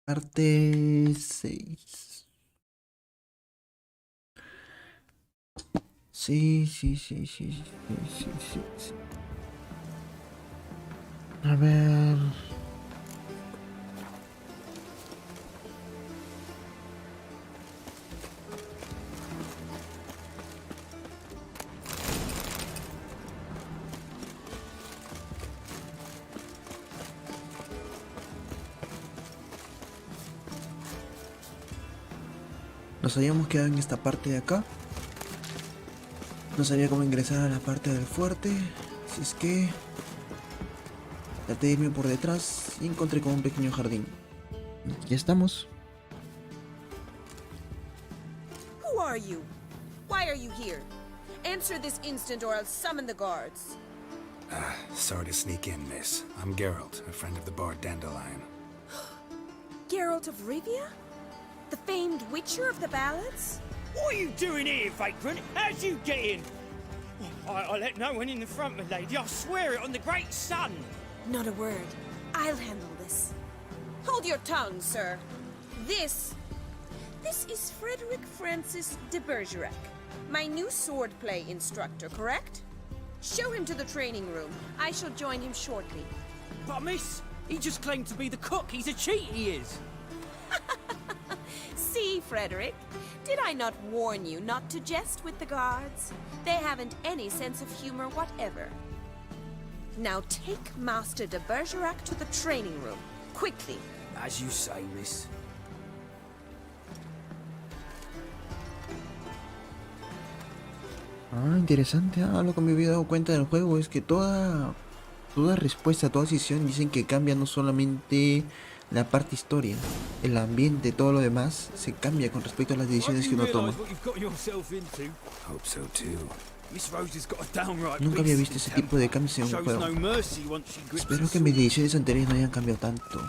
Parte 6. Sí, sí, sí, sí, sí, sí, sí, sí. A ver. Nos habíamos quedado en esta parte de acá. No sabía cómo ingresar a la parte del fuerte. Así es que traté de irme por detrás y encontré como un pequeño jardín. Ya estamos. Who are you? Why are you here? Answer this instant or I'll summon the guards. Sorry to sneak in, miss. I'm Geralt, a friend of the bard Dandelion. Geralt of Rivia? The famed witcher of the ballads? What are you doing here, vagrant? How'd you get in? I let no one in the front, my lady. I swear it on the great sun. Not a word. I'll handle this. Hold your tongue, sir. This is Frederick Francis de Bergerac, my new swordplay instructor, correct? Show him to the training room. I shall join him shortly. But miss, he just claimed to be the cook. He's a cheat, he is. See, Frederick, did I not warn you not to jest with the guards? They haven't any sense of humor whatever. Now take Master de Bergerac to the training room, quickly. As you say, miss. Interesante. Lo que me había dado cuenta del juego es que toda respuesta, toda decisión dicen que cambia no solamente la parte historia, el ambiente, todo lo demás se cambia con respecto a las decisiones que uno toma. Nunca había visto ese tipo de cambios en un juego. Espero que mis decisiones anteriores no hayan cambiado tanto.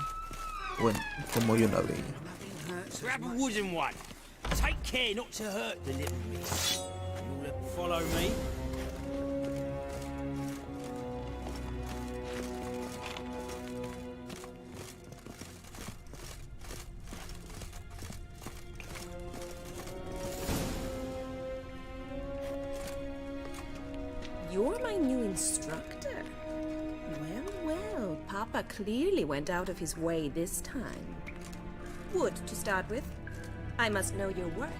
Bueno, como yo lo veía. Grab a wooden one. Take care not to hurt the little miss. You'll follow me. You're my new instructor. Well, Papa clearly went out of his way this time. Wood, to start with. I must know your worth.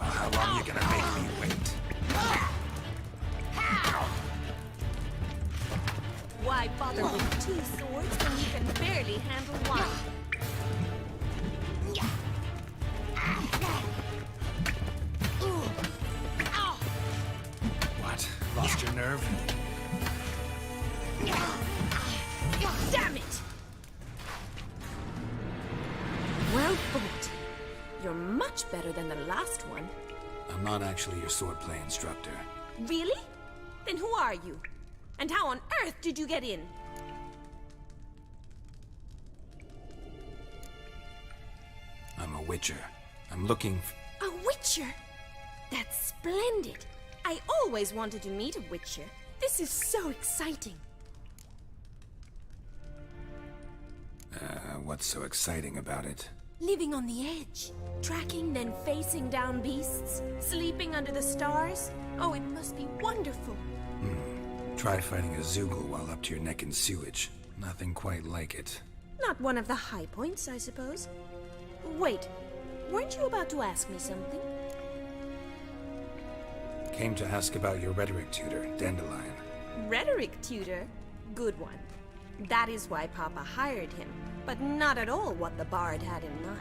How long are you gonna make me wait? Why bother with two swords when you can barely handle one? What? Lost your nerve? Damn it! Well fought. You're much better than the last one. I'm not actually your swordplay instructor. Really? Then who are you? And how on earth did you get in? I'm a witcher. I'm looking A witcher? That's splendid. I always wanted to meet a witcher. This is so exciting. what's so exciting about it? Living on the edge. Tracking, then facing down beasts. Sleeping under the stars. Oh, it must be wonderful. Try fighting a Zoogle while up to your neck in sewage. Nothing quite like it. Not one of the high points, I suppose. Wait, weren't you about to ask me something? Came to ask about your rhetoric tutor, Dandelion. Rhetoric tutor? Good one. That is why Papa hired him, but not at all what the bard had in mind.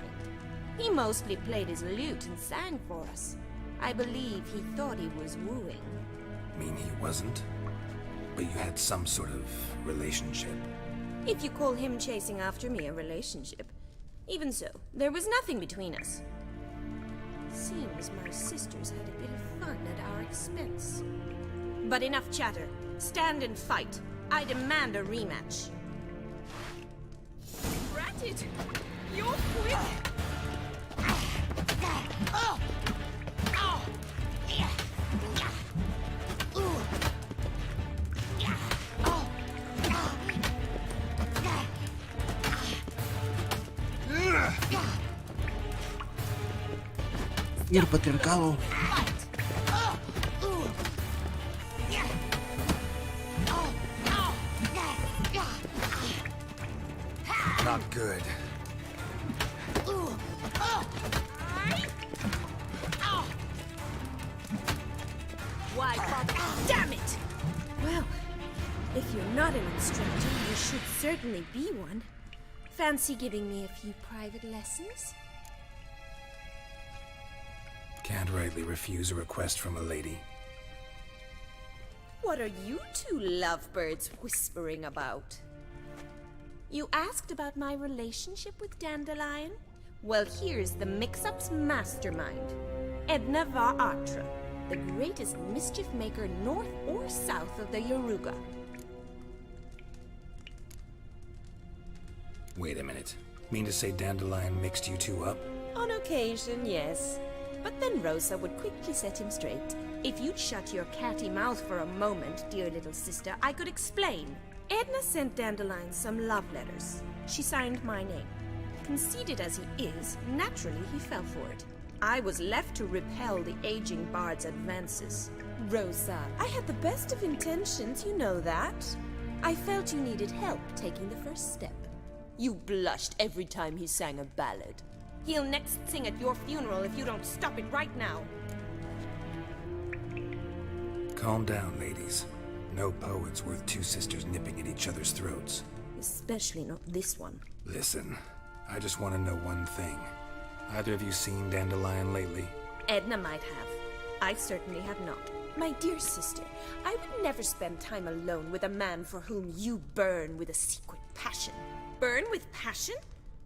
He mostly played his lute and sang for us. I believe he thought he was wooing. Mean he wasn't? But you had some sort of relationship. If you call him chasing after me a relationship. Even so, there was nothing between us. Seems my sisters had a bit of fun at our expense. But enough chatter. Stand and fight. I demand a rematch. Ratted! You're quick! Y el patriarcado. Not good. Why, damn it! Well, if you're not an instructor, you should certainly be one. Fancy giving me a few private lessons? Can't rightly refuse a request from a lady. What are you two lovebirds whispering about? You asked about my relationship with Dandelion? Well, here's the mix-up's mastermind. Edna Va Atra, the greatest mischief maker north or south of the Yoruga. Wait a minute. Mean to say Dandelion mixed you two up? On occasion, yes. But then Rosa would quickly set him straight. If you'd shut your catty mouth for a moment, dear little sister, I could explain. Edna sent Dandelion some love letters. She signed my name. Conceited as he is, naturally he fell for it. I was left to repel the aging bard's advances. Rosa, I had the best of intentions, you know that. I felt you needed help taking the first step. You blushed every time he sang a ballad. He'll next sing at your funeral if you don't stop it right now. Calm down, ladies. No poet's worth two sisters nipping at each other's throats. Especially not this one. Listen, I just want to know one thing. Either of you seen Dandelion lately? Edna might have. I certainly have not. My dear sister, I would never spend time alone with a man for whom you burn with a secret passion. Burn with passion?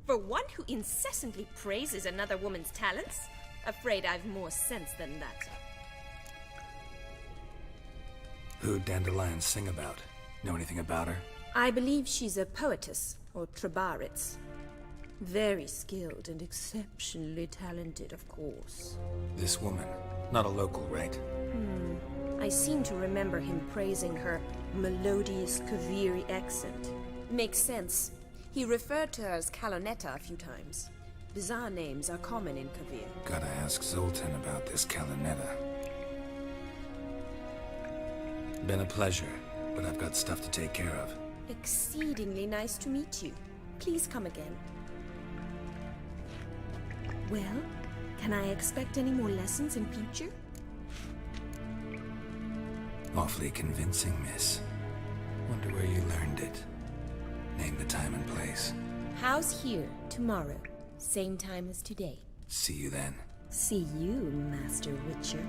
For one who incessantly praises another woman's talents? Afraid I've more sense than that. Who'd Dandelion sing about? Know anything about her? I believe she's a poetess, or trabaritz. Very skilled and exceptionally talented, of course. This woman. Not a local, right? I seem to remember him praising her melodious Kaviri accent. Makes sense. He referred to her as Kalonetta a few times. Bizarre names are common in Kavir. Gotta ask Zoltan about this Kalonetta. Been a pleasure, but I've got stuff to take care of. Exceedingly nice to meet you. Please come again. Well, can I expect any more lessons in future? Awfully convincing, miss. Wonder where you learned it. Name the time and place. House here, tomorrow. Same time as today. See you then. See you, Master Witcher.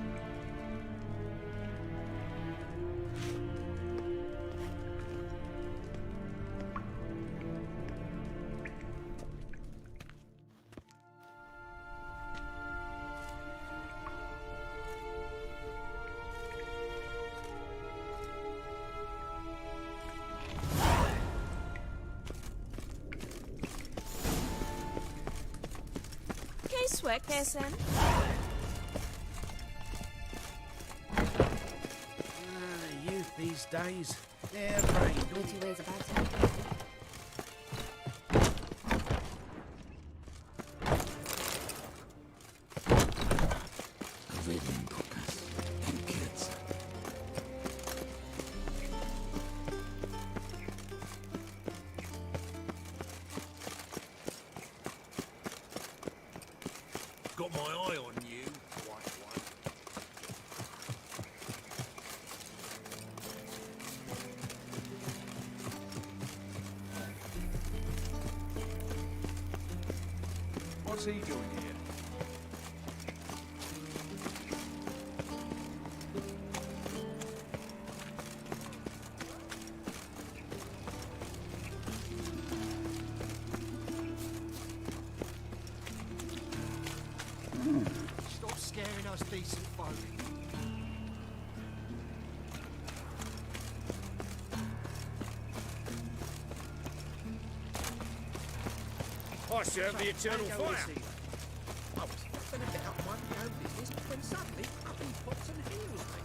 Sweat, Kessen. Youth these days, they're brain. Witty ways about it. Got my eye on you, white one. What's he doing here? Stop scaring us decent folk. I serve the eternal fire. I was fucking about my own business when suddenly up he pops and heals me.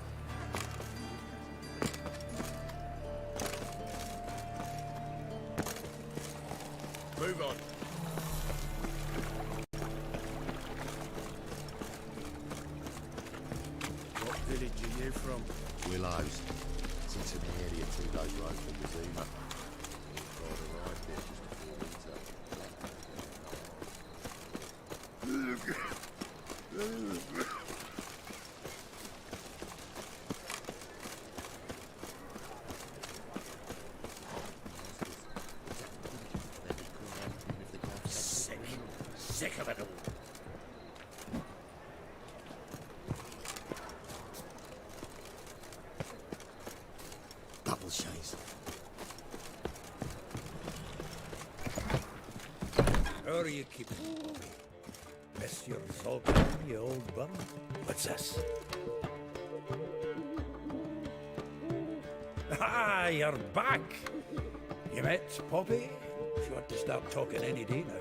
Move on. What village are you from? Willows. Sits in the area 2 days road from the Zima. Tried to ride there just before winter. Sick of it all. Double chase. How are you keeping? Miss your salt, you old bum. What's this? Ah, you're back. You met Poppy? She ought to start talking any day now.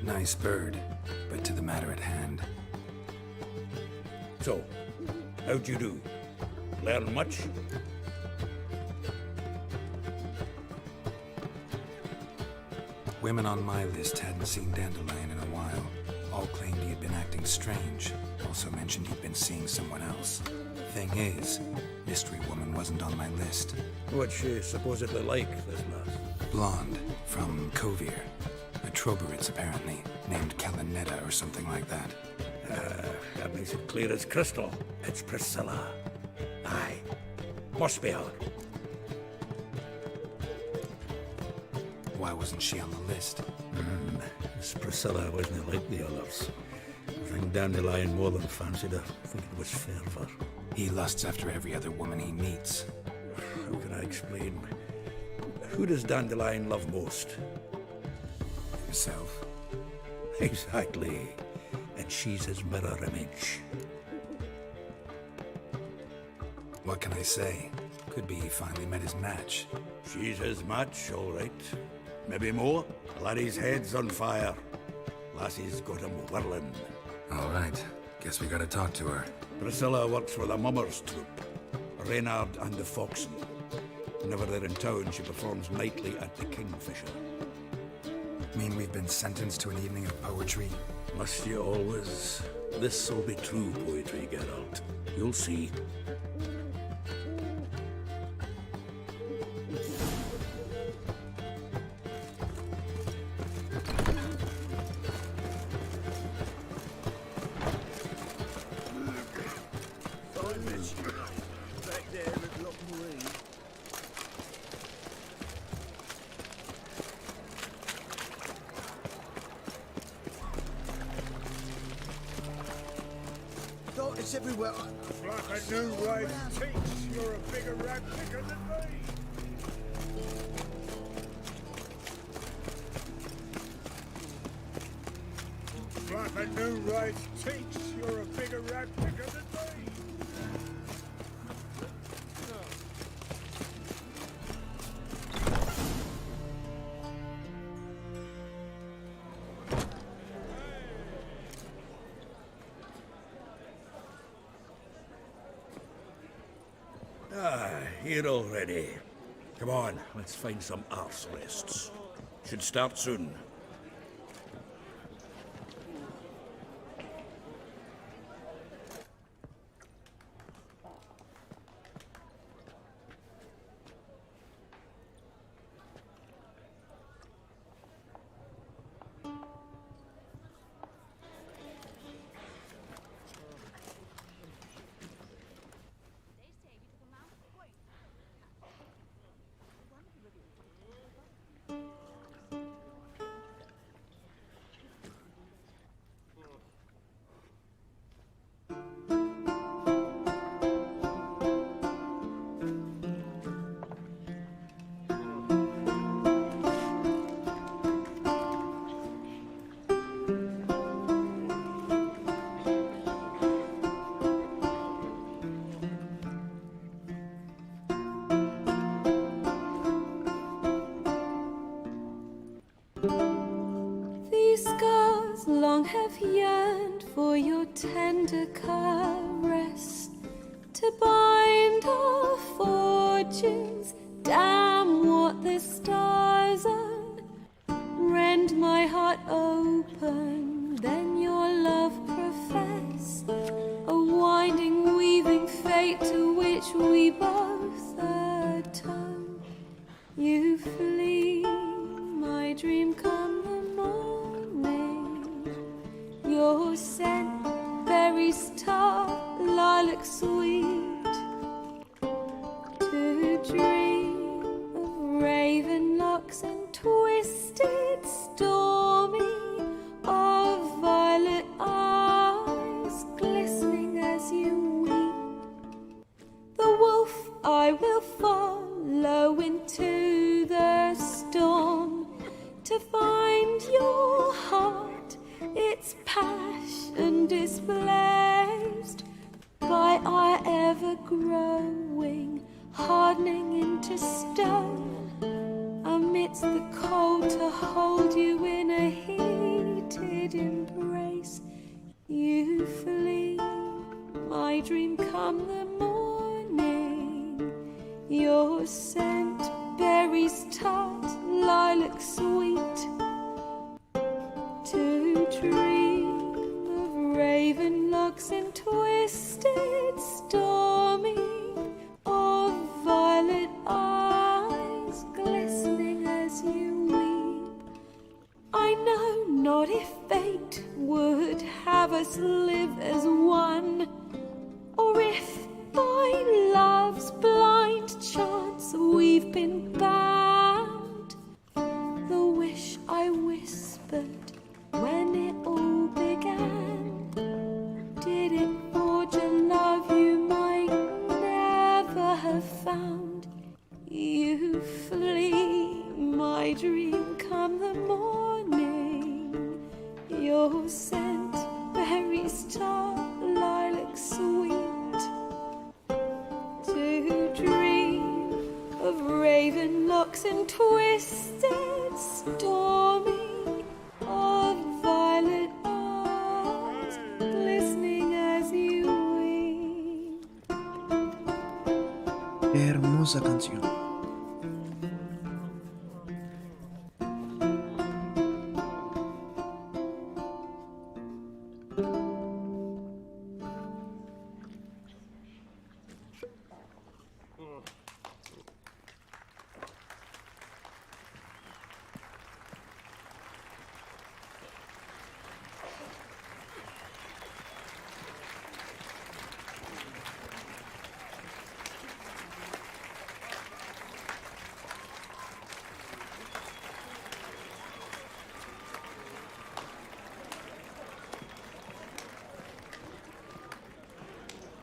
Nice bird, but to the matter at hand. So, how'd you do? Learn much? Women on my list hadn't seen Dandelion in a while. All claimed he had been acting strange. Also mentioned he'd been seeing someone else. Thing is, Mystery Woman wasn't on my list. What's she supposedly like, this lass? Blonde, from Kovir. A Troberitz, apparently, named Kalanetta or something like that. That makes it clear as crystal. It's Priscilla. Aye. Must be her. Why wasn't she on the list? This Priscilla wasn't like the others. I think Dandelion more than fancied her. I think it was fervour. He lusts after every other woman he meets. How can I explain? Who does Dandelion love most? Himself. Exactly. And she's his mirror image. What can I say? Could be he finally met his match. She's his match, all right. Maybe more. Laddie's head's on fire. Lassie's got him whirling. All right. Guess we gotta talk to her. Priscilla works for the Mummers troupe. Reynard and the Foxen. Whenever they're in town, she performs nightly at the Kingfisher. Mean we've been sentenced to an evening of poetry? Must you always? This'll be true poetry, Geralt. You'll see. Back there at Loch Marine. Oh, it's everywhere. Like a new race teach, you're a bigger rat picker than me. Like a new race teach, you're a bigger rat picker than me. Here already. Come on, let's find some arse rests. Should start soon. hearts long have yearned for your tender caress, to bind our fortunes. Damn what the stars own. Rend my heart open, then your love profess, a winding, weaving fate to which we both atone. You flee, my dream come the morning. Your scent, berries tart, lilac sweet, to dream of raven locks and twisted stormy, of violet eyes glistening as you weep. The wolf I will follow into the storm, to find your heart, its passion displaced by our ever-growing, hardening into stone, amidst the cold to hold you in a heated embrace. You flee, my dream come the morning. Your scent, berries tart, lilac sweet, to dream of raven locks and twisted stormy, of violet eyes glistening as you weep. I know not if fate would have us live as one, or if by love's blind chance we've been bound. The wish I whispered when it all began, did it forge a love you might never have found? You flee, my dream come the morning. Your scent, berries tart, lilac sweet, to dream of raven locks and twisted stormy, of violet eyes glistening as you weep. Qué hermosa canción.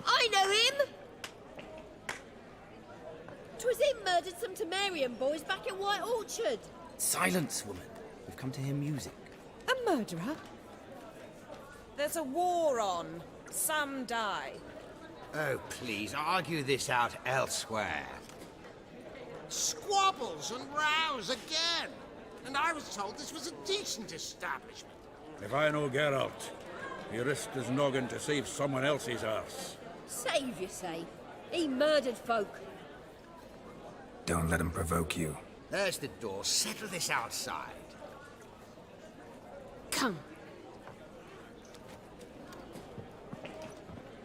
I know him! 'Twas him murdered some Temerian boys back at White Orchard. Silence, woman. We've come to hear music. A murderer? There's a war on. Some die. Oh, please, argue this out elsewhere. Squabbles and rows again. And I was told this was a decent establishment. If I know Geralt, he risked his noggin to save someone else's arse. Save, you say? He murdered folk. Don't let him provoke you. There's the door. Settle this outside. Come.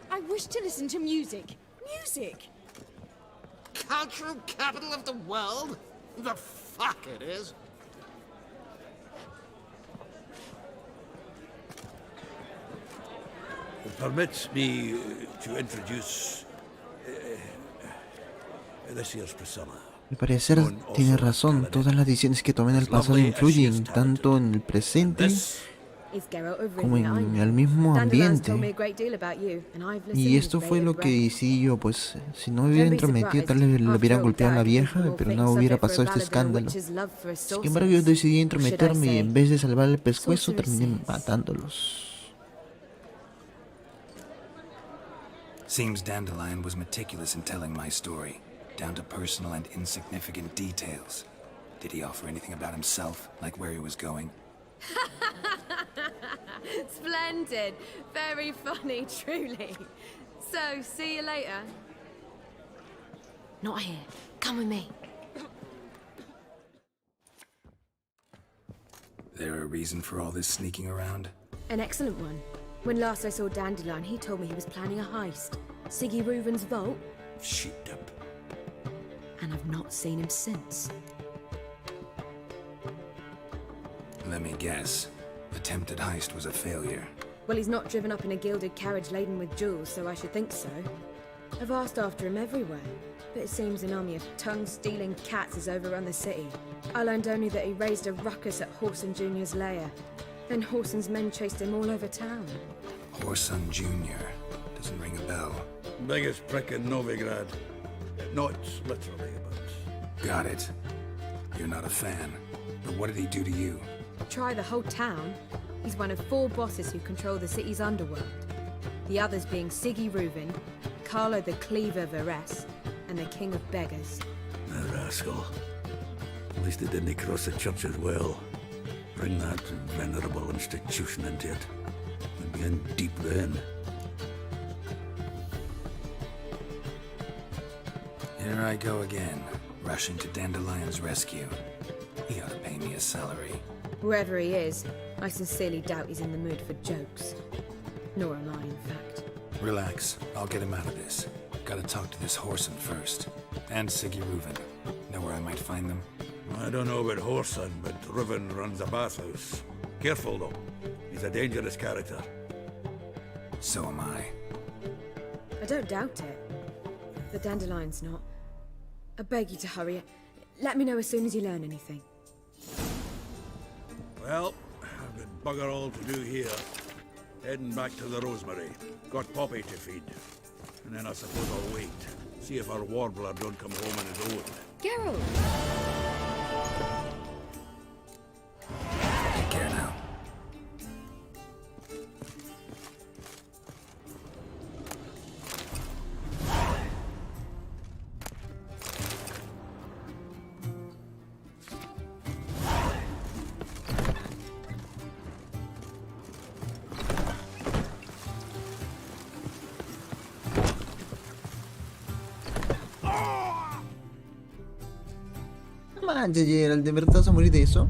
I wish to listen to music. Music! Cultural capital of the world? The fuck it is. Permit me to introduce this here's Priscilla. Al parecer tiene razón, todas las decisiones que tomé en el pasado influyen tanto en el presente como en el mismo ambiente. Y esto fue lo que decidí yo, pues si no me hubiera intrometido tal vez le hubiera golpeado a la vieja, pero no hubiera pasado este escándalo. Sin embargo yo decidí intrometerme y en vez de salvar el pescuezo terminé matándolos. Seems Dandelion was meticulous in telling my story, down to personal and insignificant details. Did he offer anything about himself, like where he was going? Splendid. Very funny, truly. So, see you later. Not here. Come with me. There a reason for all this sneaking around? An excellent one. When last I saw Dandelion, he told me he was planning a heist. Siggy Reuven's vault. Shit up. And I've not seen him since. Let me guess. Attempted heist was a failure. Well, he's not driven up in a gilded carriage laden with jewels, so I should think so. I've asked after him everywhere, but it seems an army of tongue-stealing cats has overrun the city. I learned only that he raised a ruckus at Whoreson Jr.'s lair. Then Whoreson's men chased him all over town. Whoreson Jr. Doesn't ring a bell. Biggest prick in Novigrad. Not literally, but... Got it. You're not a fan. But what did he do to you? Try the whole town. He's one of 4 bosses who control the city's underworld. The others being Siggy Reuven, Carlo the Cleaver Varese, and the King of Beggars. The rascal. At least it didn't cross the church as well. Bring that venerable institution into it. We'd be in deep then. Here I go again, rushing to Dandelion's rescue. He ought to pay me a salary. Wherever he is, I sincerely doubt he's in the mood for jokes. Nor am I, in fact. Relax, I'll get him out of this. Gotta talk to this Whoreson first. And Siggy Reuven. Know where I might find them? I don't know about Whoreson, but Reuven runs a bathhouse. Careful, though. He's a dangerous character. So am I. I don't doubt it. But Dandelion's not. I beg you to hurry. Let me know as soon as you learn anything. Well, I've got bugger all to do here. Heading back to the Rosemary. Got Poppy to feed. And then I suppose I'll wait. See if our warbler don't come home on his own. Geralt! Take care now. Manches, Gerald, ¿de verdad vas a morir de eso?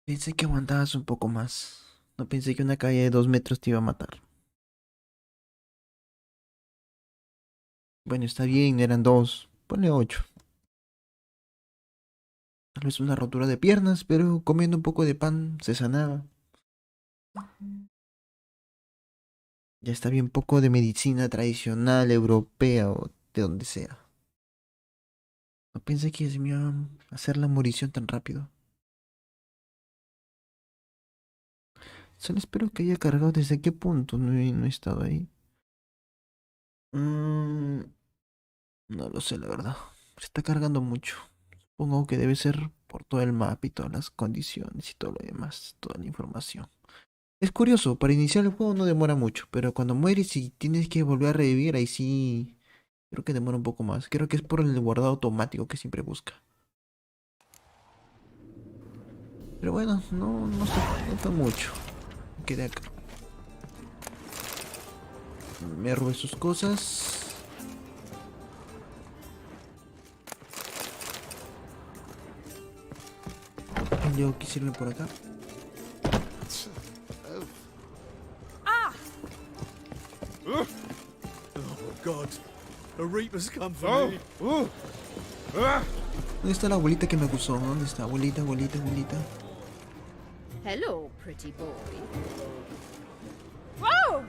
Pensé que aguantabas un poco más. No pensé que una caída de 2 metros te iba a matar. Bueno, está bien, eran 2. Ponle 8. Tal vez una rotura de piernas, pero comiendo un poco de pan se sanaba. Ya está bien poco de medicina tradicional, europea o de donde sea. No pensé que se me iba a hacer la morición tan rápido. Solo espero que haya cargado desde qué punto no he estado ahí. No lo sé, la verdad. Se está cargando mucho. Supongo que debe ser por todo el mapa y todas las condiciones y todo lo demás, toda la información. Es curioso, para iniciar el juego no demora mucho, pero cuando mueres y tienes que volver a revivir, ahí sí creo que demora un poco más. Creo que es por el guardado automático que siempre busca. Pero bueno, no fue mucho. Me quedé acá. Me robé sus cosas. Yo quisiera irme por acá. Oh, God. The Reaper's come for me. ¿Dónde está la abuelita que me acusó? ¿Dónde está? Abuelita, abuelita, abuelita. Hello, pretty boy. Whoa!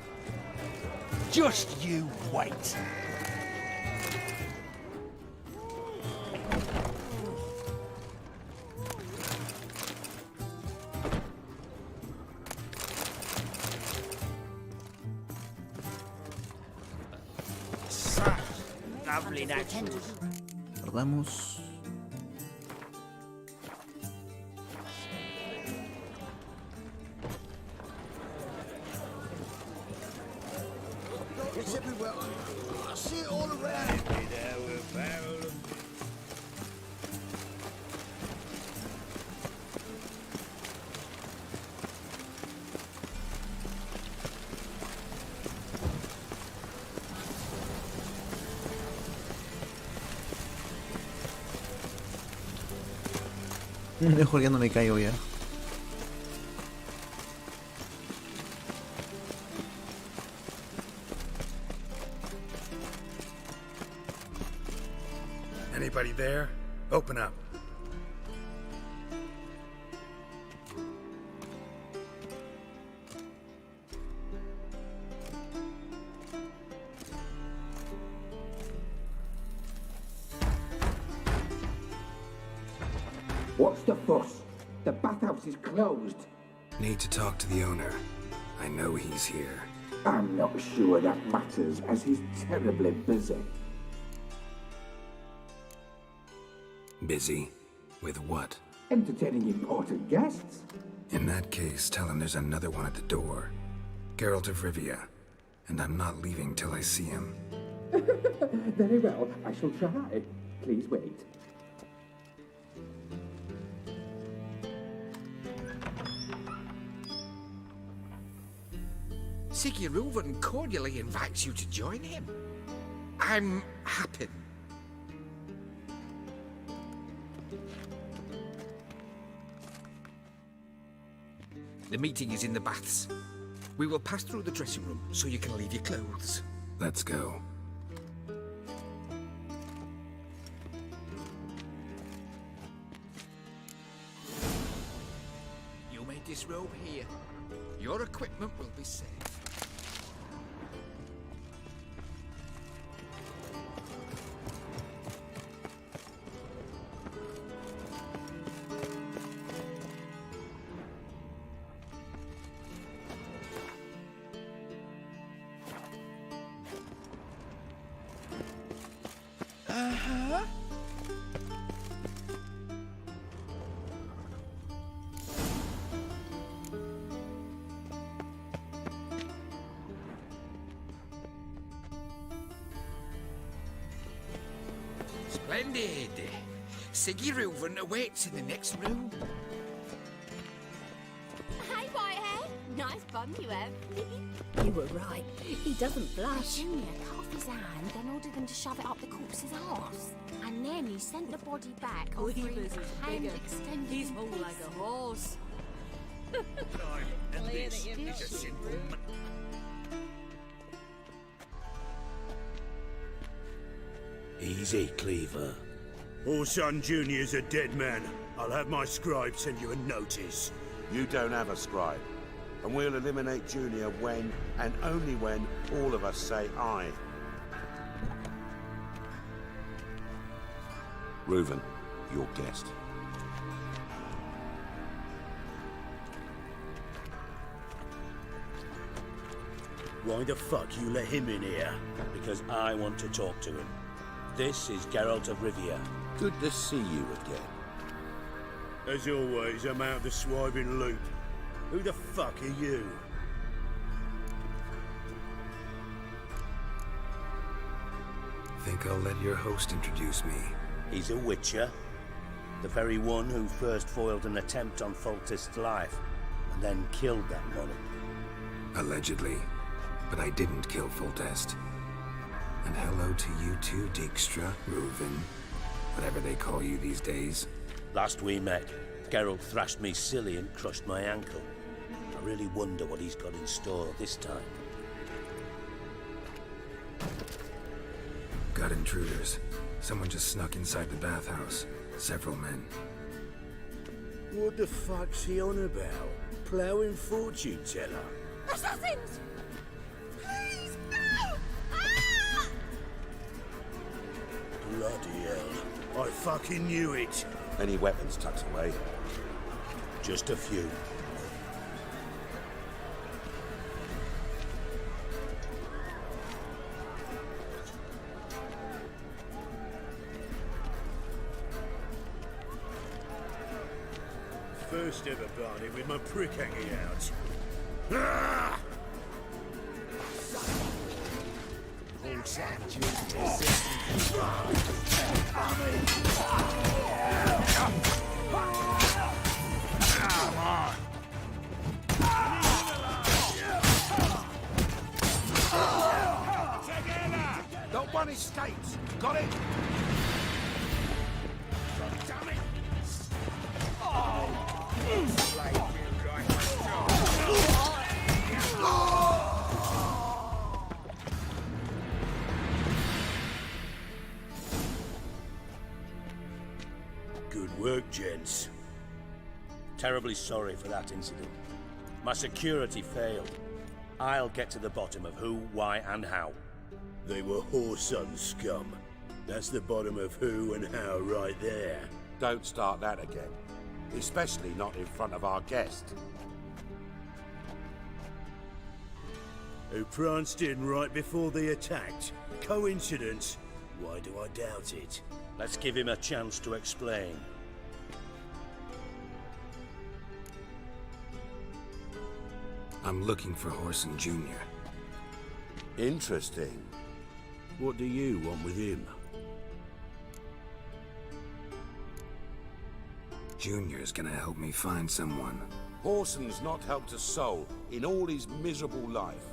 Just you wait. Lovely natural. Guardamos. It's everywhere. I see it all around. Mejor ya no me caigo ya. Anybody there? Open up. What's the fuss? The bathhouse is closed. Need to talk to the owner. I know he's here. I'm not sure that matters, as he's terribly busy. Busy? With what? Entertaining important guests. In that case, tell him there's another one at the door. Geralt of Rivia. And I'm not leaving till I see him. Very well, I shall try. Please wait. Sigurd cordially invites you to join him. I'm happy. The meeting is in the baths. We will pass through the dressing room so you can leave your clothes. Let's go. You may disrobe here. Your equipment will be safe. Splendid. Sigurd awaits in the next room. Hey, Whitehead. Nice bum you have. You were right. He doesn't blush. Junior cut off his hand, then ordered them to shove it up the corpse's arse. And then he sent the body back offering his hand extended. He's more like a horse. And this is a simple Easy, Cleaver. Orson Jr.'s a dead man. I'll have my scribe send you a notice. You don't have a scribe. And we'll eliminate Junior when, and only when, all of us say aye. Reuven, your guest. Why the fuck you let him in here? Because I want to talk to him. This is Geralt of Rivia. Good to see you again. As always, I'm out the swiping loop. Who the fuck are you? Think I'll let your host introduce me. He's a witcher. The very one who first foiled an attempt on Foltest's life, and then killed that monarch. Allegedly. But I didn't kill Foltest. And hello to you too, Dijkstra, Reuven, whatever they call you these days. Last we met, Geralt thrashed me silly and crushed my ankle. I really wonder what he's got in store this time. Got intruders. Someone just snuck inside the bathhouse. Several men. What the fuck's he on about? Ploughing fortune teller? Assassins! Please, no! Ah! Bloody hell. I fucking knew it. Any weapons tucked away? Just a few. First ever Barney with my prick hanging out. Ah! All savages Come on! Together! Don't want his states. Got it? Damn it! Good work, gents. Terribly sorry for that incident. My security failed. I'll get to the bottom of who, why, and how. They were whoreson scum. That's the bottom of who and how right there. Don't start that again. Especially not in front of our guest. Who pranced in right before they attacked. Coincidence? Why do I doubt it? Let's give him a chance to explain. I'm looking for Horson Jr. Interesting. What do you want with him? Junior's gonna help me find someone. Horson's not helped a soul in all his miserable life.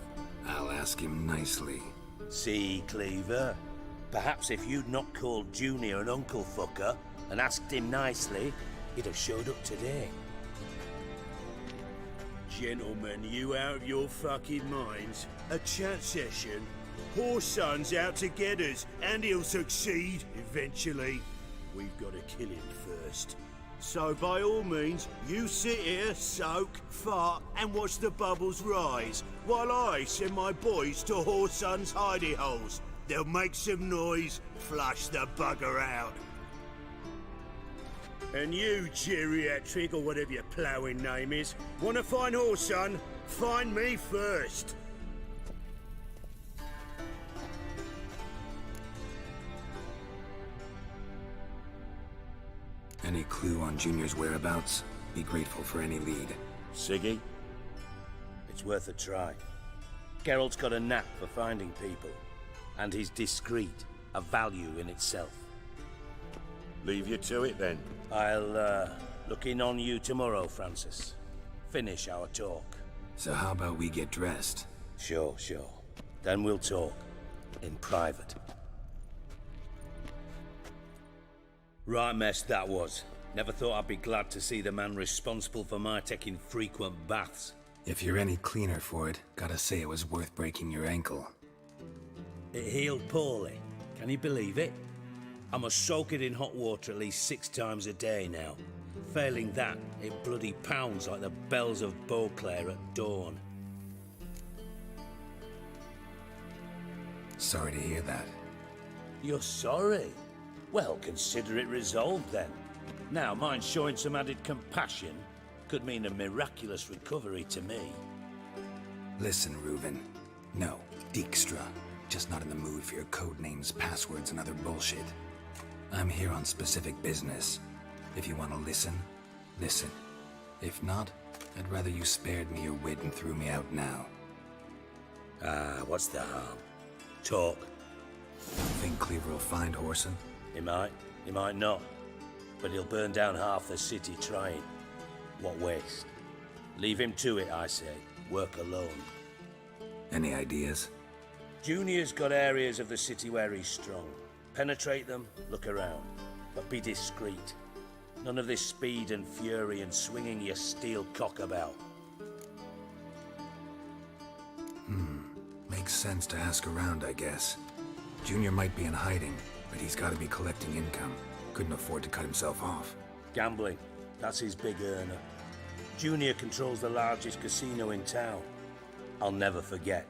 I'll ask him nicely. See, Cleaver? Perhaps if you'd not called Junior an uncle fucker and asked him nicely, he'd have showed up today. Gentlemen, you out of your fucking minds? A chat session? Horson's out to get us, and he'll succeed eventually. We've got to kill him first. So by all means, you sit here, soak, fart, and watch the bubbles rise, while I send my boys to Horson's hidey holes. They'll make some noise, flush the bugger out. And you, geriatric, or whatever your ploughing name is, want to find Horson? Find me first. Any clue on Junior's whereabouts? Be grateful for any lead. Siggy? It's worth a try. Geralt's got a knack for finding people, and he's discreet, a value in itself. Leave you to it then. I'll look in on you tomorrow, Francis. Finish our talk. So how about we get dressed? Sure. Then we'll talk. In private. Right mess that was. Never thought I'd be glad to see the man responsible for my taking frequent baths. If you're any cleaner for it, gotta say it was worth breaking your ankle. It healed poorly. Can you believe it? I must soak it in hot water at least 6 times a day now. Failing that, it bloody pounds like the bells of Beauclair at dawn. Sorry to hear that. You're sorry? Well, consider it resolved then. Now, mind showing some added compassion could mean a miraculous recovery to me. Listen, Reuven. No, Dijkstra. Just not in the mood for your code names, passwords, and other bullshit. I'm here on specific business. If you want to listen, listen. If not, I'd rather you spared me your wit and threw me out now. What's the harm? Talk. Think Cleaver will find Horson? He might not. But he'll burn down half the city trying. What waste. Leave him to it, I say. Work alone. Any ideas? Junior's got areas of the city where he's strong. Penetrate them, look around. But be discreet. None of this speed and fury and swinging your steel cock about. Makes sense to ask around, I guess. Junior might be in hiding, but he's got to be collecting income. Couldn't afford to cut himself off. Gambling. That's his big earner. Junior controls the largest casino in town. I'll never forget.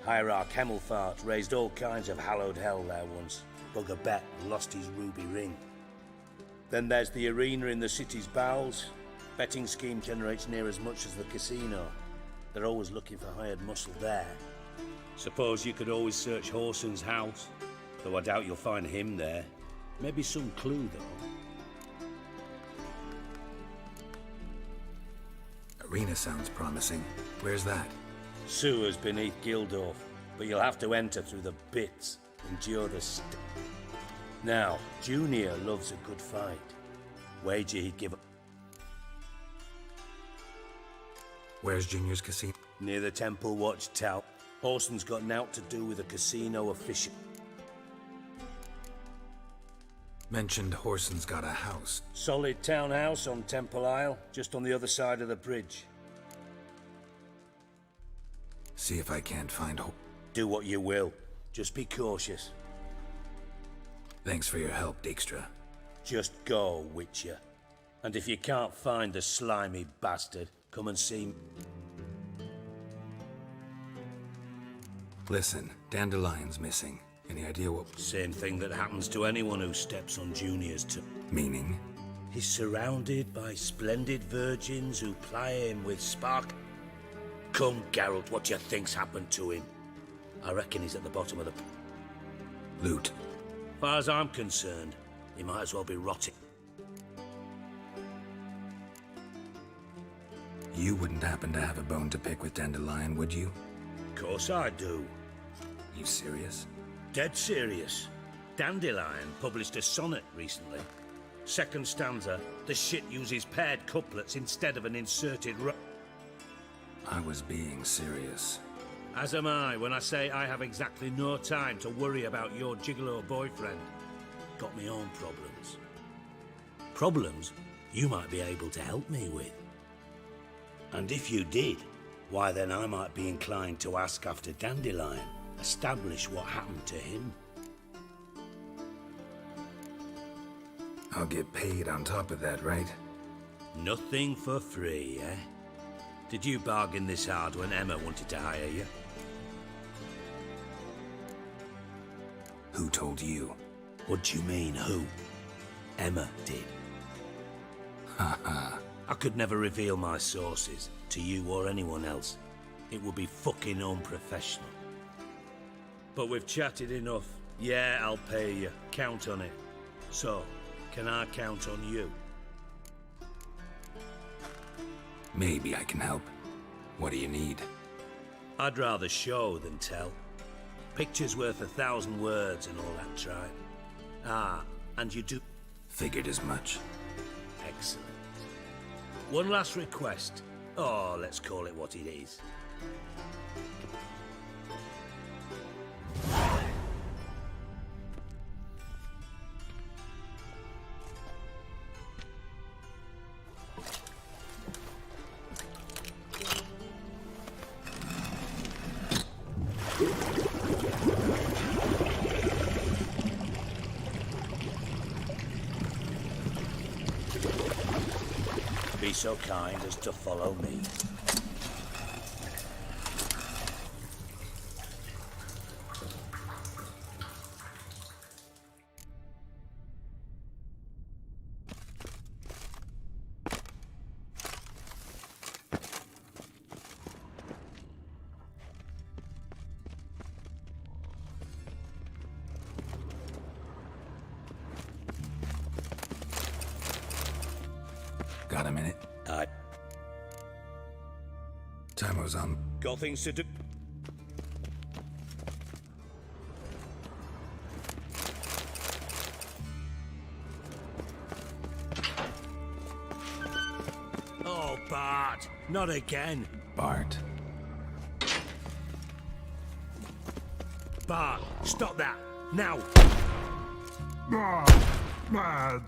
Hierarch Hemmelfart raised all kinds of hallowed hell there once. Bugger bet and lost his ruby ring. Then there's the arena in the city's bowels. Betting scheme generates near as much as the casino. They're always looking for hired muscle there. Suppose you could always search Horson's house, though I doubt you'll find him there. Maybe some clue, though. Arena sounds promising. Where's that? Sewers beneath Gildorf, but you'll have to enter through the bits. Endure the Now, Junior loves a good fight. Wager he'd give up. Where's Junior's casino? Near the Temple Watch Tower. Horson's got naught to do with a casino official. Mentioned Horson's got a house. Solid townhouse on Temple Isle, just on the other side of the bridge. See if I can't find Do what you will. Just be cautious. Thanks for your help, Dijkstra. Just go, Witcher. And if you can't find the slimy bastard, come and see me. Listen, Dandelion's missing. Any idea what... Same thing that happens to anyone who steps on Junior's toe. Meaning? He's surrounded by splendid virgins who ply him with spark. Come, Geralt, what do you think's happened to him? I reckon he's at the bottom of the... Loot. As far as I'm concerned, he might as well be rotting. You wouldn't happen to have a bone to pick with Dandelion, would you? Of course I do. You serious? Dead serious. Dandelion published a sonnet recently. Second stanza, the shit uses paired couplets instead of an inserted I was being serious. As am I when I say I have exactly no time to worry about your gigolo boyfriend. Got me own problems. Problems you might be able to help me with. And if you did, why then I might be inclined to ask after Dandelion, establish what happened to him. I'll get paid on top of that, right? Nothing for free, eh? Did you bargain this hard when Emma wanted to hire you? Who told you? What do you mean, who? Emma did. Haha. I could never reveal my sources to you or anyone else. It would be fucking unprofessional. But we've chatted enough. Yeah, I'll pay you. Count on it. So, can I count on you? Maybe I can help. What do you need? I'd rather show than tell. Picture's worth 1,000 words and all that tripe. Ah, and you do... Figured as much. Excellent. One last request. Oh, let's call it what it is. Be so kind as to follow me. Got a minute? Aye. Timer's on. Got things to do. Oh, Bart! Not again! Bart. Bart, stop that! Now! Bart, mad.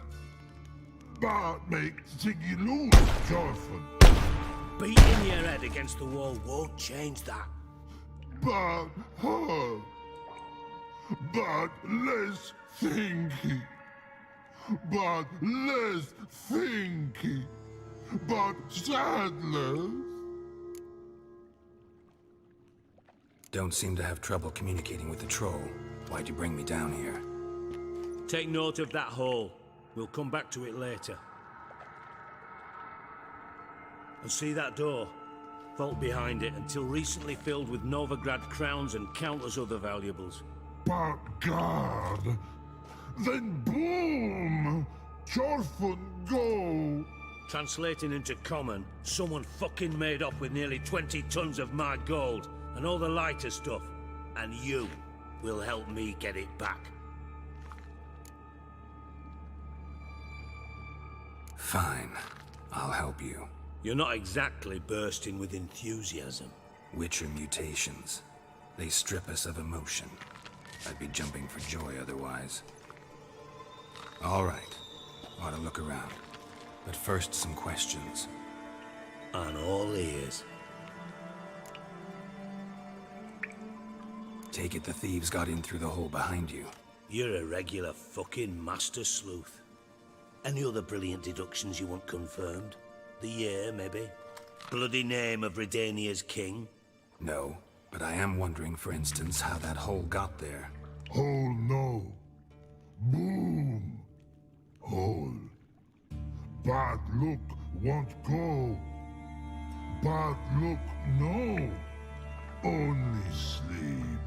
Bart makes Ziggy lose, Jonathan. Beating your head against the wall won't change that. Bart, hard. Bart, less thinky. Bart, less thinky. Bart, sadness. Don't seem to have trouble communicating with the troll. Why'd you bring me down here? Take note of that hole. We'll come back to it later. And see that door? Vault behind it, until recently filled with Novigrad crowns and countless other valuables. But God, then boom! Chorfun go! Translating into common, someone fucking made off with nearly 20 tons of my gold and all the lighter stuff. And you will help me get it back. Fine. I'll help you. You're not exactly bursting with enthusiasm. Witcher mutations. They strip us of emotion. I'd be jumping for joy otherwise. All right. Ought to look around. But first, some questions. I'm all ears. Take it the thieves got in through the hole behind you. You're a regular fucking master sleuth. Any other brilliant deductions you want confirmed? The year, maybe? Bloody name of Redania's king? No, but I am wondering, for instance, how that hole got there. Hole no. Boom. Hole. Bad look won't go. Bad look no. Only sleep.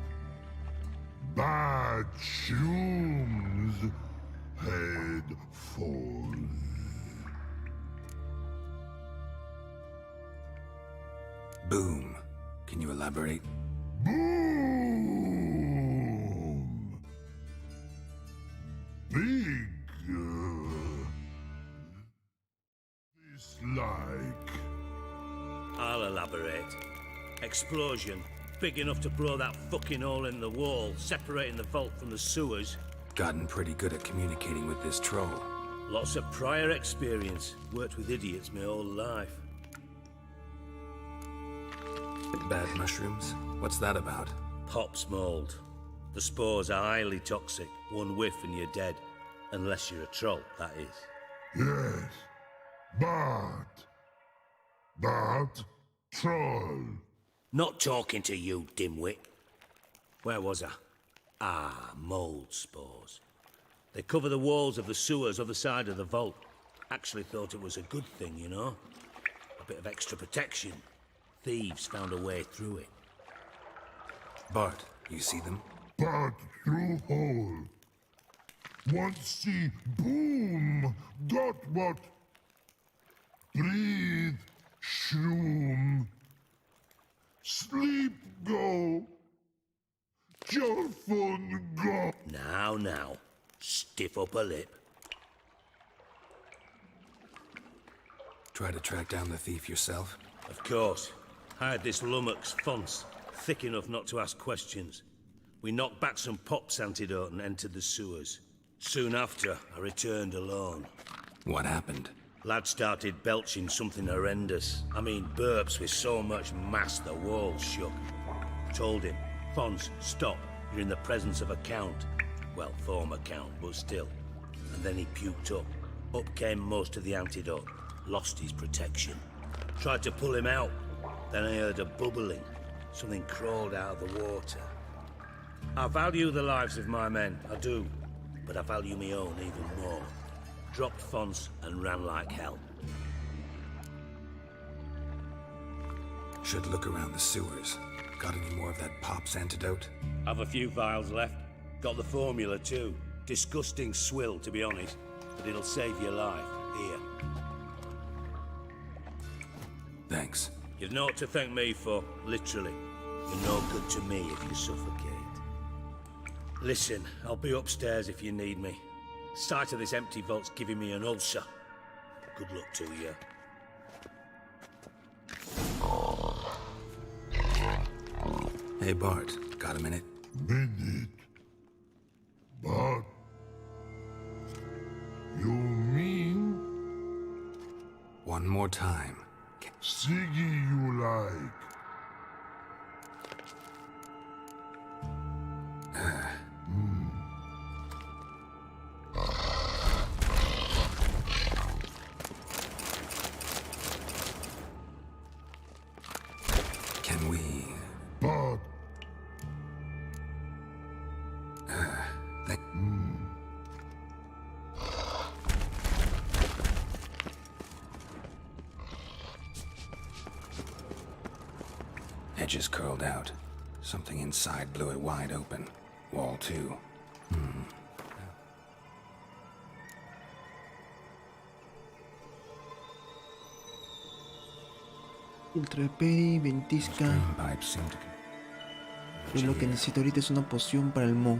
Bad shoes. Head falls. Boom. Can you elaborate? Boom! Big. Dislike. I'll elaborate. Explosion. Big enough to blow that fucking hole in the wall, separating the vault from the sewers. Gotten pretty good at communicating with this troll. Lots of prior experience. Worked with idiots my whole life. Bad mushrooms? What's that about? Pops mold. The spores are highly toxic. One whiff and you're dead. Unless you're a troll, that is. Yes. Bad troll. Not talking to you, dimwit. Where was I? Ah, mold spores. They cover the walls of the sewers other side of the vault. Actually thought it was a good thing, you know? A bit of extra protection. Thieves found a way through it. Bart, you see them? Bad through hole. Want see boom. Got what? Breathe. Shroom. Sleep go. Your phone go. Now. Stiff up a lip. Try to track down the thief yourself? Of course. I had this lummox Fons, thick enough not to ask questions. We knocked back some pop's antidote and entered the sewers. Soon after, I returned alone. What happened? Lad started belching something horrendous. I mean, burps with so much mass the walls shook. Told him, Fons, stop. You're in the presence of a count. Well, former count, but still. And then he puked up. Up came most of the antidote. Lost his protection. Tried to pull him out. Then I heard a bubbling. Something crawled out of the water. I value the lives of my men, I do. But I value my own even more. Dropped Fons and ran like hell. Should look around the sewers. Got any more of that pop's antidote? Have a few vials left. Got the formula too. Disgusting swill, to be honest. But it'll save your life. Here. Thanks. You've naught to thank me for, literally. You're no good to me if you suffocate. Listen, I'll be upstairs if you need me. Sight of this empty vault's giving me an ulcer. Good luck to you. Hey Bart, got a minute? Minute. But you mean One more time. Siggy you like? Can we... But Edges curled out. Something inside blew it wide open. Wall too. Intrapé y ventisca. Green pipes seem to... Yo lo que necesito ahorita es una poción para el mo.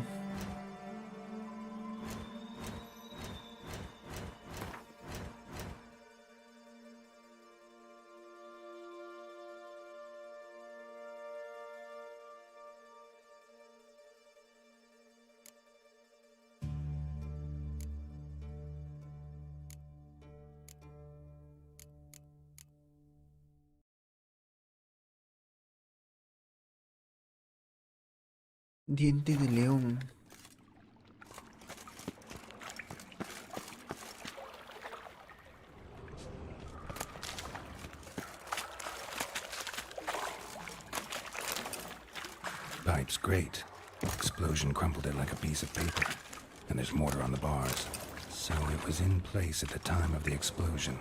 Diente de león. pipe's great. Explosion crumpled it like a piece of paper. And there's mortar on the bars. So it was in place at the time of the explosion.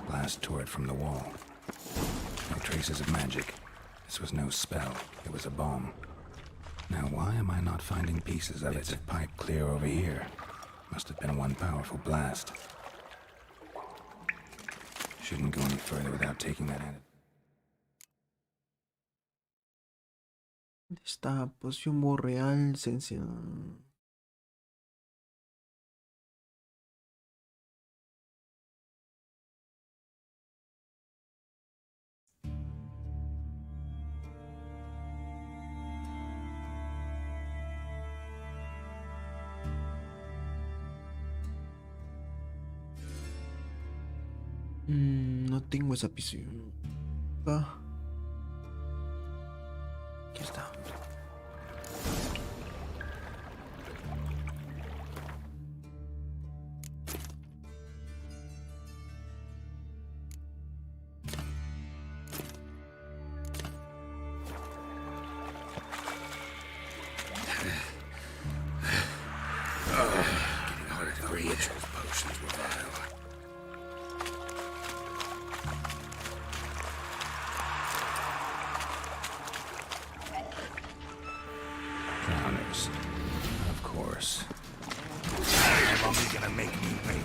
Blast tore it from the wall. No traces of magic. This was no spell. It was a bomb. Now why am I not finding pieces of it? Pipe clear over here. Must have been one powerful blast. Shouldn't go any further without taking that in. Esta poción borreal esencia. No tengo esa poción. Aquí está. Getting harder to breathe. Those potions were vile. Drowners. Of course. How long are you gonna make me wait?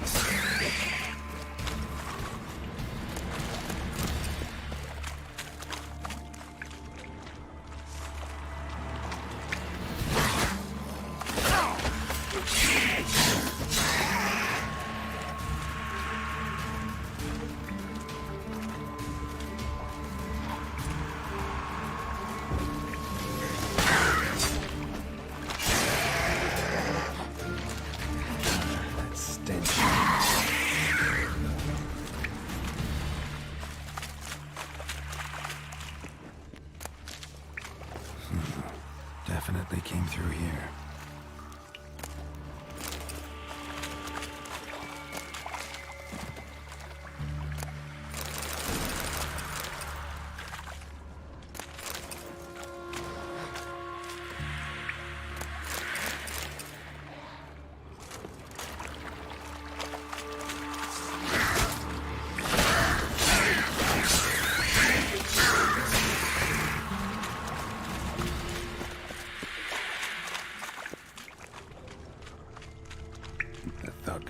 Definitely came through here.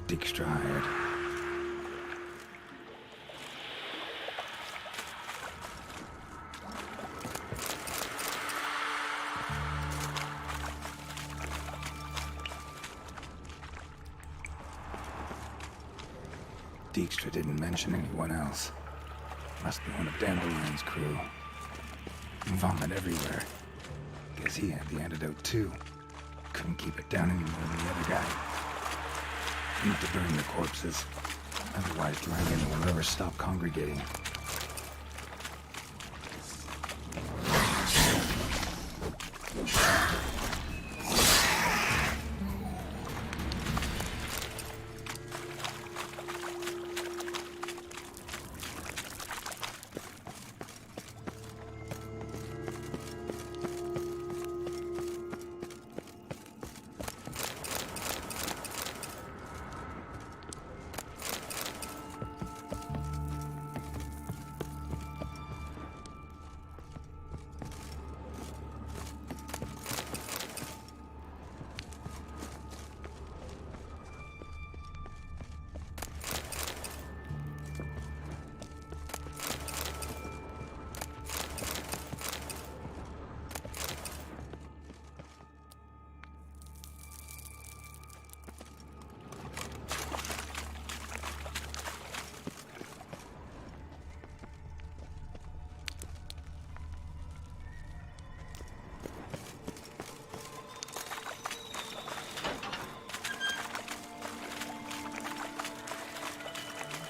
Extra hired. Dijkstra didn't mention anyone else. Must be one of Dandelion's crew. Vomit everywhere. Guess he had the antidote too. Couldn't keep it down any more than the other guy. Need to burn the corpses. Otherwise, Dragon will never stop congregating.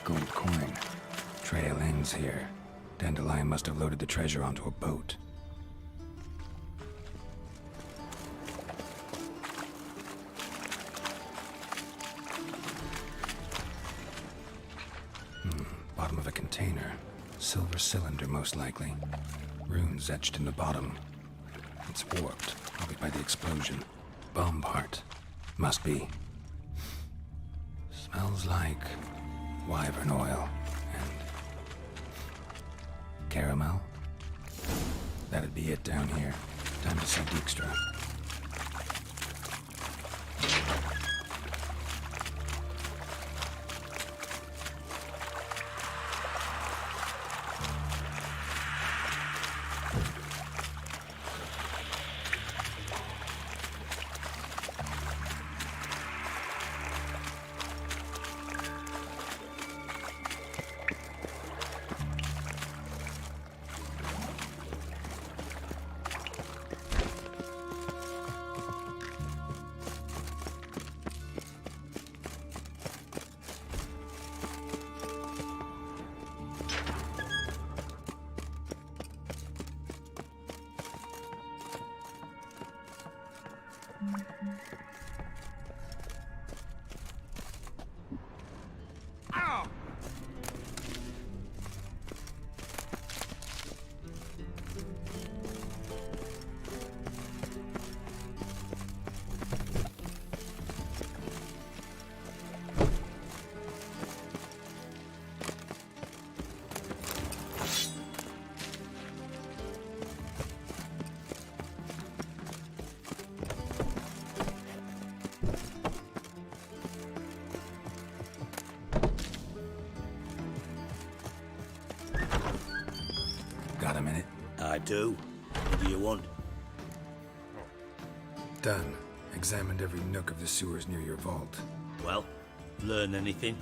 Gold coin. Trail ends here. Dandelion must have loaded the treasure onto a boat. Bottom of a container. Silver cylinder, most likely. Runes etched in the bottom. It's warped. Probably by the explosion. Bomb part. Must be. Smells like wyvern oil and caramel. That'd be it down here. Time to see Dijkstra. Got a minute? I do. What do you want? Done. Examined every nook of the sewers near your vault. Well, learn anything?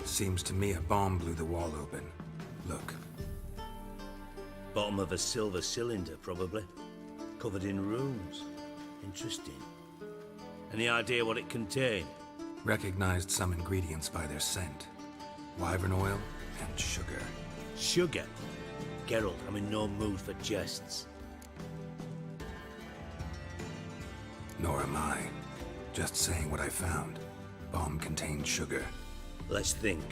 Seems to me a bomb blew the wall open. Look. Bottom of a silver cylinder, probably. Covered in runes. Interesting. Any idea what it contained? Recognized some ingredients by their scent. Wyvern oil and sugar. Sugar? Geralt, I'm in no mood for jests. Nor am I. Just saying what I found. Bomb contained sugar. Let's think.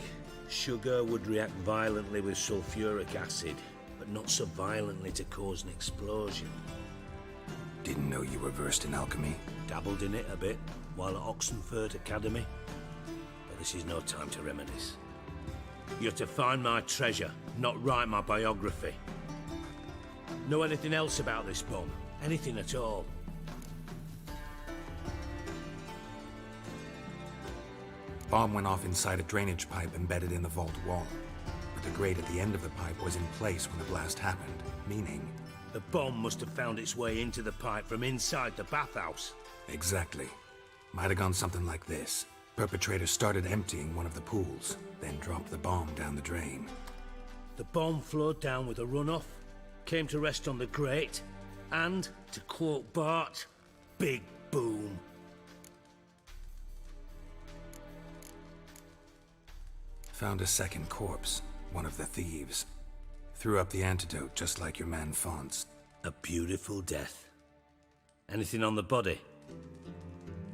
Sugar would react violently with sulfuric acid, but not so violently to cause an explosion. Didn't know you were versed in alchemy. Dabbled in it a bit while at Oxenford Academy. But this is no time to reminisce. You're to find my treasure, not write my biography. Know anything else about this bomb? Anything at all? Bomb went off inside a drainage pipe embedded in the vault wall. But the grate at the end of the pipe was in place when the blast happened, meaning... The bomb must have found its way into the pipe from inside the bathhouse. Exactly. Might have gone something like this. Perpetrator started emptying one of the pools, then dropped the bomb down the drain. The bomb flowed down with a runoff, came to rest on the grate, and, to quote Bart, big boom. Found a second corpse, one of the thieves. Threw up the antidote just like your man Fonz. A beautiful death. Anything on the body?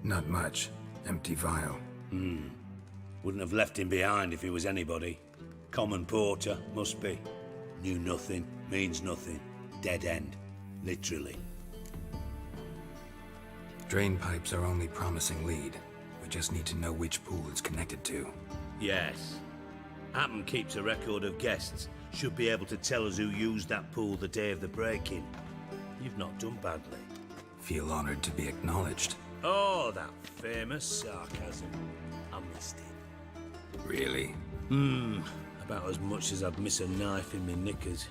Not much. Empty vial. Wouldn't have left him behind if he was anybody. Common porter, must be. Knew nothing, means nothing. Dead end. Literally. Drain pipes are only promising lead. We just need to know which pool it's connected to. Yes. Happen keeps a record of guests. Should be able to tell us who used that pool the day of the break-in. You've not done badly. Feel honored to be acknowledged. Oh, that famous sarcasm. I missed it. Really? About as much as I'd miss a knife in my knickers.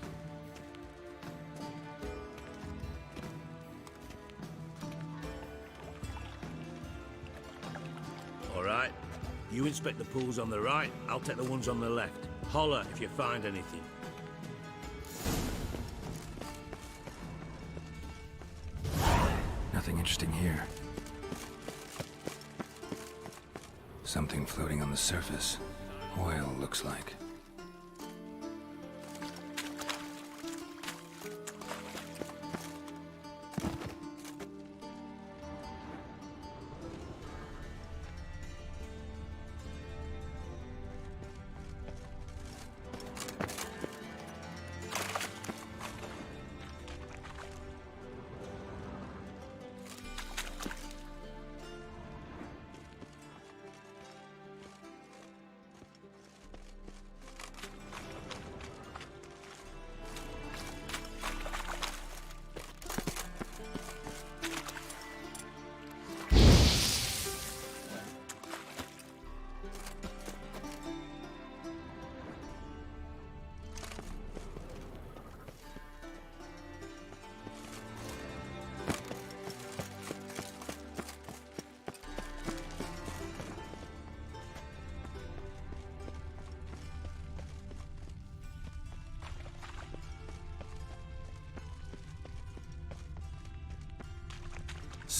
All right. You inspect the pools on the right, I'll take the ones on the left. Holler if you find anything. Nothing interesting here. Something floating on the surface. Oil, looks like.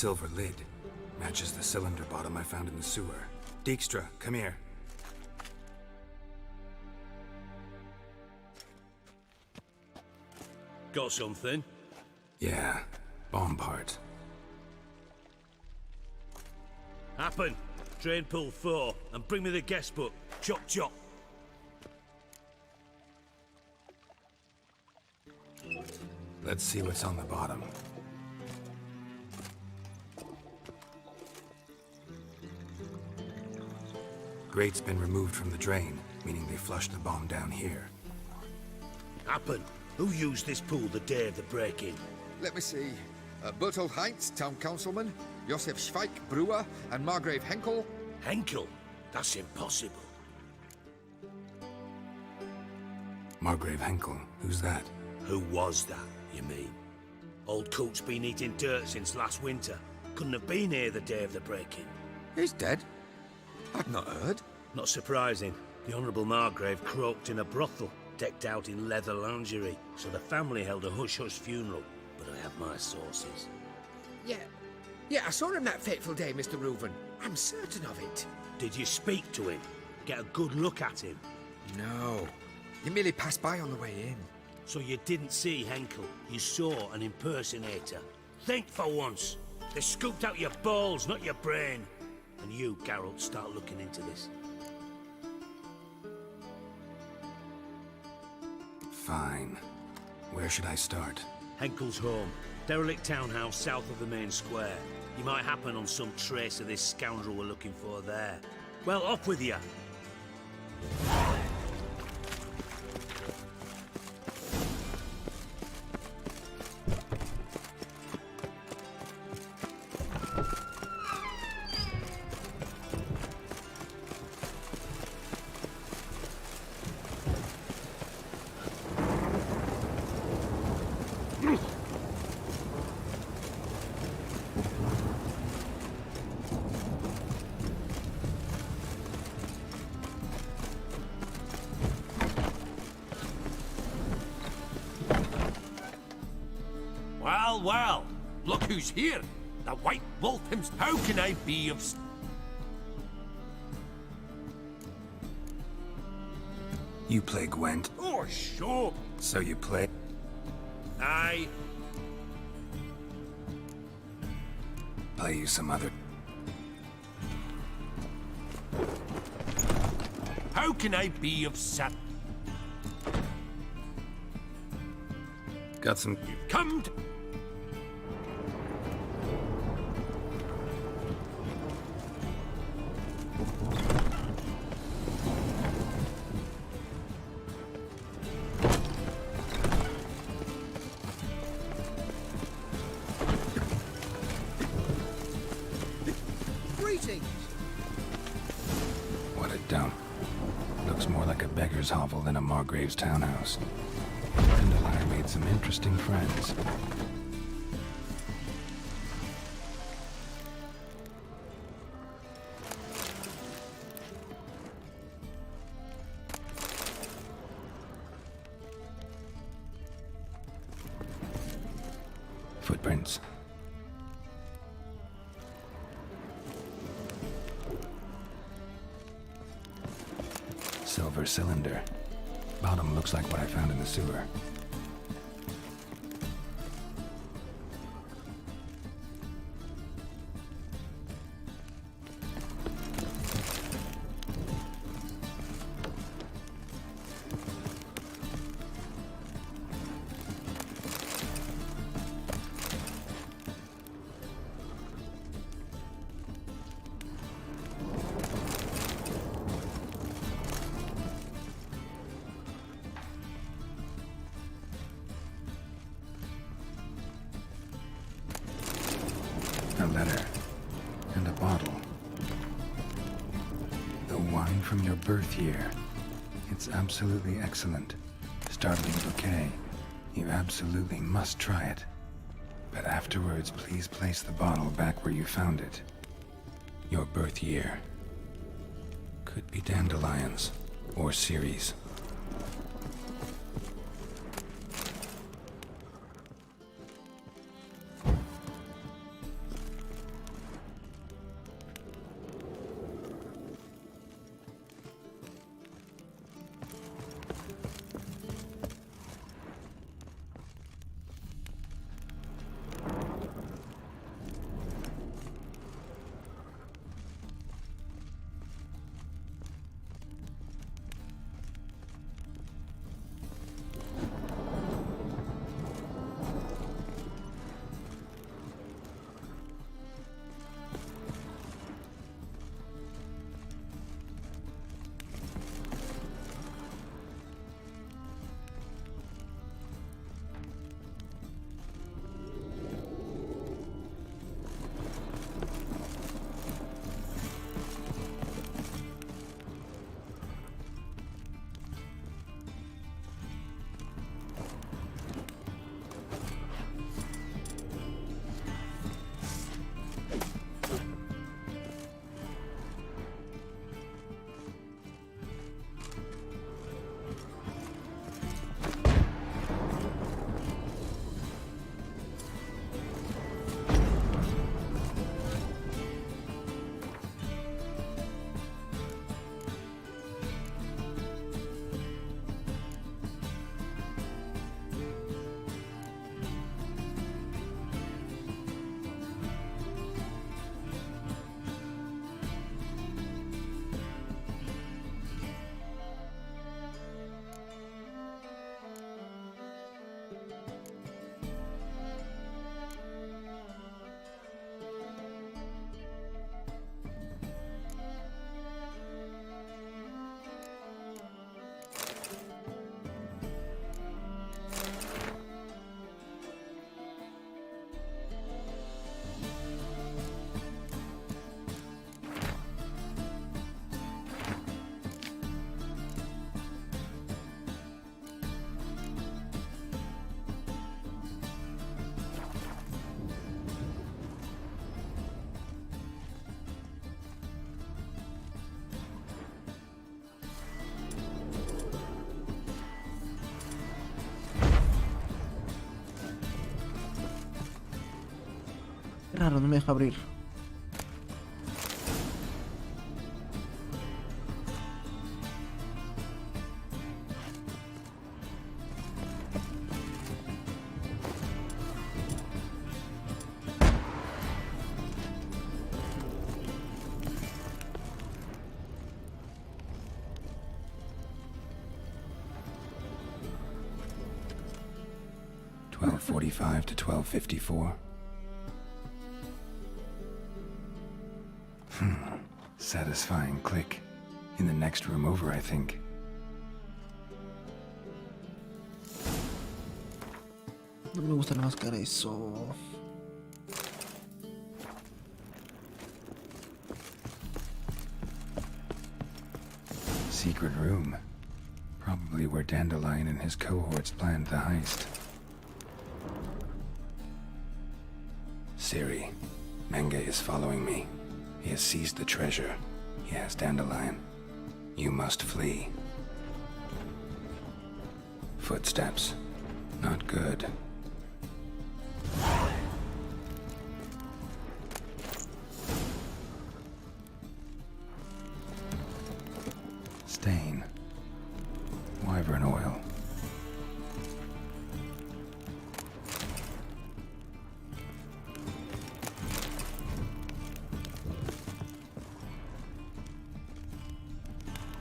silver lid. Matches the cylinder bottom I found in the sewer. Dijkstra, come here. Got something? Yeah, bomb parts. Happen. Drain pool 4, and bring me the guest book. Chop chop. Let's see what's on the bottom. Grate's been removed from the drain, meaning they flushed the bomb down here. Happen. Who used this pool the day of the break-in? Let me see. Bertold Heinz, town councilman, Josef Schweik, brewer, and Margrave Henkel. Henkel? That's impossible. Margrave Henkel? Who's that? Who was that, you mean? Old Coot's been eating dirt since last winter. Couldn't have been here the day of the break-in. He's dead? I've not heard. Not surprising. The Honourable Margrave croaked in a brothel, decked out in leather lingerie, so the family held a hush-hush funeral. But I have my sources. Yeah, I saw him that fateful day, Mr. Reuven. I'm certain of it. Did you speak to him? Get a good look at him? No. He merely passed by on the way in. So you didn't see Henkel. You saw an impersonator. Think for once. They scooped out your balls, not your brain. And you, Geralt, start looking into this. Fine. Where should I start? Henkel's home. Derelict townhouse south of the main square. You might happen on some trace of this scoundrel we're looking for there. Well, off with you. Well, look who's here. The White Wolf himself. How can I be of... You play Gwent? Oh, sure. So you play... Aye. Play you some other... How can I be of sat... Got some... You've come to... What a dump. Looks more like a beggar's hovel than a Margrave's townhouse. Dandelion made some interesting friends. Footprints. Silver cylinder. Bottom looks like what I found in the sewer. A letter. And a bottle. The wine from your birth year. It's absolutely excellent. Startling bouquet. You absolutely must try it. But afterwards, please place the bottle back where you found it. Your birth year. Could be dandelions. Or Ceres. Raro, no me deja abrir. .45 to 12:54. Satisfying click. In the next room over, I think. No me gusta la máscara eso. Secret room. Probably where Dandelion and his cohorts planned the heist. Siri, Menge is following me. He has seized the treasure. He has Dandelion. You must flee. Footsteps. Not good. Stain. Wyvern oil.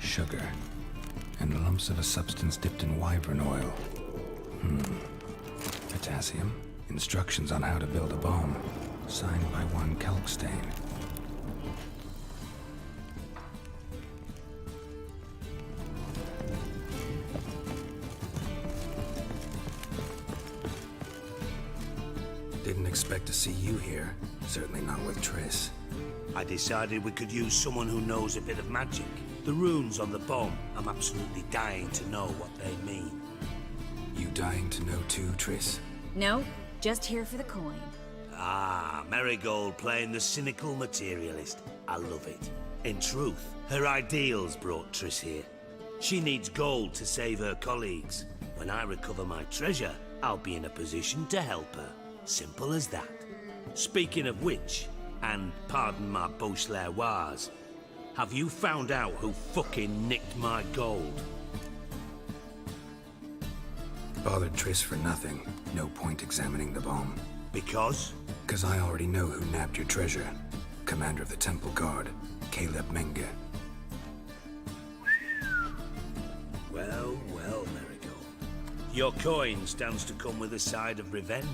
Sugar, and lumps of a substance dipped in wyvern oil. Potassium. Instructions on how to build a bomb. Signed by one Kalkstain. Didn't expect to see you here. Certainly not with Triss. I decided we could use someone who knows a bit of magic. The runes on the bomb, I'm absolutely dying to know what they mean. You dying to know too, Triss? No, just here for the coin. Ah, Marigold playing the cynical materialist. I love it. In truth, her ideals brought Triss here. She needs gold to save her colleagues. When I recover my treasure, I'll be in a position to help her. Simple as that. Speaking of which, and pardon my Beauclervoise, have you found out who fucking nicked my gold? Bothered Triss for nothing. No point examining the bomb. Because? Because I already know who nabbed your treasure. Commander of the Temple Guard, Caleb Menge. Well, well, Marigold. Your coin stands to come with a side of revenge.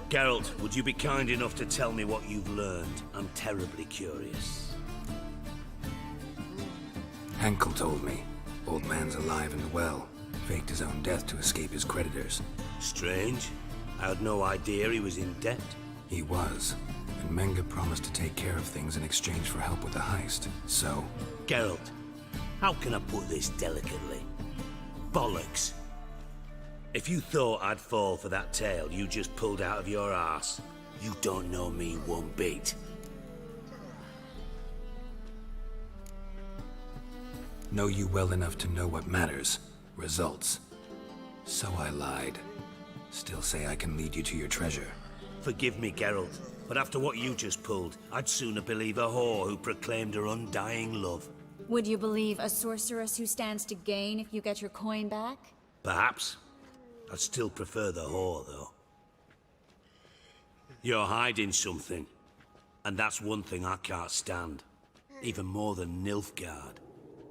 Geralt, would you be kind enough to tell me what you've learned? I'm terribly curious. Henkel told me. Old man's alive and well. Faked his own death to escape his creditors. Strange. I had no idea he was in debt. He was. And Menge promised to take care of things in exchange for help with the heist. So... Geralt, how can I put this delicately? Bollocks. If you thought I'd fall for that tale you just pulled out of your arse, you don't know me one bit. Know you well enough to know what matters. Results. So I lied. Still say I can lead you to your treasure. Forgive me, Geralt, but after what you just pulled, I'd sooner believe a whore who proclaimed her undying love. Would you believe a sorceress who stands to gain if you get your coin back? Perhaps. I'd still prefer the whore, though. You're hiding something, and that's one thing I can't stand. Even more than Nilfgaard.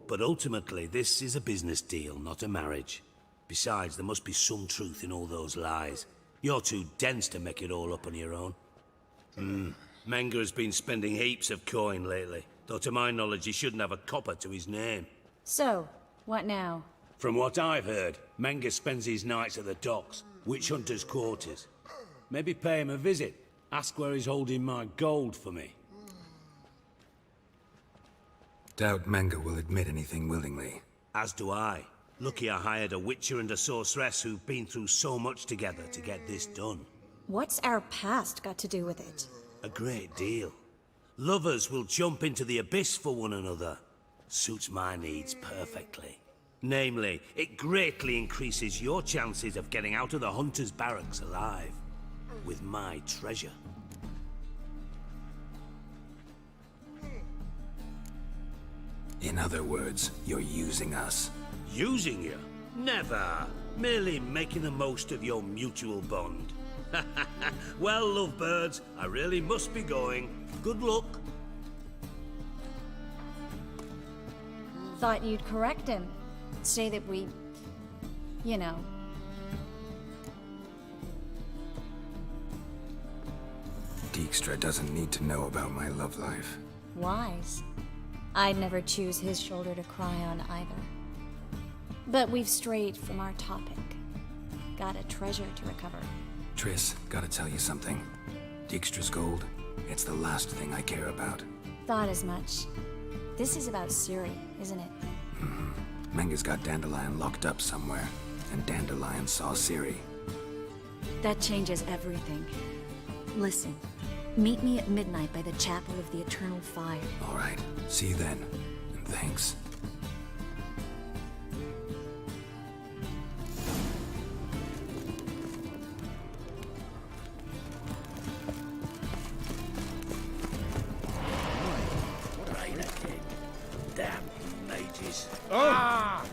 But ultimately, this is a business deal, not a marriage. Besides, there must be some truth in all those lies. You're too dense to make it all up on your own. Menge has been spending heaps of coin lately, though to my knowledge he shouldn't have a copper to his name. So, what now? From what I've heard, Menge spends his nights at the docks, witch hunters' quarters. Maybe pay him a visit. Ask where he's holding my gold for me. Doubt Menge will admit anything willingly. As do I. Lucky I hired a witcher and a sorceress who've been through so much together to get this done. What's our past got to do with it? A great deal. Lovers will jump into the abyss for one another. Suits my needs perfectly. Namely, it greatly increases your chances of getting out of the hunter's barracks alive. With my treasure. In other words, you're using us. Using you? Never. Merely making the most of your mutual bond. Well, lovebirds, I really must be going. Good luck. Thought you'd correct him. Say that we... you know... Dijkstra doesn't need to know about my love life. Wise. I'd never choose his shoulder to cry on either. But we've strayed from our topic. Got a treasure to recover. Triss, gotta tell you something. Dijkstra's gold, it's the last thing I care about. Thought as much. This is about Ciri, isn't it? Menga's got Dandelion locked up somewhere, and Dandelion saw Ciri. That changes everything. Listen, meet me at midnight by the Chapel of the Eternal Fire. All right, see you then, and thanks. Rain again. Damn mages. Ah!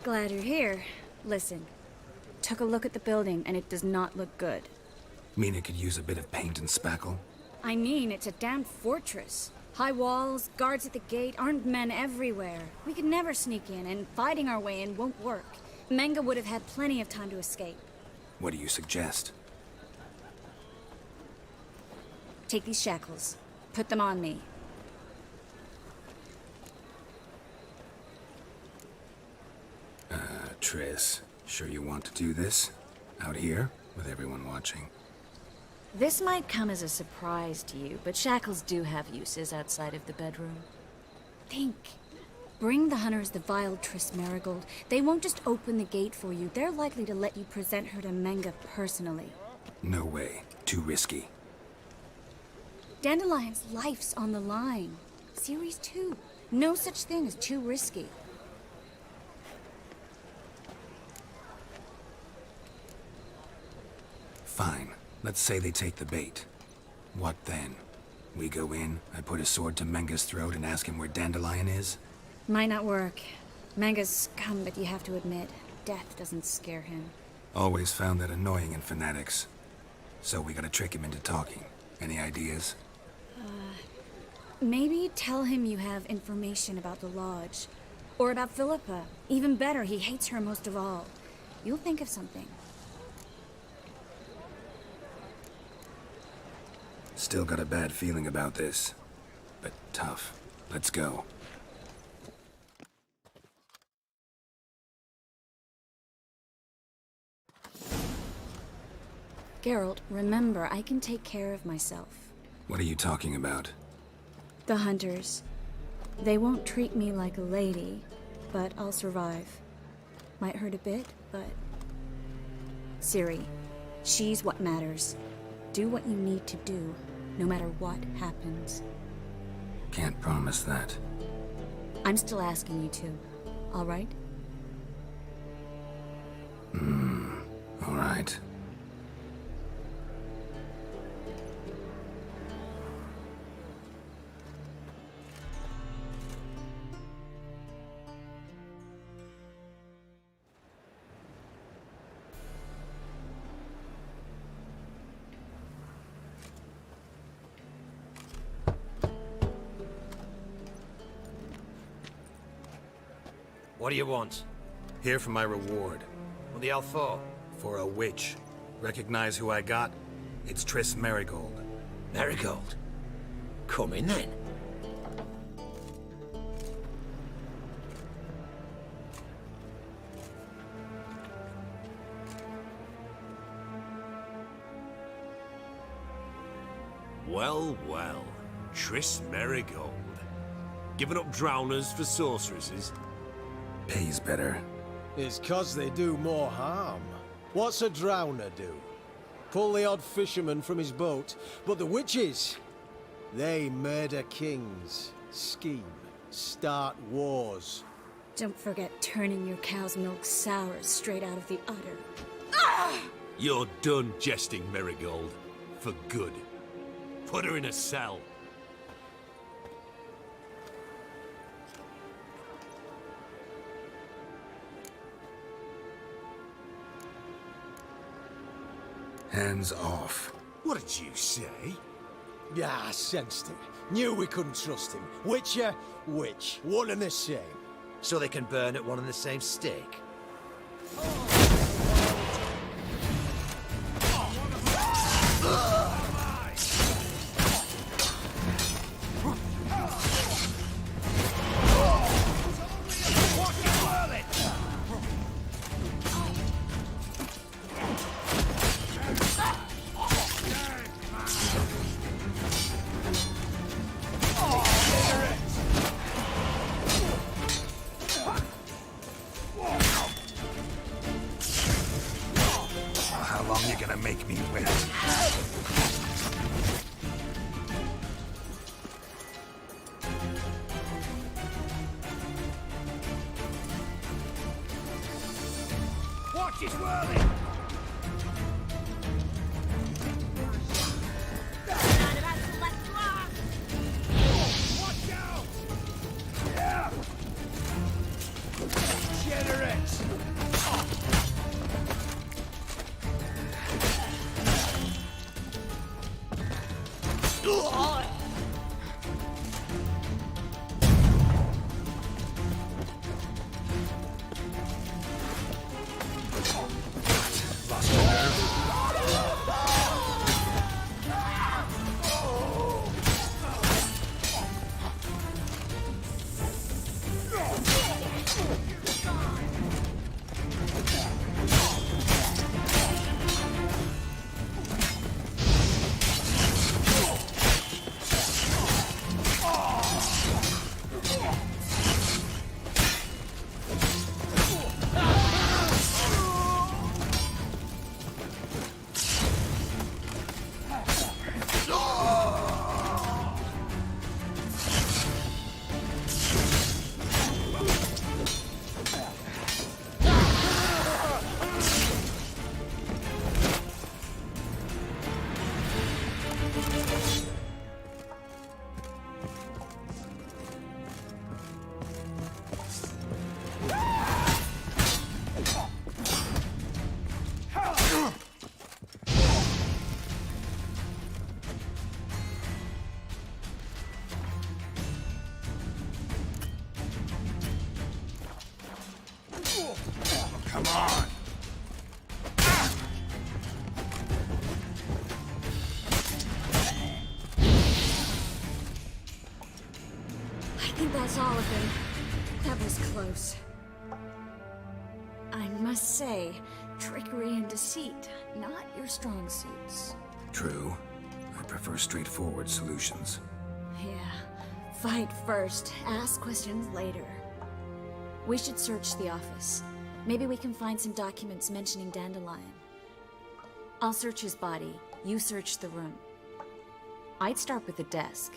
Glad you're here. Listen, took a look at the building and it does not look good. Mean it could use a bit of paint and spackle? I mean, it's a damn fortress. High walls, guards at the gate, armed men everywhere. We could never sneak in, and fighting our way in won't work. Menga would have had plenty of time to escape. What do you suggest? Take these shackles. Put them on me. Triss, sure you want to do this? Out here, with everyone watching? This might come as a surprise to you, but shackles do have uses outside of the bedroom. Think. Bring the hunters the vile Triss Marigold. They won't just open the gate for you. They're likely to let you present her to Menga personally. No way. Too risky. Dandelion's life's on the line. Series 2. No such thing as too risky. Fine. Let's say they take the bait. What then? We go in, I put a sword to Menga's throat and ask him where Dandelion is? Might not work. Menga's scum, but you have to admit, death doesn't scare him. Always found that annoying in fanatics. So we gotta trick him into talking. Any ideas? Maybe tell him you have information about the Lodge. Or about Philippa. Even better, he hates her most of all. You'll think of something. Still got a bad feeling about this. But tough. Let's go. Geralt, remember, I can take care of myself. What are you talking about? The hunters. They won't treat me like a lady, but I'll survive. Might hurt a bit, but... Ciri, she's what matters. Do what you need to do, no matter what happens. Can't promise that. I'm still asking you to, all right? All right. What do you want? Here for my reward. What the hell for? For a witch. Recognize who I got? It's Triss Marigold. Marigold? Come in then. Well, well. Triss Marigold. Giving up drowners for sorceresses? Pays better. It's 'cause they do more harm. What's a drowner do? Pull the odd fisherman from his boat. But the witches, they murder kings, scheme, start wars. Don't forget turning your cow's milk sour straight out of the udder. You're done jesting, Marigold. For good. Put her in a cell. Hands off. What did you say? Yeah, I sensed it. Knew we couldn't trust him. Witcher, witch. One and the same. So they can burn at one and the same stake? How long you gonna make me wait? Watch it whirling! Watch out! Yeah! Generate! Come on! I think that's all of them. That was close. I must say, trickery and deceit, not your strong suits. True. I prefer straightforward solutions. Yeah. Fight first, ask questions later. We should search the office. Maybe we can find some documents mentioning Dandelion. I'll search his body. You search the room. I'd start with the desk.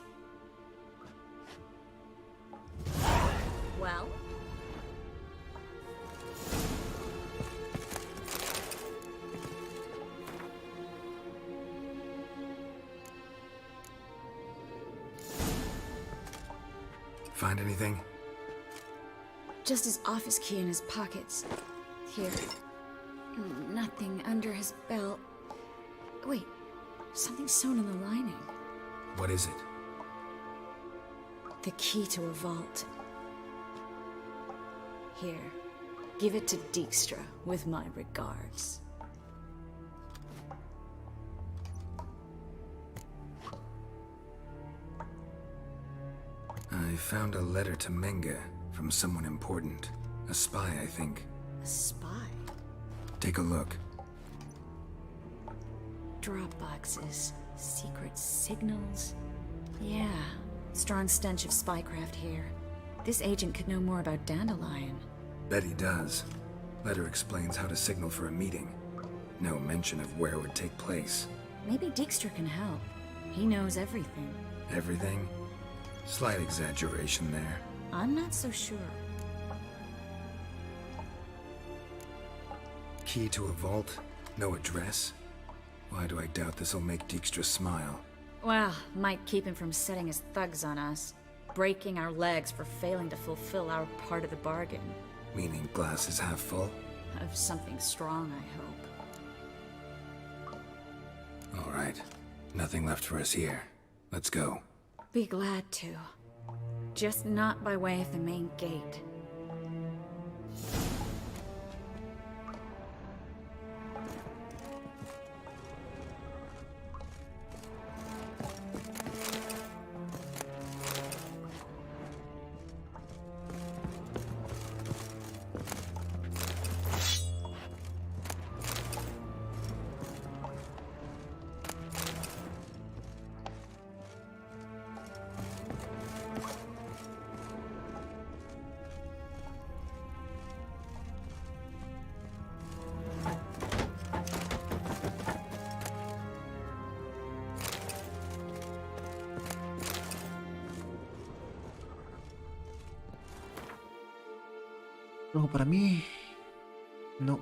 Well? Find anything? Just his office key in his pockets. Here. Nothing under his belt. Wait, something sewn in the lining. What is it? The key to a vault. Here, give it to Dijkstra with my regards. I found a letter to Menga from someone important. A spy, I think. A spy? Take a look. Drop boxes, secret signals. Yeah, strong stench of spycraft here. This agent could know more about Dandelion. Bet he does. Letter explains how to signal for a meeting. No mention of where it would take place. Maybe Dijkstra can help. He knows everything. Everything? Slight exaggeration there. I'm not so sure. Key to a vault? No address? Why do I doubt this'll make Dijkstra smile? Well, might keep him from setting his thugs on us. Breaking our legs for failing to fulfill our part of the bargain. Meaning glass is half full? Of something strong, I hope. All right. Nothing left for us here. Let's go. Be glad to. Just not by way of the main gate. No, para mí... No.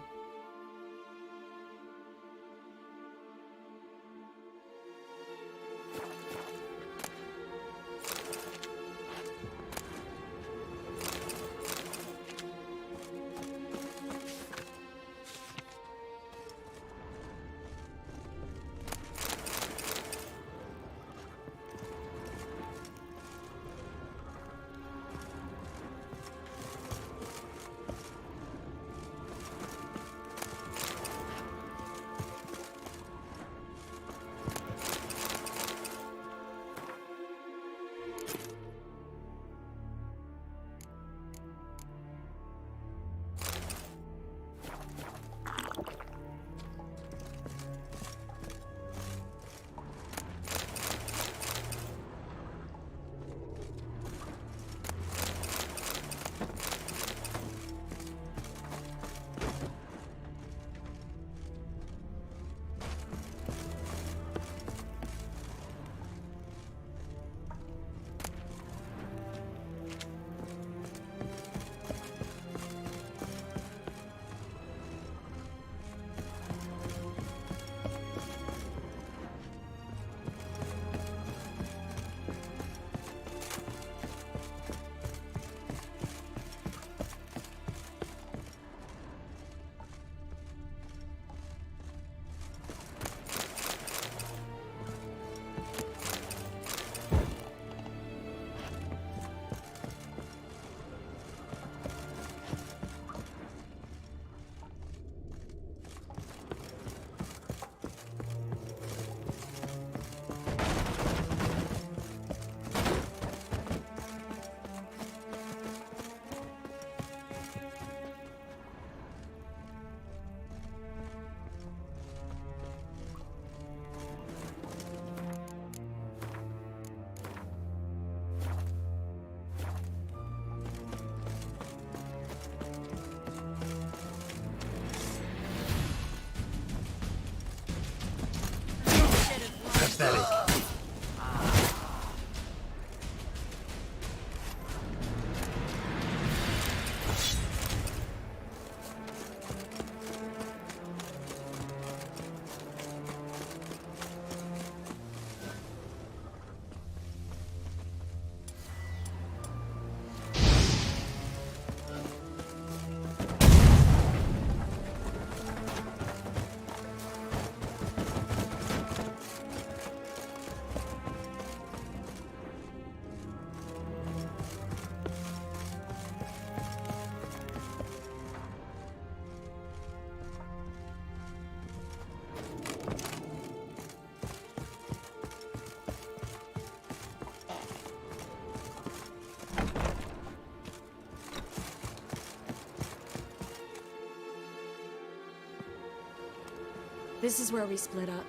This is where we split up.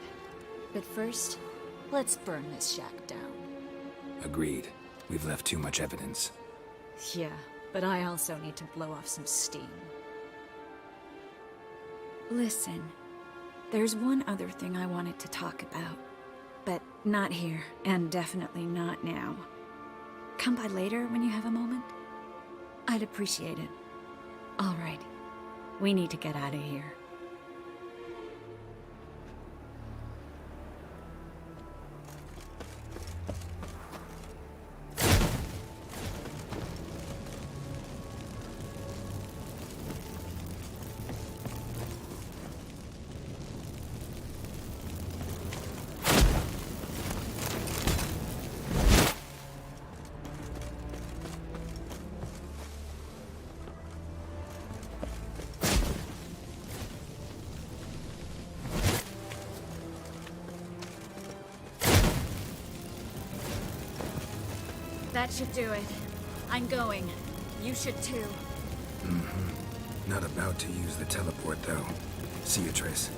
But first, let's burn this shack down. Agreed. We've left too much evidence. Yeah, but I also need to blow off some steam. Listen, there's one other thing I wanted to talk about. But not here, and definitely not now. Come by later when you have a moment? I'd appreciate it. All right. We need to get out of here. That should do it. I'm going. You should too. Not about to use the teleport, though. See you, Triss.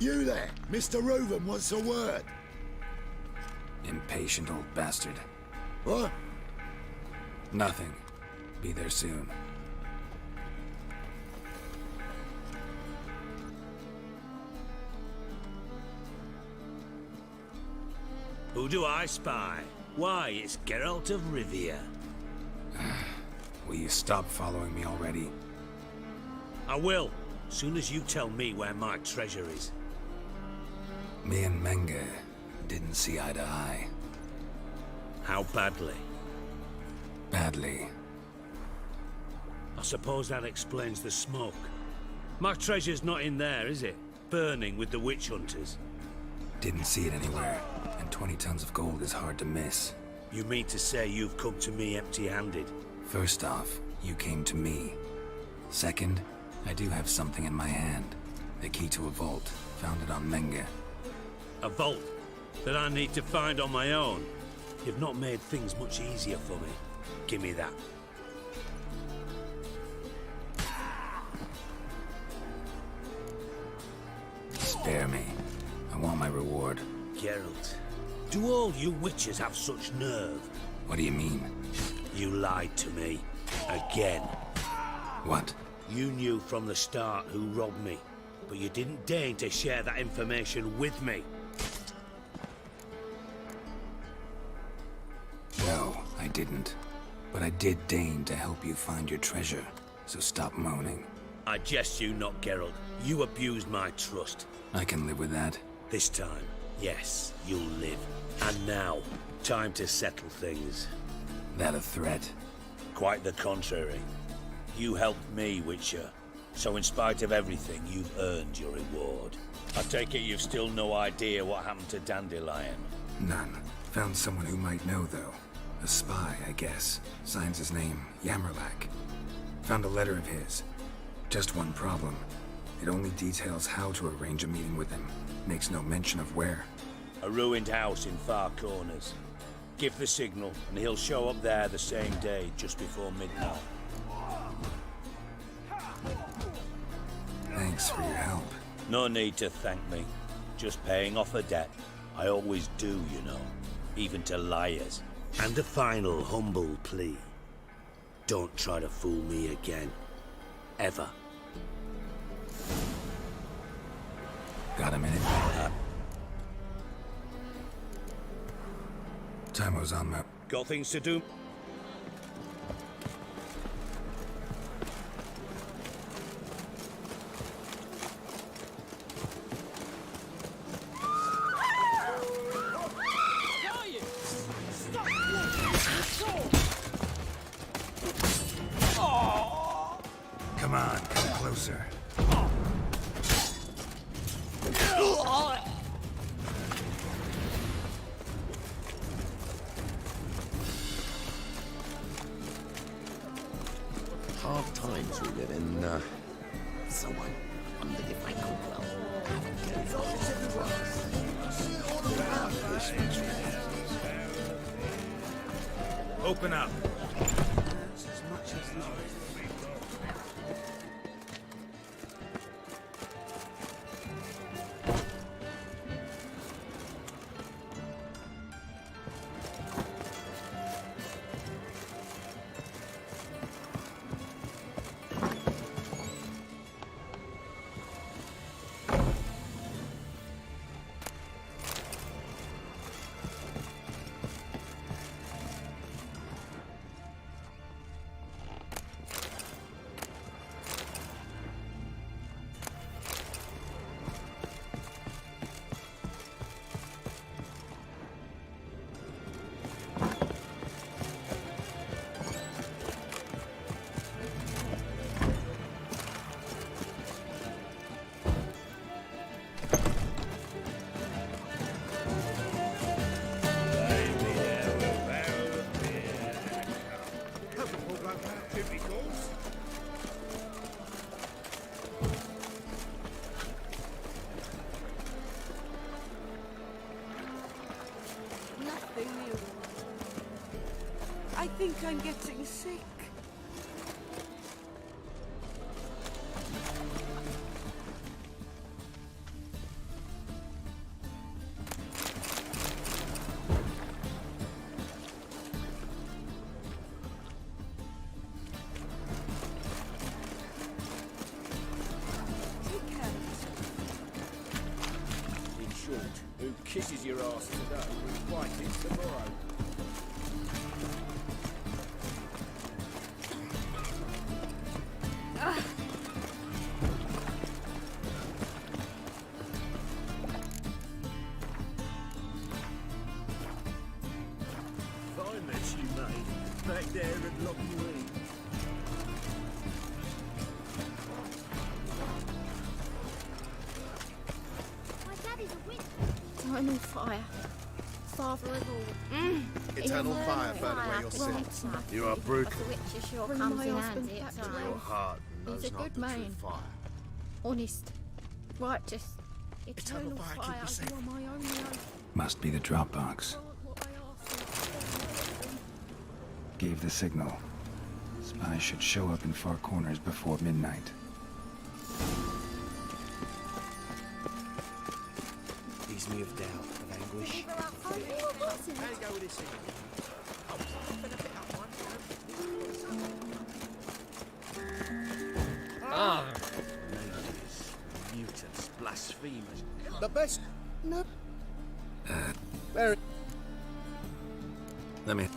You there, Mr. Reuven wants a word. Impatient old bastard. What? Nothing. Be there soon. Who do I spy? Why, it's Geralt of Rivia. Will you stop following me already? I will, soon as you tell me where my treasure is. Me and Menge didn't see eye to eye. How badly? Badly. I suppose that explains the smoke. My treasure's not in there, is it? Burning with the witch hunters. Didn't see it anywhere, and 20 tons of gold is hard to miss. You mean to say you've come to me empty-handed? First off, you came to me. Second, I do have something in my hand. The key to a vault, found it on Menge. A vault that I need to find on my own? You've not made things much easier for me. Give me that. Spare me. I want my reward. Geralt, do all you witches have such nerve? What do you mean? You lied to me. Again. What? You knew from the start who robbed me, but you didn't deign to share that information with me. No, I didn't. But I did deign to help you find your treasure, so stop moaning. I jest you not, Geralt. You abused my trust. I can live with that. This time, yes, you'll live. And now, time to settle things. That a threat? Quite the contrary. You helped me, Witcher. So in spite of everything, you've earned your reward. I take it you've still no idea what happened to Dandelion? None. Found someone who might know, though. A spy, I guess. Signs his name, Yammerlack. Found a letter of his. Just one problem. It only details how to arrange a meeting with him. Makes no mention of where. A ruined house in Far Corners. Give the signal, and he'll show up there the same day, just before midnight. Thanks for your help. No need to thank me. Just paying off a debt. I always do, you know. Even to liars. And a final humble plea. Don't try to fool me again. Ever. Got a minute? Time was on, Map. Got things to do? Hard times we live in, so I wondered if I could, well, have a go. Open up. I think I'm getting sick. Take care of yourself. In short, who kisses your ass today will fight it tomorrow. Fine mess you made. Back there at Lock Wing. My daddy's a witch. Eternal fire. Father of all. Eternal fire burn away your sins. You are brutal. The witch sure Bring comes my in husband handy back at to times. Your heart knows He's a not good the true man. fire. Honest. Righteous. Eternal fire, keep fire. you safe. You are my only hope. Must be the drop box. What I ask. Gave the signal. Spies should show up in far corners before midnight. Ease me of doubt, of anguish. Oh, you were watching How do you go with this thing? Ladies, mutants, blasphemers. The best. No. Very. Let me...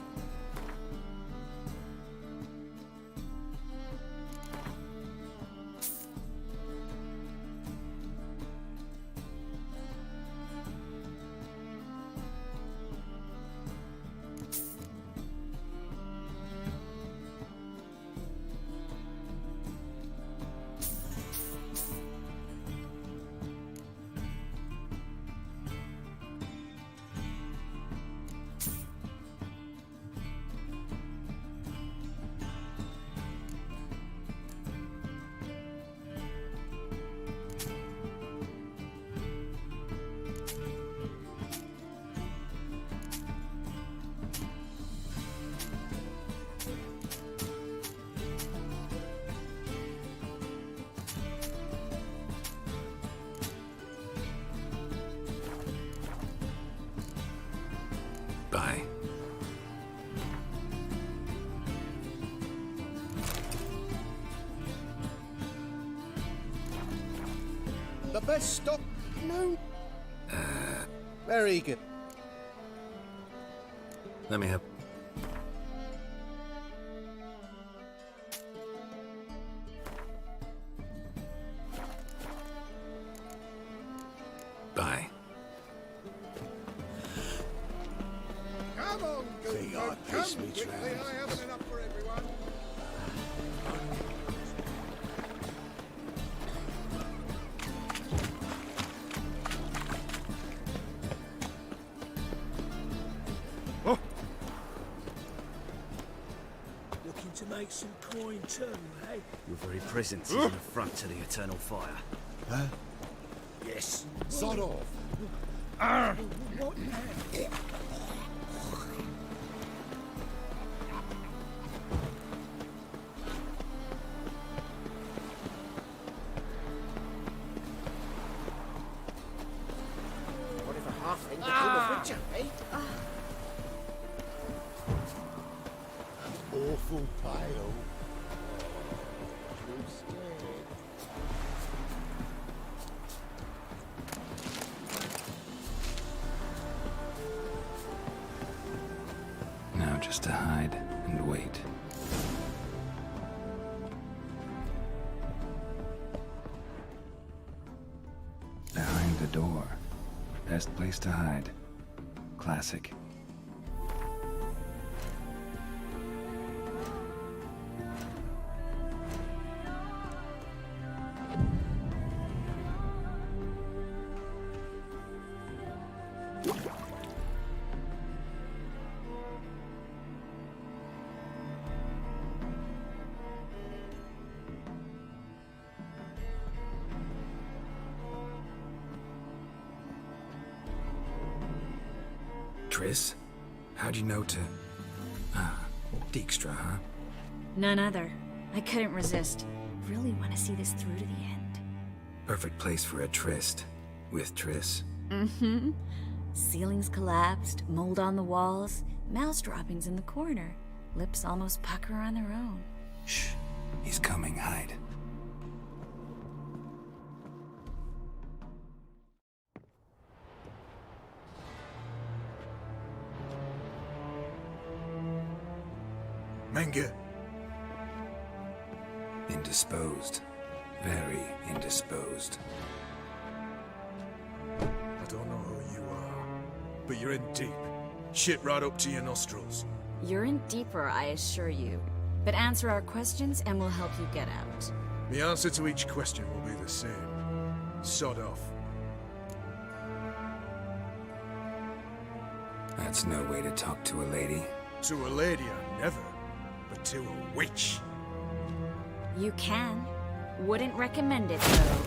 Bye. The best stock. No. Very good. Let me have... Bye. Come on, Think Goldberg, I'd piss come me quickly. trousers. I haven't enough for everyone. make some coin too, eh? Your very presence is an affront to the eternal fire. Huh? Yes. Sod off. What now? Whatever half-thing became of Richard, eh? Awful pale. Too scared. Now just to hide and wait. Behind the door. Best place to hide. Classic. Triss? How'd you know to... Dijkstra, huh? None other. I couldn't resist. Really want to see this through to the end. Perfect place for a tryst. With Triss. Mm-hmm. Ceilings collapsed, mold on the walls, mouse droppings in the corner. Lips almost pucker on their own. Shh. He's coming, hide. Menge. Indisposed. Very indisposed. I don't know who you are, but you're in deep. Shit right up to your nostrils. You're in deeper, I assure you. But answer our questions and we'll help you get out. The answer to each question will be the same. Sod off. That's no way to talk to a lady. To a lady, I never. But to a witch. You can. Wouldn't recommend it, though.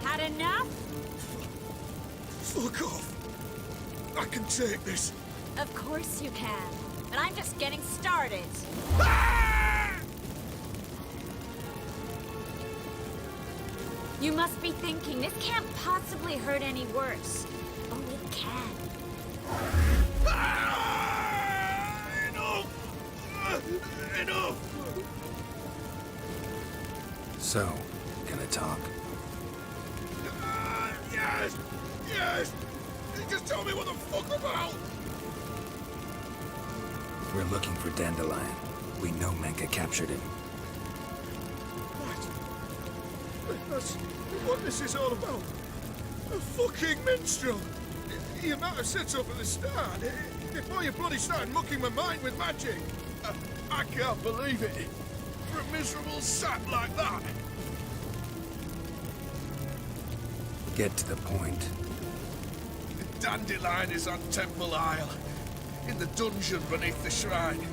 Had enough? Fuck off. I can take this. Of course you can. And I'm just getting started. You must be thinking, this can't possibly hurt any worse. Oh, it can. Enough! So, gonna talk? Yes! Yes! Just tell me what the fuck about! We're looking for Dandelion. We know Menka captured him. What? That's what this is all about. A fucking minstrel! You might have said so from the start. Before you bloody started mucking my mind with magic. I can't believe it. For a miserable sap like that. Get to the point. The Dandelion is on Temple Isle. In the dungeon beneath the shrine.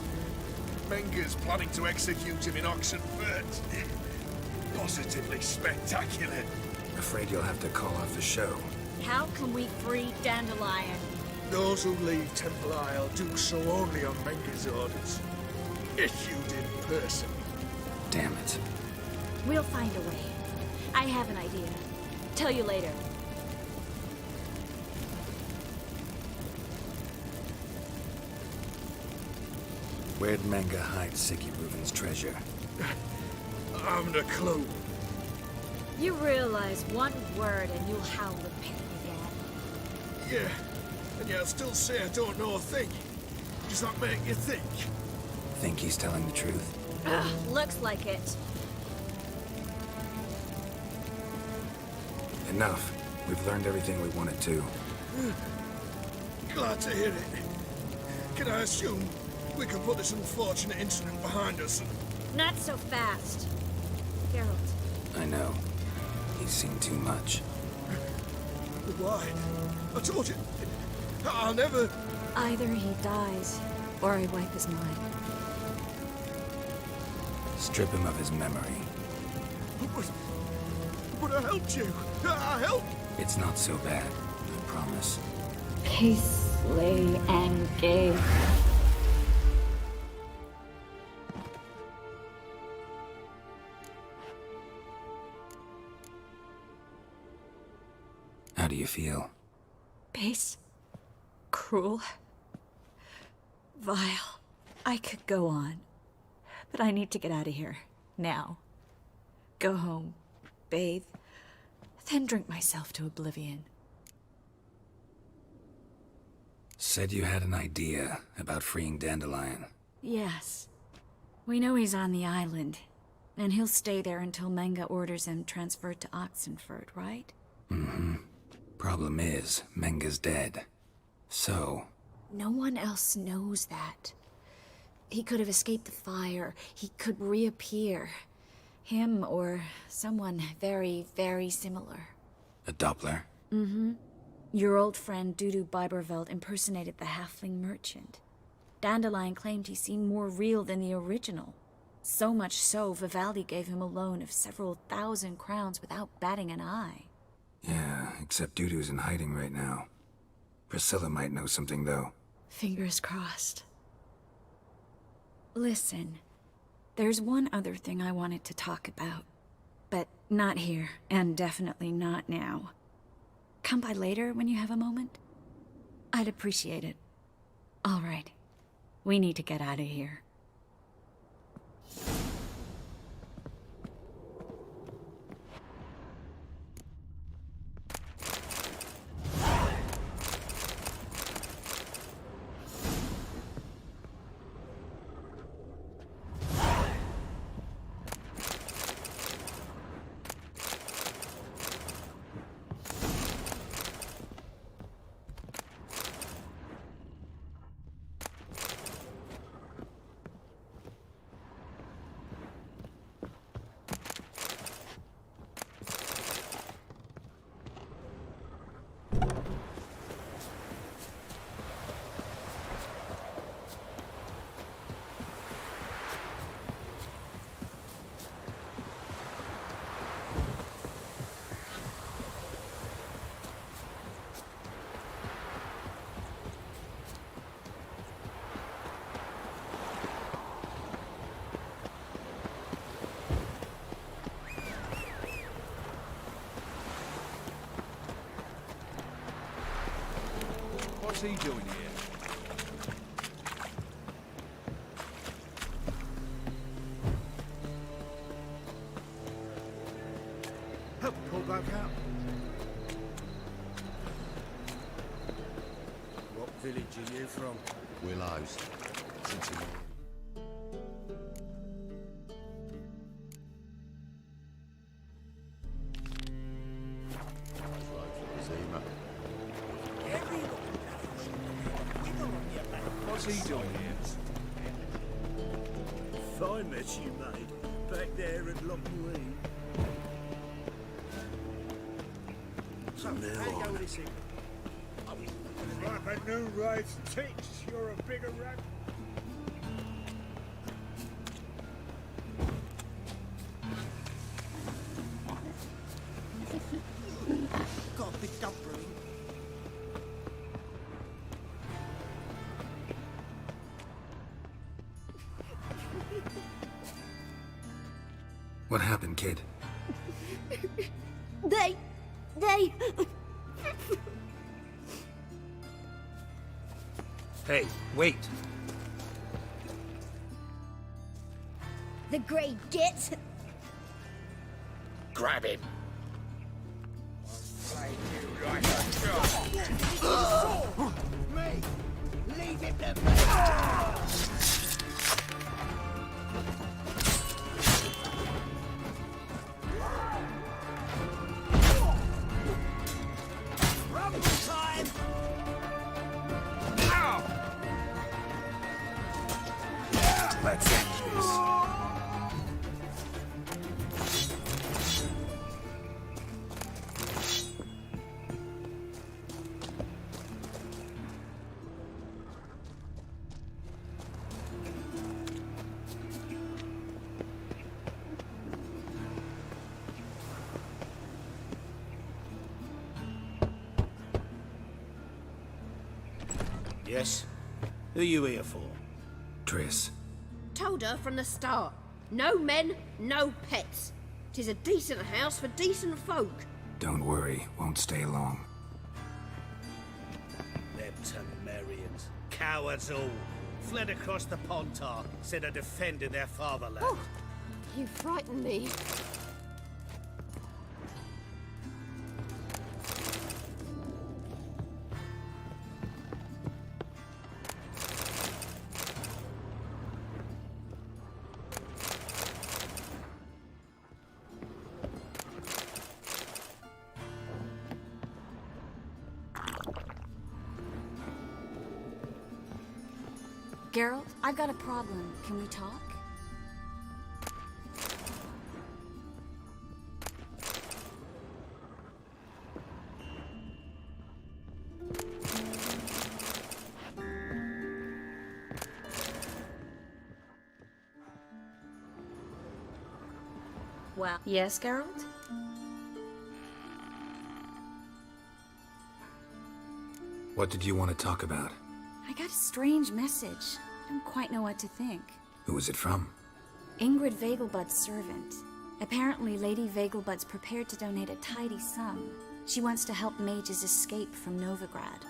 Menga's planning to execute him in Oxenfurt. Positively spectacular. Afraid you'll have to call off the show. How can we free Dandelion? Those who leave Temple Isle do so only on Menga's orders. Issued in person. Damn it. We'll find a way. I have an idea. Tell you later. Where'd Menga hide Siggy Reuven's treasure? I haven't a clue. You realize one word and you'll howl the pain again. Yeah, and yet I'll still say I don't know a thing. Does that make you think? Think he's telling the truth? Ugh, looks like it. Enough. We've learned everything we wanted to. Glad to hear it. Can I assume we can put this unfortunate incident behind us? Not so fast. Geralt. I know. He's seen too much. Why? I told you. I'll never... Either he dies, or I wipe his mind. Strip him of his memory. But I helped you. I helped... It's not so bad, I promise. Peace, lay, and gay. How do you feel? Base. Cruel. Vile. I could go on. But I need to get out of here. Now. Go home. Bathe. Then drink myself to oblivion. Said you had an idea about freeing Dandelion. Yes. We know he's on the island. And he'll stay there until Menga orders him transferred to Oxenford, right? Mm-hmm. Problem is, Menga's dead. So... No one else knows that. He could have escaped the fire. He could reappear. Him or someone very, very similar. A Doppler? Mm-hmm. Your old friend Dudu Biberveld impersonated the halfling merchant. Dandelion claimed he seemed more real than the original. So much so, Vivaldi gave him a loan of several thousand crowns without batting an eye. Yeah, except Dudu's in hiding right now. Priscilla might know something, though. Fingers crossed. Listen, there's one other thing I wanted to talk about. But not here, and definitely not now. Come by later when you have a moment? I'd appreciate it. All right. We need to get out of here. What's he doing here? Help pull back out. What village are you from? Willows. Cincinnati. What's he doing here? Fine mess you made. Back there at Lockwood. So, how you go with this thing? Like a new race tits, you're a bigger rat. Got a big dump room. What happened, kid? They... Hey, wait. The Grey Git. Grab him. Me! Leave him to me! Rumble time! Let's end this. Yes? Who you here for? Triss. Told her from the start. No men, no pets. 'Tis a decent house for decent folk. Don't worry, won't stay long. Them Temerians. Cowards all. Fled across the Pontar, said of defending their fatherland. Oh, you frighten me. Geralt, I've got a problem. Can we talk? Well, yes, Geralt? What did you want to talk about? I got a strange message. I don't quite know what to think. Who was it from? Ingrid Vegelbud's servant. Apparently, Lady Vegelbud's prepared to donate a tidy sum. She wants to help mages escape from Novigrad.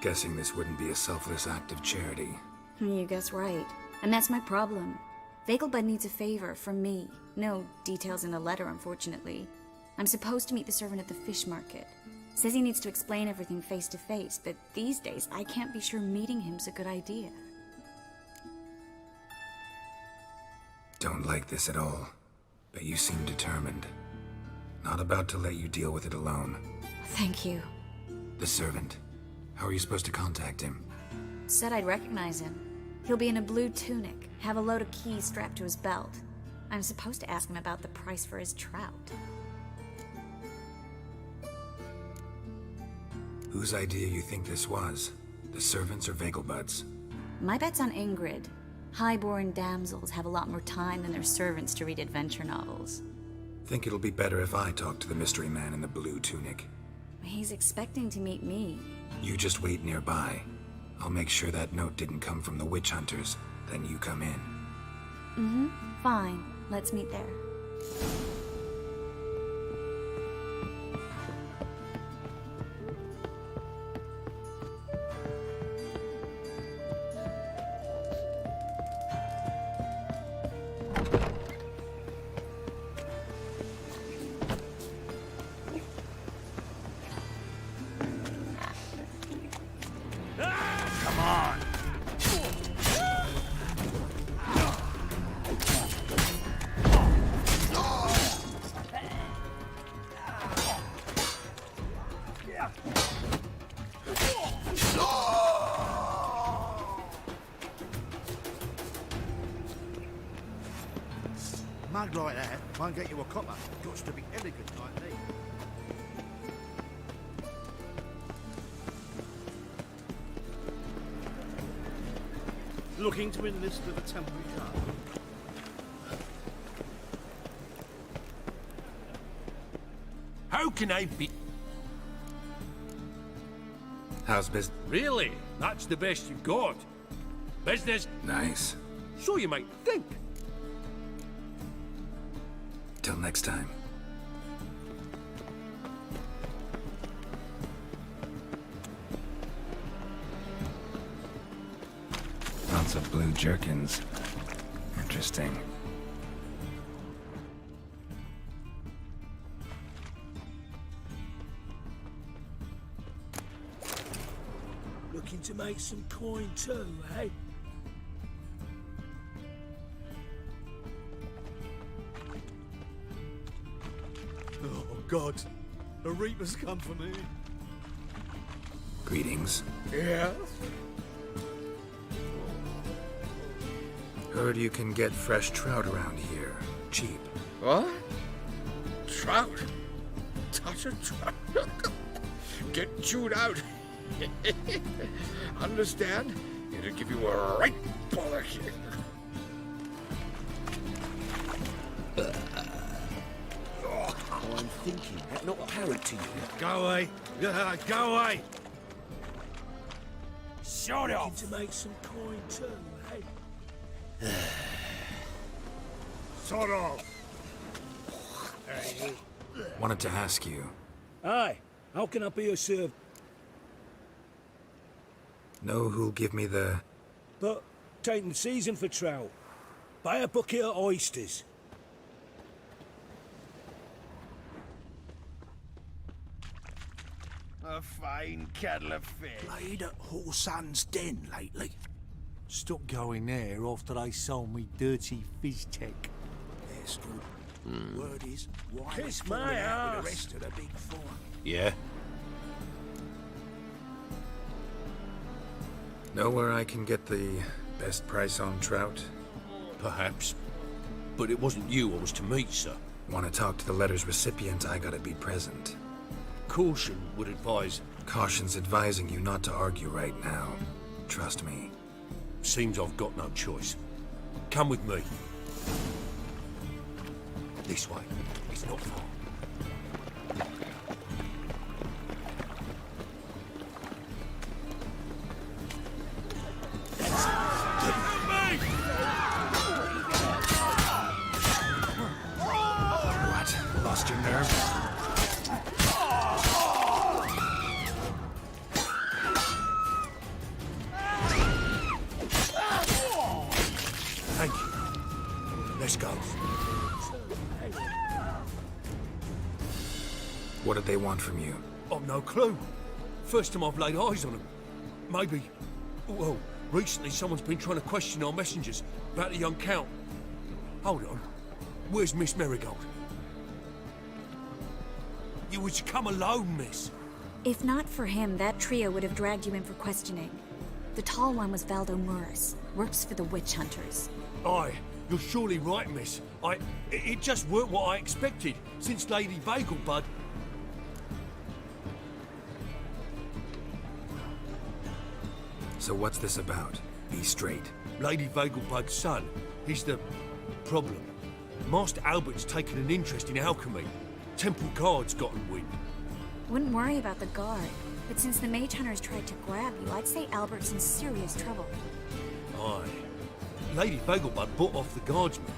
Guessing this wouldn't be a selfless act of charity. You guess right. And that's my problem. Vegelbud needs a favor from me. No details in the letter, unfortunately. I'm supposed to meet the servant at the fish market. Says he needs to explain everything face to face, but these days I can't be sure meeting him's a good idea. Don't like this at all, but you seem determined. Not about to let you deal with it alone. Thank you. The servant. How are you supposed to contact him? Said I'd recognize him. He'll be in a blue tunic, have a load of keys strapped to his belt. I'm supposed to ask him about the price for his trout. Whose idea you think this was? The servants or Vegelbud's? My bet's on Ingrid. Highborn damsels have a lot more time than their servants to read adventure novels. Think it'll be better if I talk to the mystery man in the blue tunic. He's expecting to meet me. You just wait nearby. I'll make sure that note didn't come from the witch hunters. Then you come in. Mm-hmm. Fine. Let's meet there. Mug like that won't get you a copper. Got to be elegant like me. Looking to enlist with a temporary guard. How can I be... How's business? Really? That's the best you've got? Business? Nice. So you might think. Till next time. Lots of blue jerkins. Interesting. Looking to make some coin too, eh? Oh, God. A reaper's come for me. Greetings. Yes? Heard you can get fresh trout around here. Cheap. What? Trout? Touch a trout? Get chewed out. Understand? It'll give you a right bollock. I'm thinking that not apparent to you. Go away. Go away. Shut Looking off! to make some coin too, eh? Sort of. Wanted to ask you. Aye, how can I be of service? Know who'll give me the... But taking the season for trout. Buy a bucket of oysters. A fine kettle of fish. Played at Horsan's Den lately. Stopped going there after they sold me dirty fizz tech. There's good. Word is, why Kiss my out with the ass. rest of the big four. Yeah? Know where I can get the best price on trout? Perhaps. But it wasn't you I was to meet, sir. Want to talk to the letter's recipient, I gotta be present. Caution would advise... Caution's advising you not to argue right now. Trust me. Seems I've got no choice. Come with me. This way. It's not far. What? Lost your nerve? Thank you. Let's go. What did they want from you? I've no clue. First time I've laid eyes on them. Maybe... Well, recently someone's been trying to question our messengers about the young Count. Hold on. Where's Miss Marigold? You was to come alone, miss. If not for him, that trio would have dragged you in for questioning. The tall one was Valdo Muris. Works for the witch hunters. Aye, you're surely right, miss. It just weren't what I expected, since Lady Vagelbud... So what's this about? Be straight. Lady Vagelbud's son, he's the... problem. Master Albert's taken an interest in alchemy. Temple guards gotten wind. Wouldn't worry about the guard, but since the mage hunters tried to grab you, I'd say Albert's in serious trouble. Aye. Lady Vagelbud bought off the guardsmen,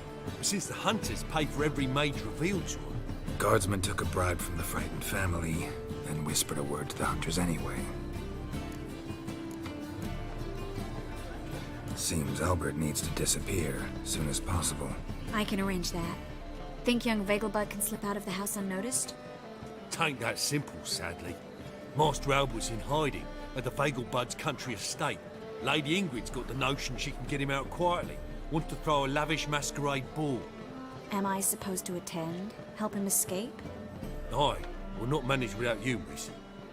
since the hunters pay for every mage revealed to them. Guardsmen took a bribe from the frightened family, then whispered a word to the hunters anyway. Seems Albert needs to disappear as soon as possible. I can arrange that. Think young Vagelbud can slip out of the house unnoticed? Tain't that simple, sadly. Master Albert's in hiding at the Vagelbud's country estate. Lady Ingrid's got the notion she can get him out quietly. Wants to throw a lavish masquerade ball. Am I supposed to attend? Help him escape? Aye, we'll not manage without you, miss.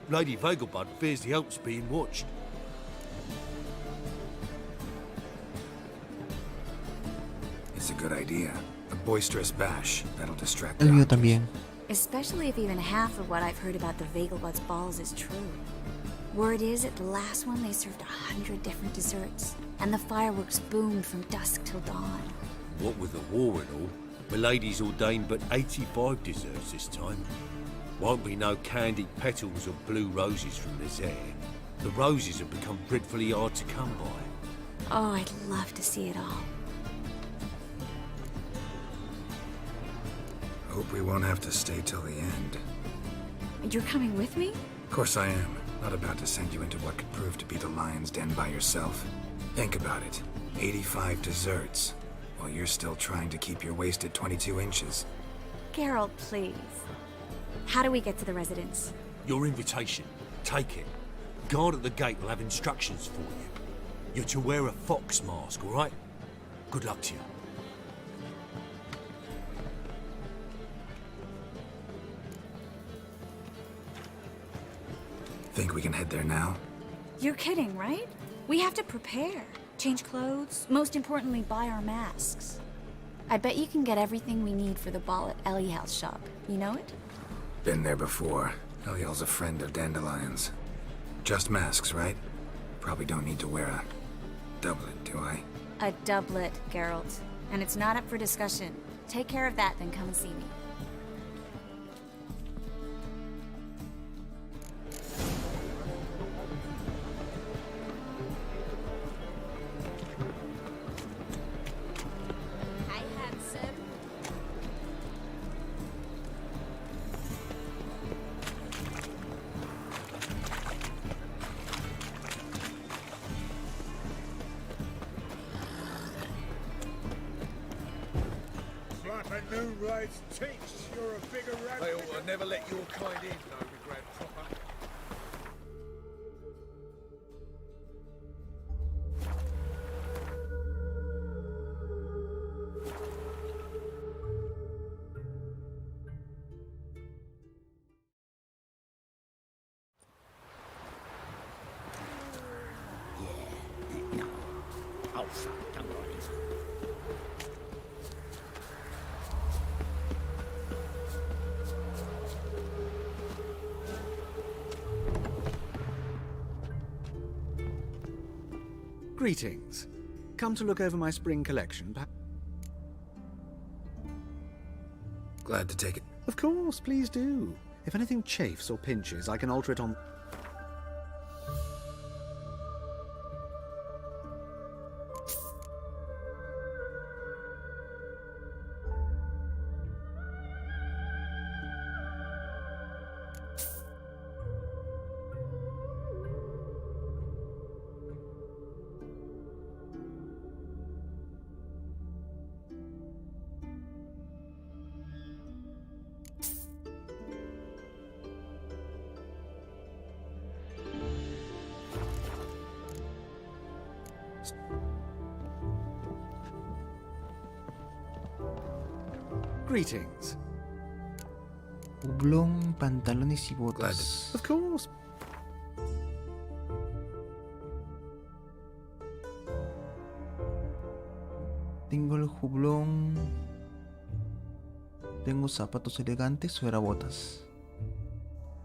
Lady Vagelbud fears the help's being watched. It's a good idea. A boisterous bash that'll distract El mío the hunters. también. Especially if even half of what I've heard about the Vagelbud's balls is true. Word is, at the last one they served 100 different desserts, and the fireworks boomed from dusk till dawn. What with the war and all, Milady's ordained but 85 desserts this time. Won't be no candied petals or blue roses from this air. The roses have become dreadfully hard to come by. Oh, I'd love to see it all. Hope we won't have to stay till the end. You're coming with me? Of course I am. Not about to send you into what could prove to be the lion's den by yourself. Think about it. 85 desserts, while you're still trying to keep your waist at 22 inches. Geralt, please. How do we get to the residence? Your invitation. Take it. Guard at the gate will have instructions for you. You're to wear a fox mask, all right? Good luck to you. Think we can head there now? You're kidding, right? We have to prepare. Change clothes. Most importantly, buy our masks. I bet you can get everything we need for the ball at Eliel's shop. You know it? Been there before. Eliel's a friend of Dandelion's. Just masks, right? Probably don't need to wear a doublet, do I? A doublet, Geralt. And it's not up for discussion. Take care of that, then come and see me. new rights takes, you're a bigger rat. They ought to never let your kind in, no regret proper. Oh, fuck, don't worry. Greetings. Come to look over my spring collection, Glad to take it. Of course, please do. If anything chafes or pinches, I can alter it on... Greetings. Oblong, pantalones y botas. Of course. Tengo el jublón. Tengo zapatos elegantes o era botas.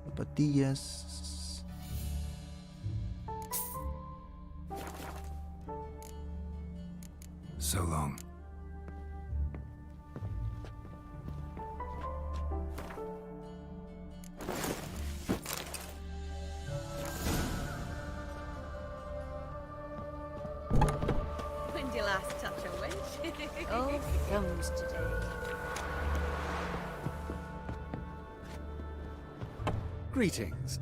Zapatillas. So long. When did you last touch a wench? Oh, thumbs today. Greetings.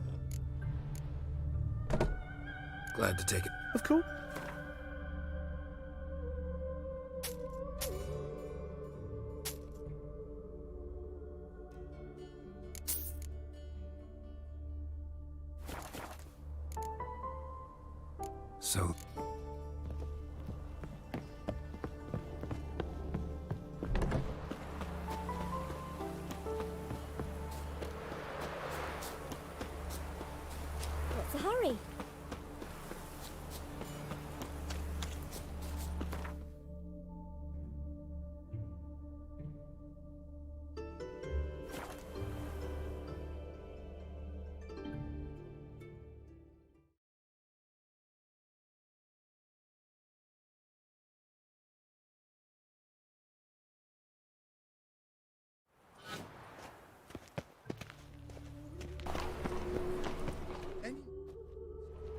Glad to take it. Of course. So... What's the hurry?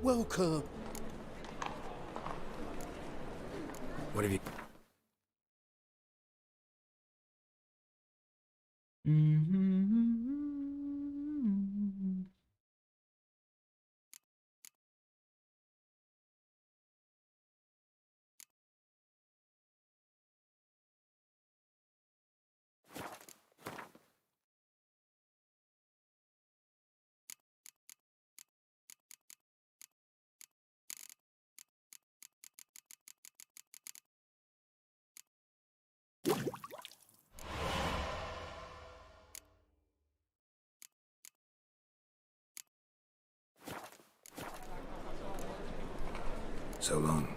Welcome. What have you... So long.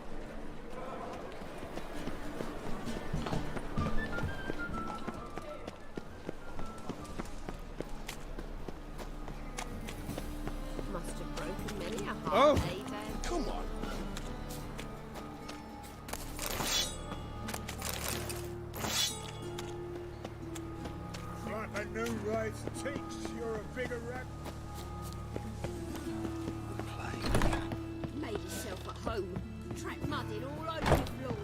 Must have broken many a heart. Oh, eh, Dad? come on. Like a new rights takes, you're a bigger rat. Made yourself at home. Track mudded all over your floor.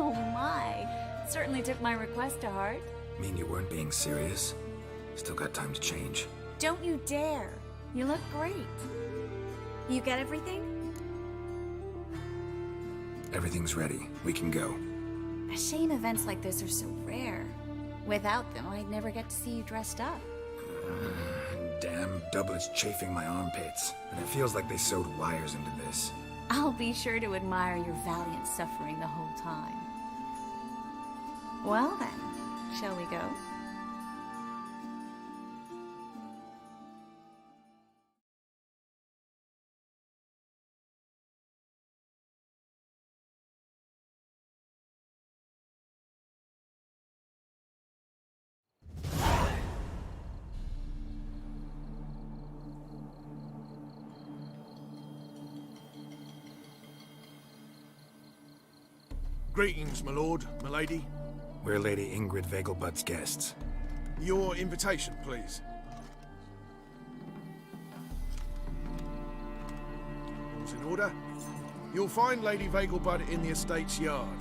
Oh my. Certainly took my request to heart. Mean you weren't being serious? Still got time to change. Don't you dare. You look great. You get everything? Everything's ready. We can go. A shame events like this are so rare. Without them, I'd never get to see you dressed up. Damn doublet's chafing my armpits. And it feels like they sewed wires into this. I'll be sure to admire your valiant suffering the whole time. Well then, shall we go? Greetings, my lord, my lady. We're Lady Ingrid Vegelbud's guests. Your invitation, please. All's in order. You'll find Lady Vegelbud in the estate's yard.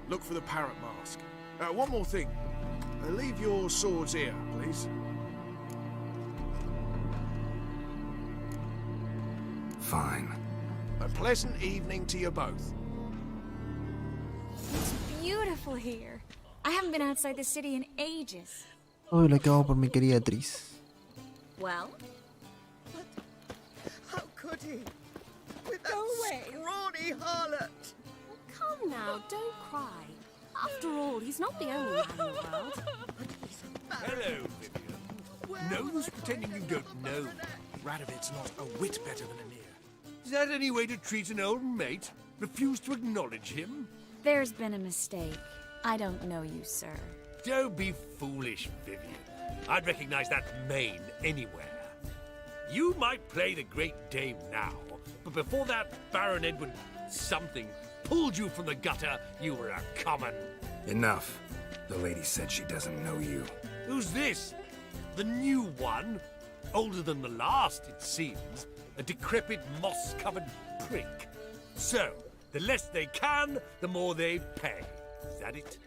Look for the parrot mask. One more thing. Leave your swords here, please. Fine. A pleasant evening to you both. It's beautiful here. I haven't been outside the city in ages. Hoy lo acabo por mi querida Tris. Well? How could he? With that scrawny harlot! Come now, don't cry. After all, he's not the only man in the world. Hello, Vivian. No use pretending you don't know. Radovid's not a whit better than Anir. Is that any way to treat an old mate? Refuse to acknowledge him? There's been a mistake. I don't know you, sir. Don't be foolish, Vivian. I'd recognize that mane anywhere. You might play the Great Dame now, but before that Baron Edward something pulled you from the gutter, you were a common. Enough. The lady said she doesn't know you. Who's this? The new one? Older than the last, it seems. A decrepit, moss-covered prick. So, the less they can, the more they pay. Is that it?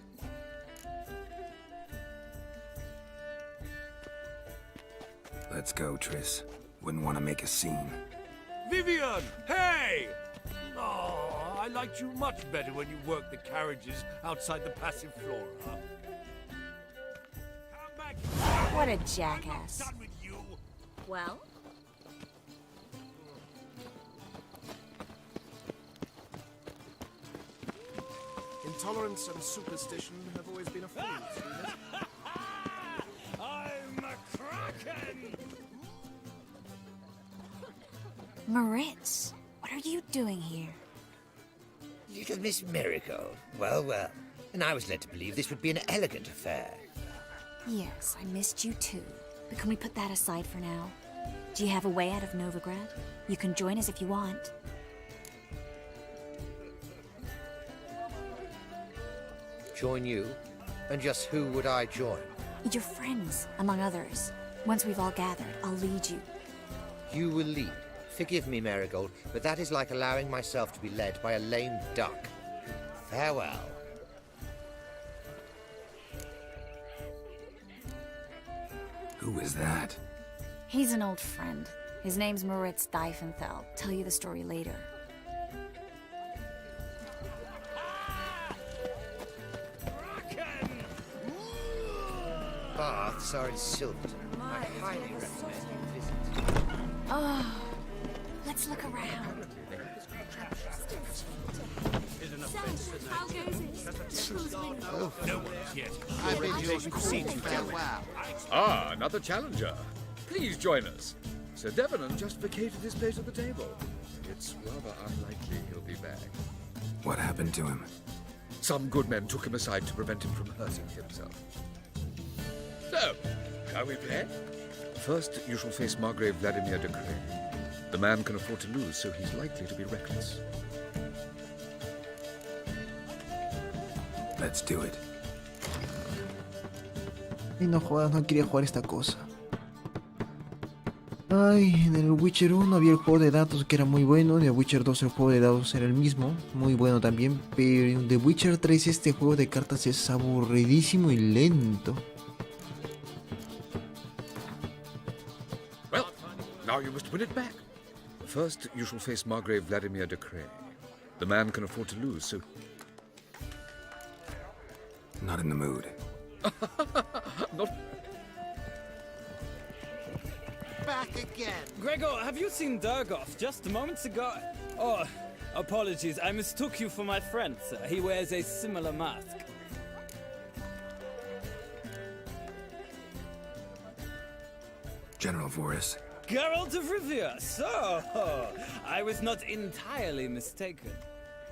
Let's go, Tris. Wouldn't want to make a scene. Vivian! Hey! Oh, I liked you much better when you worked the carriages outside the passive flora. What a jackass. Well? Intolerance and superstition have always been a fool. I'm a kraken! Moritz, what are you doing here? Little Miss Marigold. Well, well. And I was led to believe this would be an elegant affair. Yes, I missed you too. But can we put that aside for now? Do you have a way out of Novigrad? You can join us if you want. Join you? And just who would I join? Your friends, among others. Once we've all gathered, I'll lead you. You will lead. Forgive me, Marigold, but that is like allowing myself to be led by a lame duck. Farewell. Who is that? He's an old friend. His name's Moritz Diefenthal. Tell you the story later. Baths are in Silverton. I highly recommend you visit. Oh, let's look around. How goes it? No one's yet. I've been to proceed to farewell. Ah, another challenger. Please join us. Sir Devenant just vacated his place at the table. It's rather unlikely he'll be back. What happened to him? Some good men took him aside to prevent him from hurting himself. So, shall we play? First, you shall face Margrave Vladimir de Grey. The man can afford to lose, so he's likely to be reckless. Let's do it. Y no jodas, no quiere jugar esta cosa. Ay, en el Witcher 1 había el juego de dados que era muy bueno, en el Witcher 2 el juego de dados era el mismo, muy bueno también, pero en The Witcher 3 este juego de cartas es aburridísimo y lento. Well, now you must win it back. First, you shall face Margrave Vladimir de Cray. The man can afford to lose, so... Not in the mood. Not... Back again. Gregor, have you seen Durgoff just moments ago? Oh, apologies. I mistook you for my friend, sir. He wears a similar mask. General Voris. Geralt of Rivia. So, I was not entirely mistaken.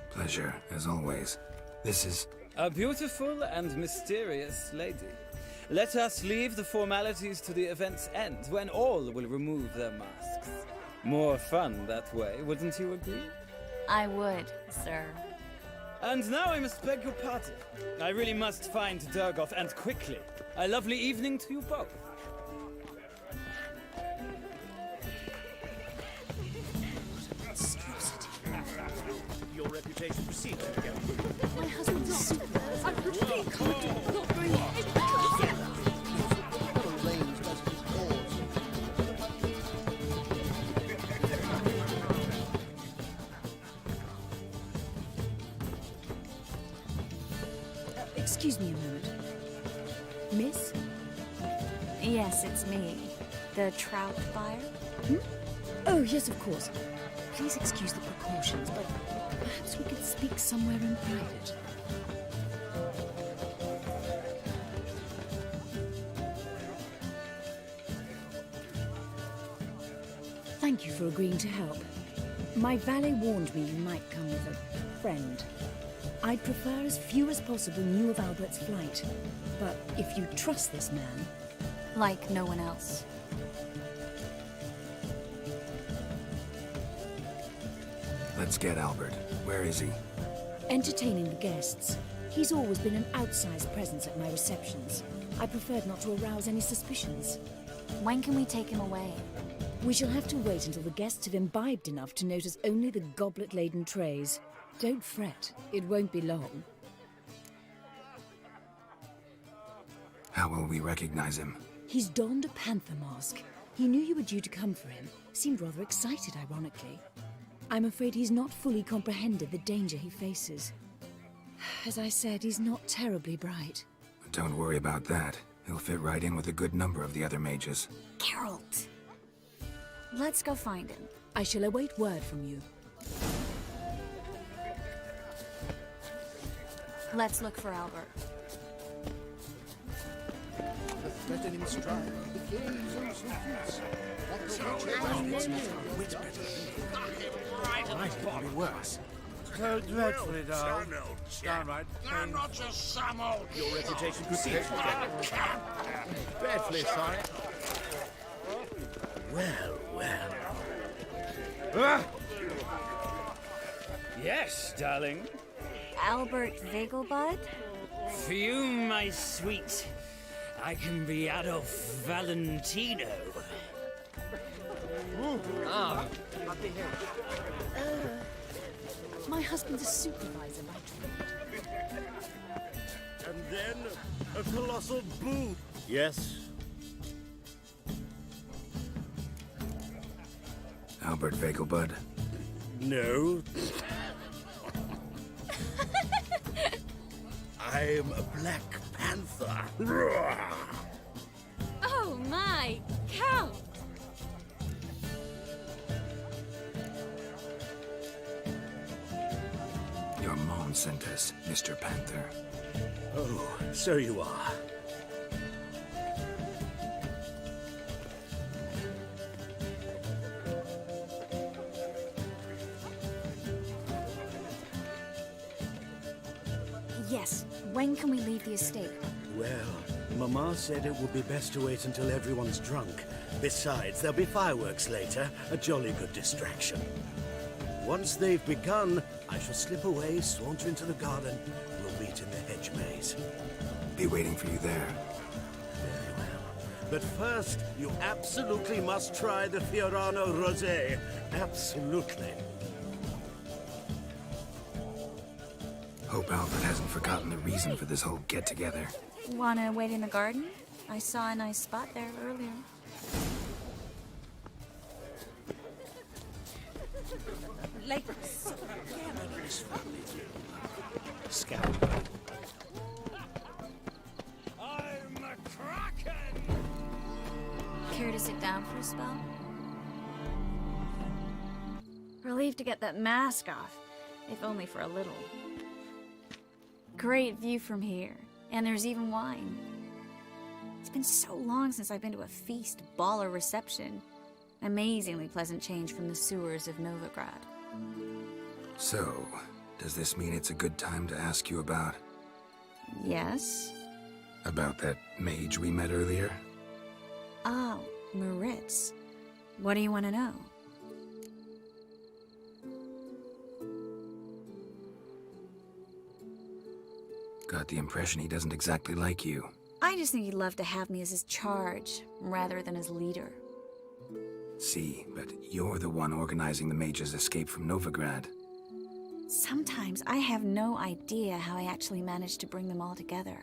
Pleasure, as always. This is... A beautiful and mysterious lady. Let us leave the formalities to the event's end, when all will remove their masks. More fun that way, wouldn't you agree? I would, sir. And now I must beg your pardon. I really must find Durgoff, and quickly. A lovely evening to you both. Your reputation precedes you together. My husband's a supervisor. I really can't do it. Not very Excuse me a moment. Miss? Yes, it's me. The trout buyer? Oh, yes, of course. Please excuse the precautions, but perhaps we could speak somewhere in private. Thank you for agreeing to help. My valet warned me you might come with a friend. I'd prefer as few as possible knew of Albert's flight. But if you trust this man... Like no one else. Let's get Albert. Where is he? Entertaining the guests. He's always been an outsized presence at my receptions. I preferred not to arouse any suspicions. When can we take him away? We shall have to wait until the guests have imbibed enough to notice only the goblet-laden trays. Don't fret. It won't be long. How will we recognize him? He's donned a panther mask. He knew you were due to come for him. Seemed rather excited, ironically. I'm afraid he's not fully comprehended the danger he faces. As I said, he's not terribly bright. Don't worry about that. He'll fit right in with a good number of the other mages. Geralt! Let's go find him. I shall await word from you. Let's look for Albert. The threatening strife begins on surface. Might be worse. So dreadfully dull. Downright I'm not just some old... Your reputation precedes you. dreadfully sorry. Well. Yes, darling. Albert Vegelbud? Fume, my sweet. I can be Adolf Valentino. I've been here. My husband's a supervisor by trade. And then a colossal boob. Yes. Albert Vegelbud. No. I'm a Black Panther. Oh my, Count! Your mom sent us, Mr. Panther. Oh, so you are. Yes. When can we leave the estate? Well, Mama said it would be best to wait until everyone's drunk. Besides, there'll be fireworks later, a jolly good distraction. Once they've begun, I shall slip away, saunter into the garden. We'll meet in the hedge maze. Be waiting for you there. Very well. But first, you absolutely must try the Fiorano Rosé. Absolutely. Hope Alfred hasn't forgotten the reason for this whole get-together. Wanna wait in the garden? I saw a nice spot there earlier. Ladies. Scout. I'm a kraken! Care to sit down for a spell? Relieved to get that mask off, if only for a little. Great view from here, and there's even wine. It's been so long since I've been to a feast, ball, or reception. Amazingly pleasant change from the sewers of Novigrad. So, does this mean it's a good time to ask you about... Yes? About that mage we met earlier? Oh, Moritz. What do you want to know? Got the impression he doesn't exactly like you. I just think he'd love to have me as his charge, rather than his leader. See, but you're the one organizing the mage's escape from Novigrad. Sometimes I have no idea how I actually managed to bring them all together.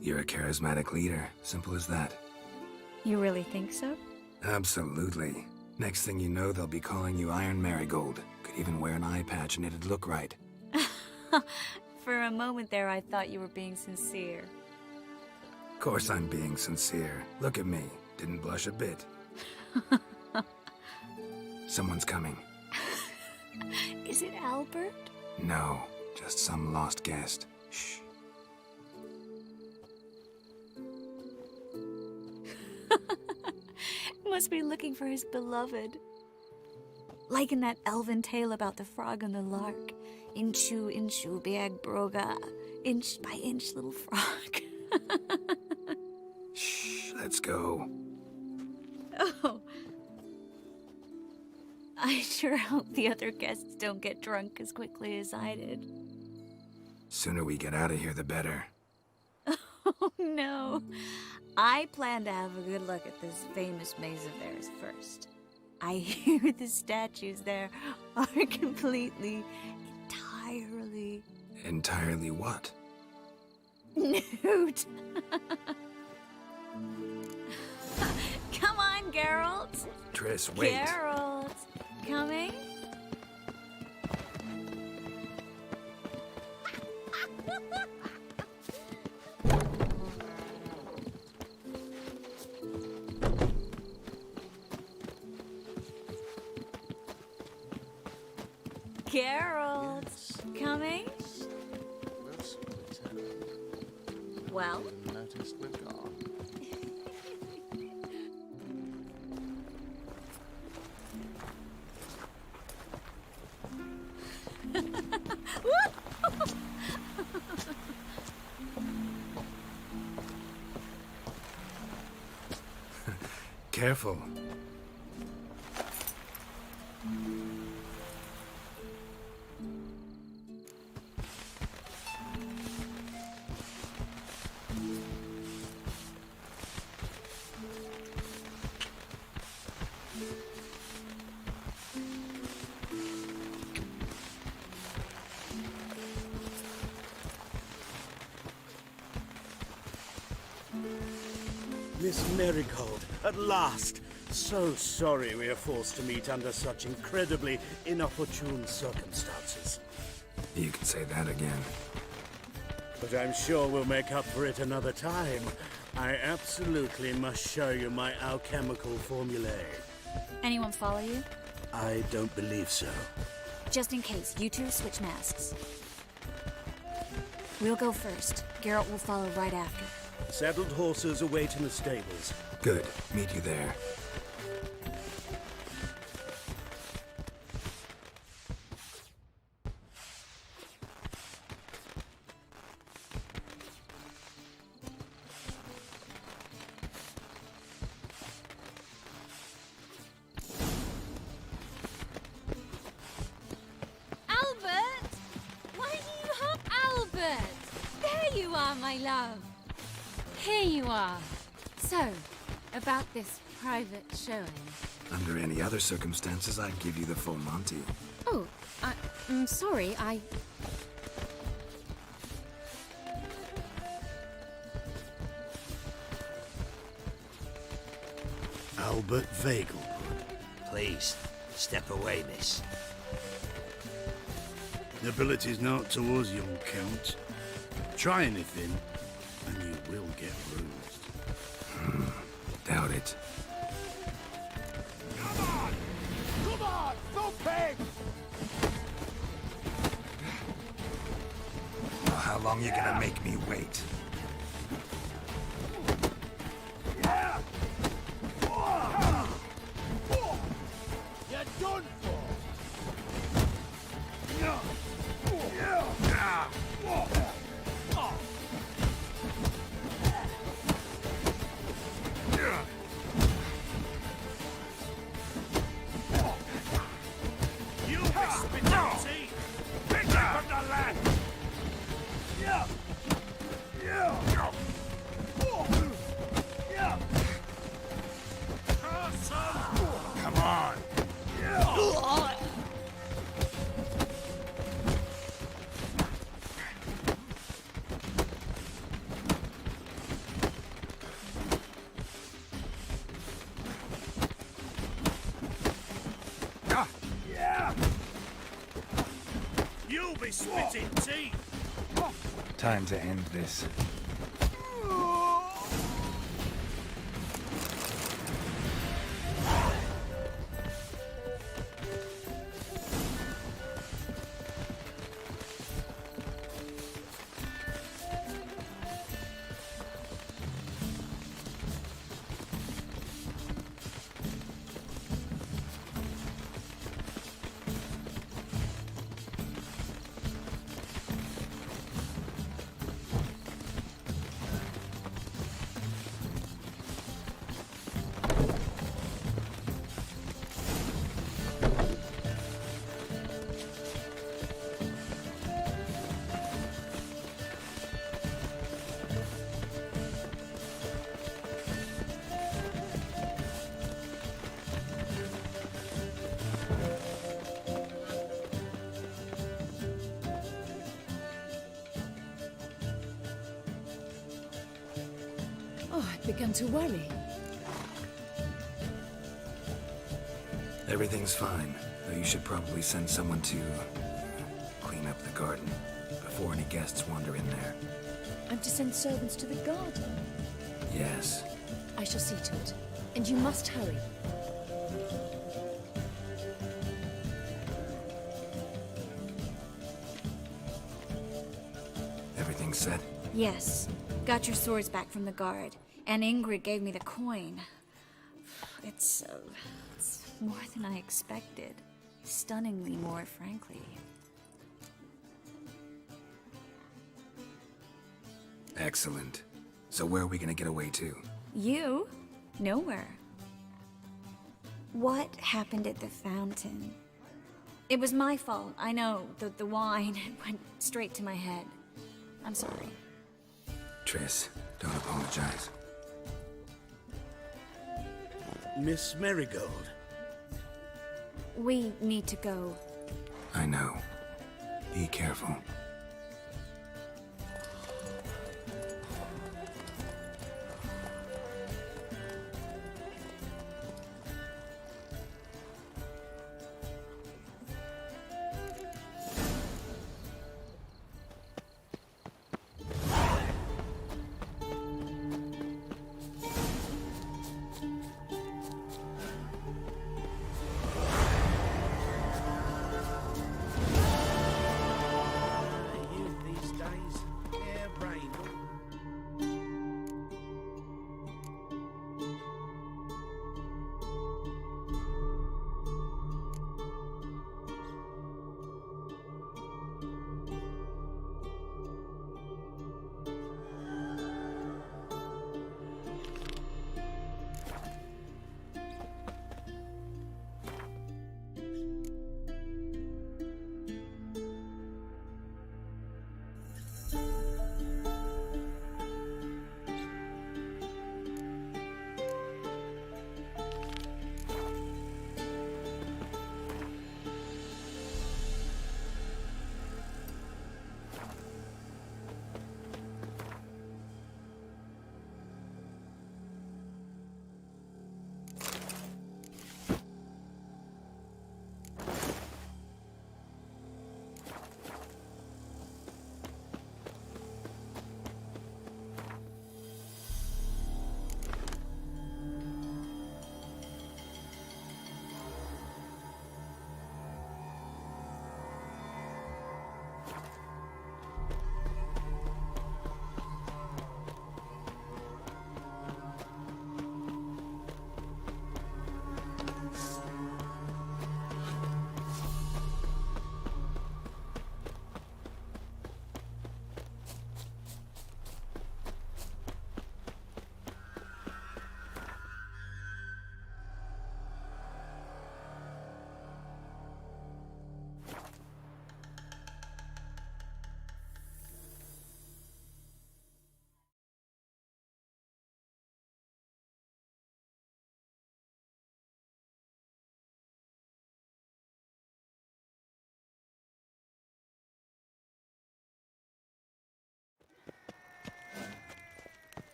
You're a charismatic leader, simple as that. You really think so? Absolutely. Next thing you know, they'll be calling you Iron Marigold. Could even wear an eye patch and it'd look right. For a moment there, I thought you were being sincere. Of course I'm being sincere. Look at me. Didn't blush a bit. Someone's coming. Is it Albert? No, just some lost guest. Shh. Must be looking for his beloved. Like in that elven tale about the frog and the lark. Inchu, inchu, biag broga. Inch by inch, little frog. Shh, let's go. Oh. I sure hope the other guests don't get drunk as quickly as I did. Sooner we get out of here, the better. Oh, no. I plan to have a good look at this famous maze of theirs first. I hear the statues there are completely, entirely... Entirely what? Nude. Come on, Geralt. Triss, wait. Geralt. Coming? Geralt. Yes. Coming? We'll see what's happening. Well? Even noticed we're gone. Careful. Miss Marigold, at last! So sorry we are forced to meet under such incredibly inopportune circumstances. You can say that again. But I'm sure we'll make up for it another time. I absolutely must show you my alchemical formulae. Anyone follow you? I don't believe so. Just in case, you two switch masks. We'll go first. Geralt will follow right after. Saddled horses await in the stables. Good. Meet you there. Ah, my love. Here you are. So, about this private showing. Under any other circumstances, I'd give you the full Monty. Oh, I'm sorry, Albert Vagelwood. Please, step away, miss. Nobility's not to us, young Count. Try anything, and you will get bruised. Doubt it. Come on! No pig! Well, how long you gonna make me wait? You're done for! You be spitting teeth! Pick me from the land! Come on! You'll be spitting teeth! Time to end this. Oh, I've begun to worry. Everything's fine, though you should probably send someone to clean up the garden before any guests wander in there. I'm to send servants to the garden. Yes. I shall see to it. And you must hurry. Everything's set? Yes. Got your swords back from the guard. And Ingrid gave me the coin. It's more than I expected. Stunningly more, frankly. Excellent. So where are we gonna get away to? You? Nowhere. What happened at the fountain? It was my fault. I know. The wine went straight to my head. I'm sorry. Triss, don't apologize. Miss Marigold. We need to go. I know. Be careful.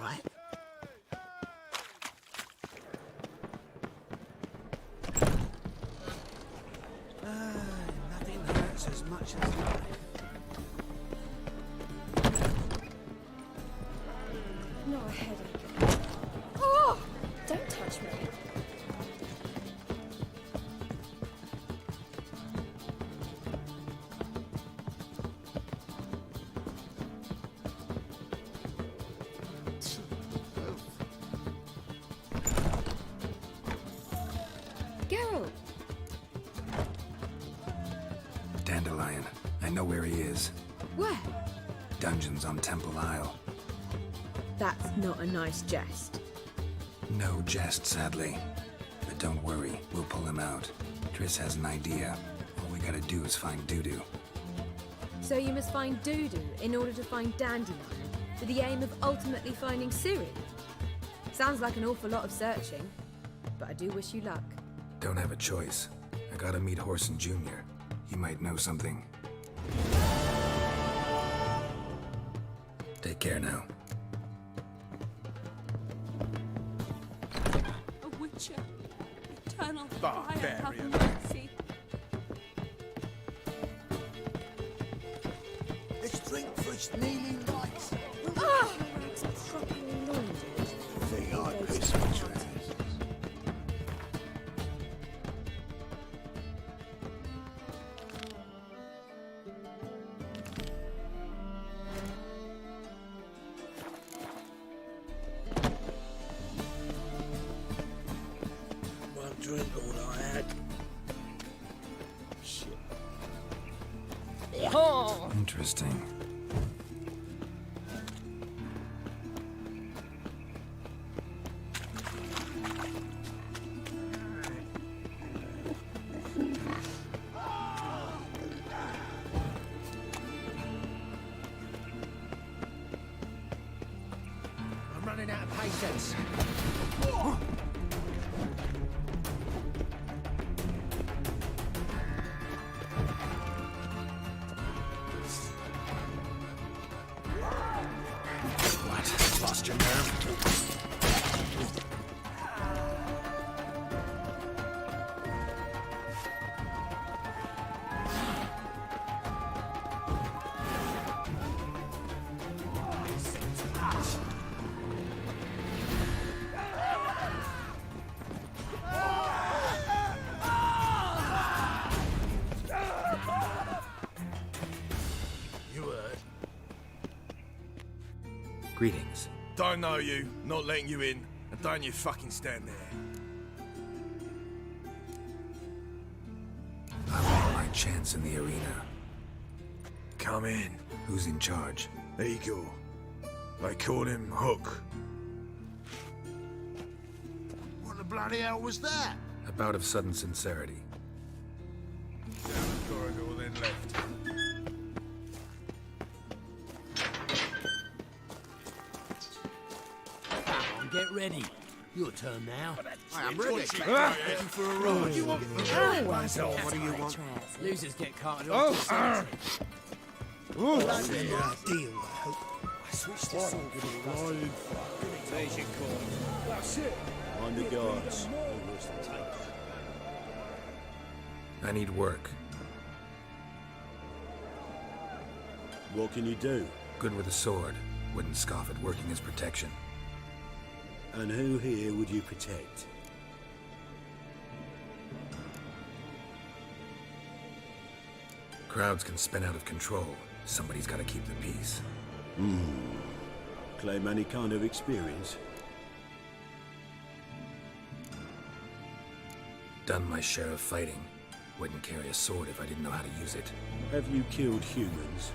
right. Nothing hurts as much as life. Not a headache. Oh! Don't touch me. Geralt! Dandelion. I know where he is. Where? Dungeons on Temple Isle. That's not a nice jest. No jest, sadly. But don't worry, we'll pull him out. Triss has an idea. All we gotta do is find Dudu. So you must find Dudu in order to find Dandelion, with the aim of ultimately finding Ciri. Sounds like an awful lot of searching, but I do wish you luck. Don't have a choice. I gotta meet Horson Jr. He might know something. Take care now. A witcher. Eternal Barbarian. fire, have mercy. Let's drink for its kneeling lights. Ah! Rags properly laundered. Think I piss my trousers. One drink all I had. Shit. Oh! Interesting. I'm running out of patience. What? Lost your nerve? You heard? Greetings. Don't know you, not letting you in, and don't you fucking stand there. I want my chance in the arena. Come in. Who's in charge? Eagle. They call him Hook. What the bloody hell was that? A bout of sudden sincerity. Down the corridor, then left. Come on, get ready. Your turn now. I am ready. Heading for a ride. What do you want? What do you want? Losers get carted off to cemetery. That's the deal, I hope. I switched to sword with a live fire. There's your call. That's it. Mind the guards. I need work. What can you do? Good with a sword. Wouldn't scoff at working as protection. And who here would you protect? Crowds can spin out of control. Somebody's got to keep the peace. Claim any kind of experience? Done my share of fighting. Wouldn't carry a sword if I didn't know how to use it. Have you killed humans?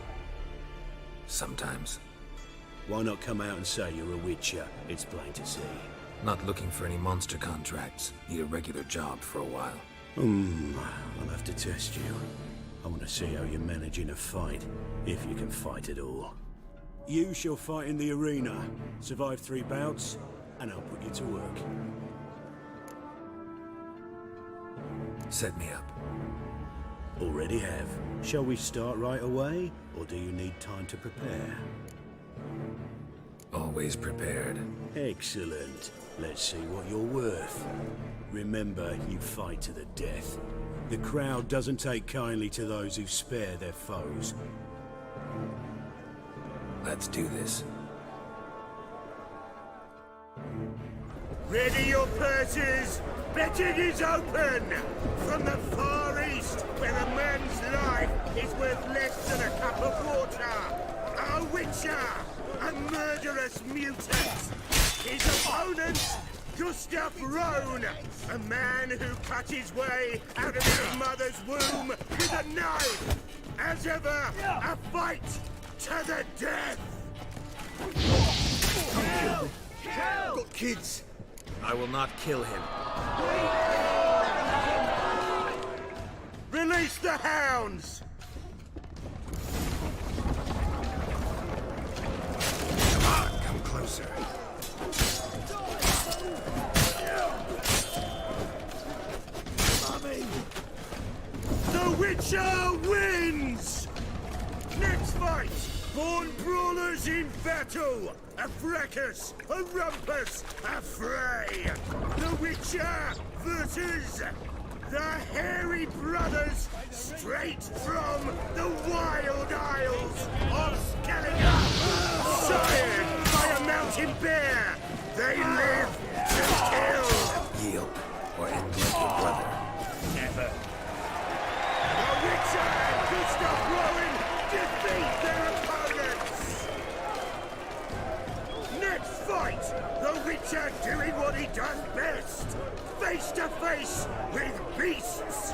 Sometimes. Why not come out and say you're a witcher? It's plain to see. Not looking for any monster contracts. Need a regular job for a while. I'll have to test you. I want to see how you manage in a fight, if you can fight at all. You shall fight in the arena, survive 3 bouts, and I'll put you to work. Set me up. Already have. Shall we start right away, or do you need time to prepare? Always prepared. Excellent. Let's see what you're worth. Remember, you fight to the death. The crowd doesn't take kindly to those who spare their foes. Let's do this. Ready your purses! Betting is open! From the Far East, where a man's life is worth less than a cup of water! A witcher! A murderous mutant! His opponent, Gustav Rohn! A man who cut his way out of his mother's womb with a knife! As ever, a fight to the death! Kill! I've got kids! I will not kill him. Release the hounds! Come on, come closer. The Witcher wins! Next fight! Born brawlers in battle! A fracas, a rumpus, a fray! The Witcher versus the Hairy Brothers, straight from the Wild Isles of Skellige! Sired by a mountain bear, they live to kill! Yield, or end like your brother. Never. The Witcher and Gustav Rowan defeat their opponents! Next fight, the Witcher doing what he does best, face to face with beasts!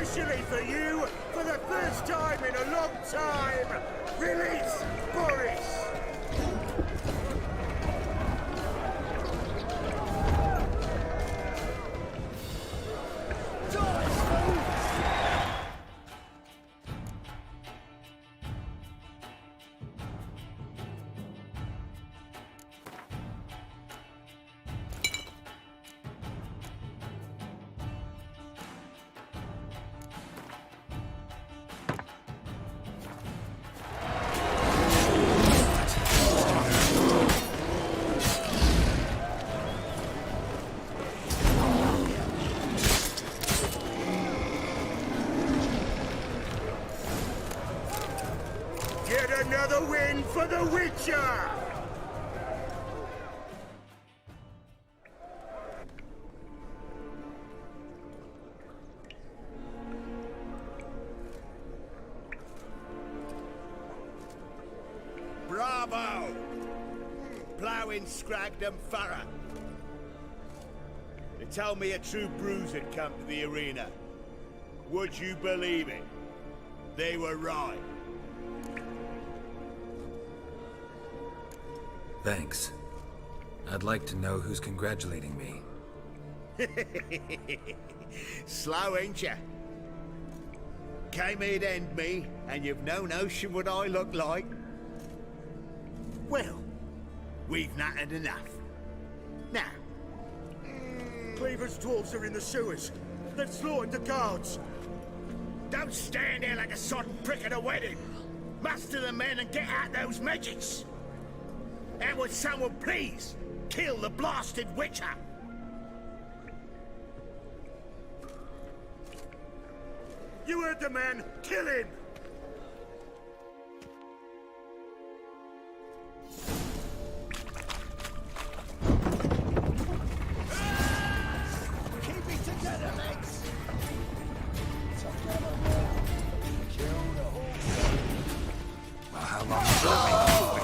Especially for you, for the first time in a long time, release Boris! Another win for the Witcher! Bravo! Ploughing Scragdon Thorough. They told me a true bruiser had come to the arena. Would you believe it? They were right. Thanks. I'd like to know who's congratulating me. Slow, ain't ya? Came here to end me, and you've no notion what I look like. Well, we've nattered enough. Now, Cleaver's dwarves are in the sewers. They've slaughtered the guards. don't stand there like a sodden prick at a wedding. Muster the men and get out those midgets. And would someone please kill the blasted witcher? You heard the man. Kill him! Keep it together, mates. Well, how long will it make you wait?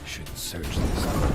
Should search this out.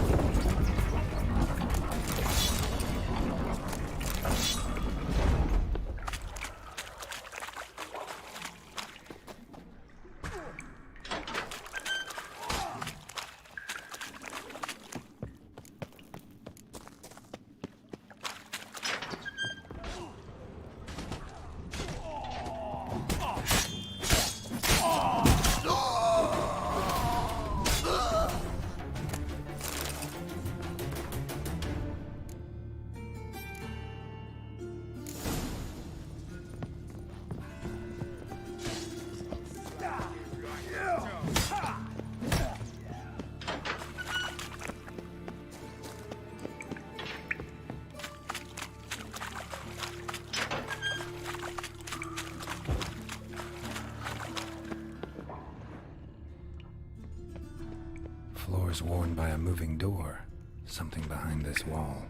Floors worn by a moving door. Something behind this wall.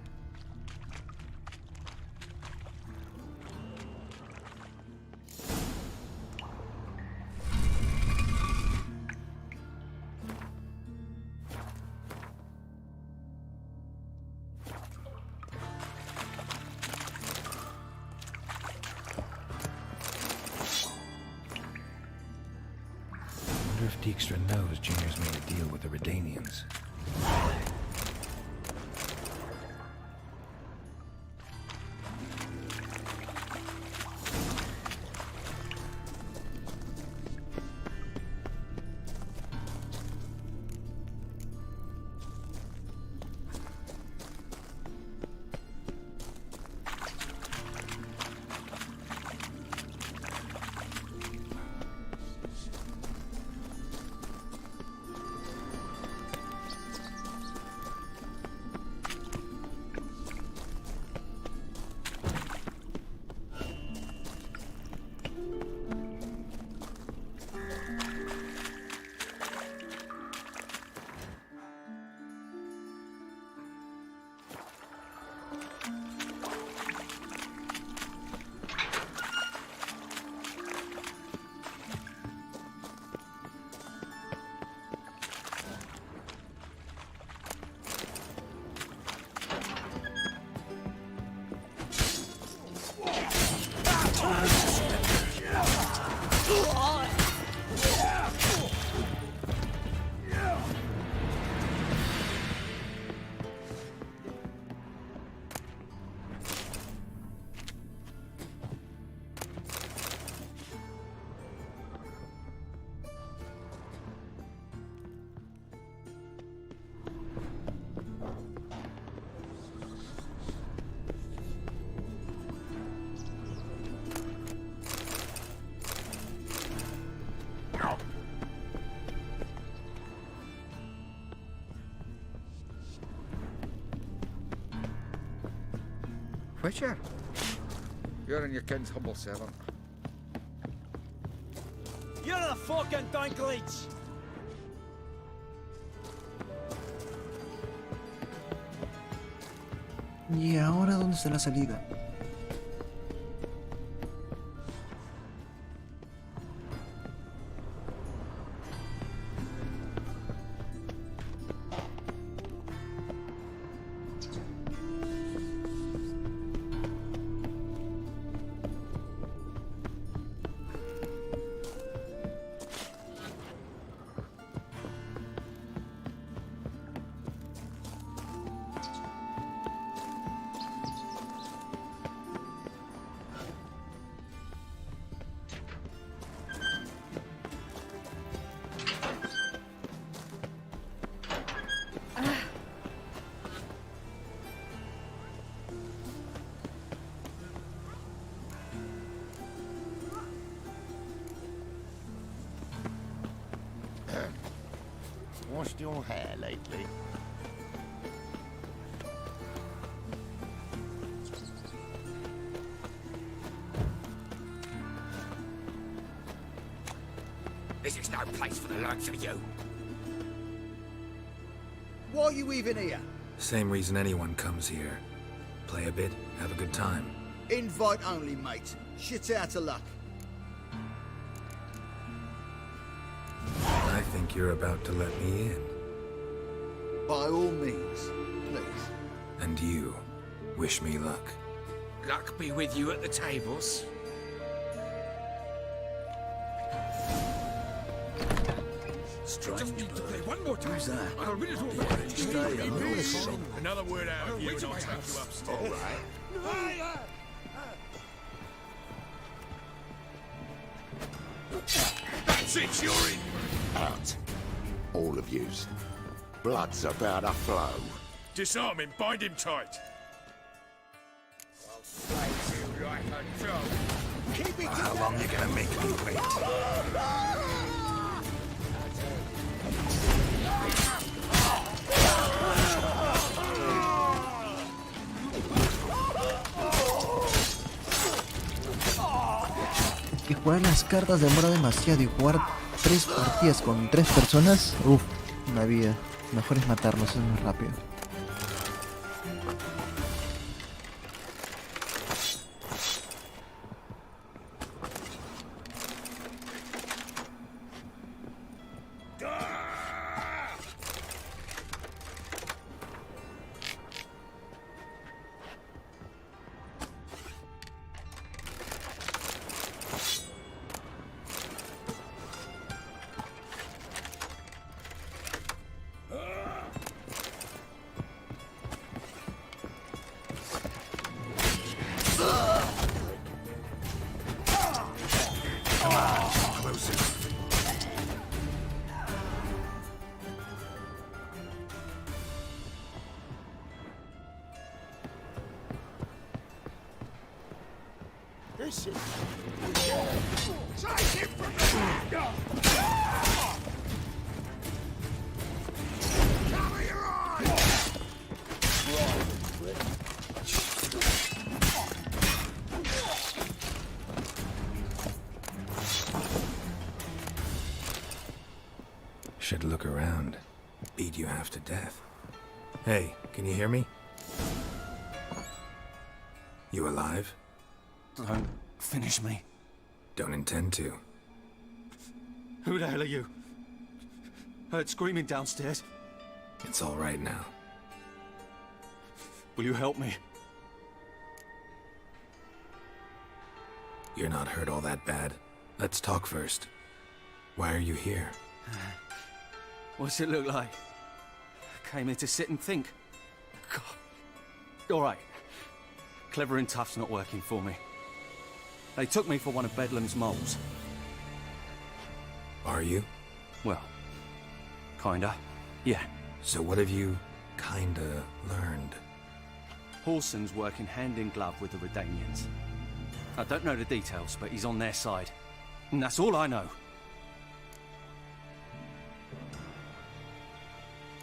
I wonder if Dijkstra knows Junior's made a deal with the Redanians. Witcher? You're in your king's humble servant. You're the fucking Dinklage! ¿Y ahora dónde está la salida? lost your hair lately? This is no place for the likes of you. Why are you even here? Same reason anyone comes here. Play a bit, have a good time. Invite only, mate. Shit out of luck. I think you're about to let me in. By all means, please. And you, wish me luck. Luck be with you at the tables. Strange Just bird. play one more time. Who's that? I'll read it all Yeah, back. stay alone. Another word out of you wait and till I'll my take house. you upstairs. All right. That's it, you're in. Out. All of yous. Blood's about to flow. Disarm him, bind him tight. How long you gonna make me wait? Que jugar las cartas demora demasiado y jugar 3 partidas con 3 personas, uff, una vida. Mejor es matarnos, es más rápido. This is... Take him from the... Cover your eyes! Should look around. Beat you half to death. Hey, can you hear me? You alive? Don't finish me. Don't intend to. Who the hell are you? Heard screaming downstairs. It's all right now. Will you help me? You're not hurt all that bad. Let's talk first. Why are you here? What's it look like? Came here to sit and think. God. All right. Clever and tough's not working for me. They took me for one of Bedlam's moles. Are you? Well, kinda. Yeah. So what have you kinda learned? Horson's working hand in glove with the Redanians. I don't know the details, but he's on their side. And that's all I know.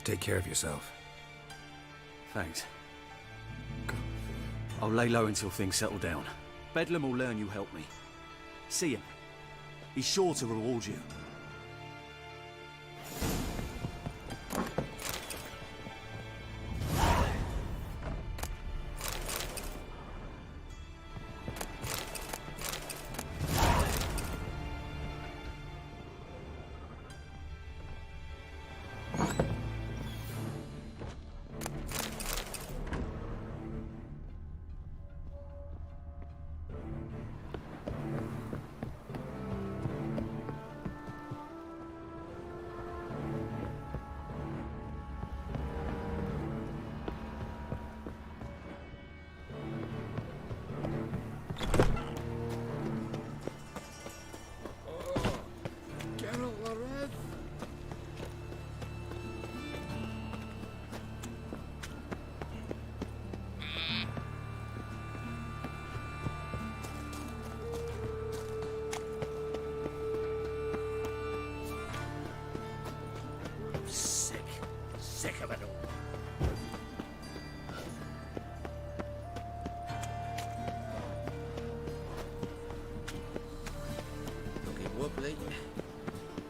Take care of yourself. Thanks. I'll lay low until things settle down. Bedlam will learn you helped me. See him. He's sure to reward you. possibly.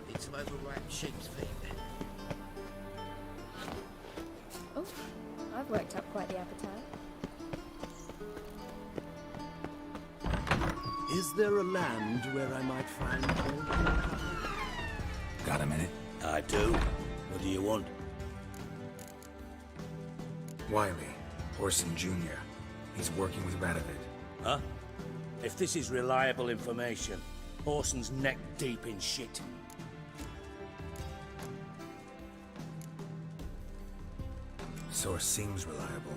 Eat some overripe sheep's feet. Oh, I've worked up quite the appetite. Is there a land where I might find gold? Got a minute? I do. What do you want? Wiley, Orson Jr. He's working with Radovid. Huh? If this is reliable information, Orson's neck deep in shit. Source seems reliable.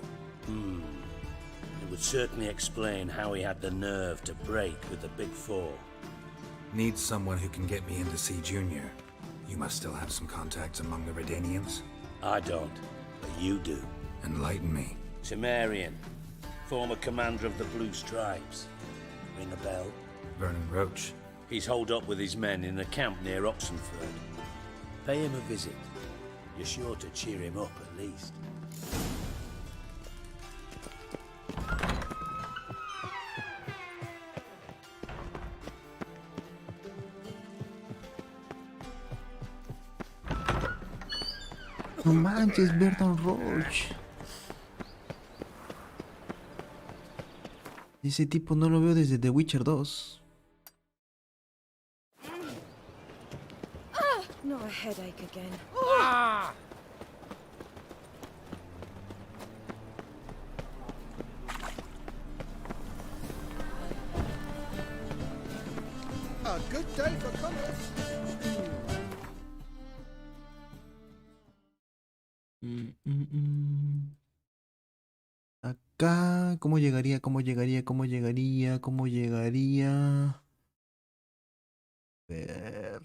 It would certainly explain how he had the nerve to break with the Big Four. Need someone who can get me in to see Junior. You must still have some contacts among the Redanians? I don't, but you do. Enlighten me. Cimmerian, former commander of the Blue Stripes. Ring a bell? Vernon Roach. He's holed up with his men in a camp near Oxenford. Pay him a visit. You're sure to cheer him up at least. No manches, Vernon Roach. Ese tipo no lo veo desde The Witcher 2. Not a headache again. A good day for commerce. Acá, ¿cómo llegaría? ¿Cómo llegaría? ¿Cómo llegaría? ¿Cómo llegaría? A ver.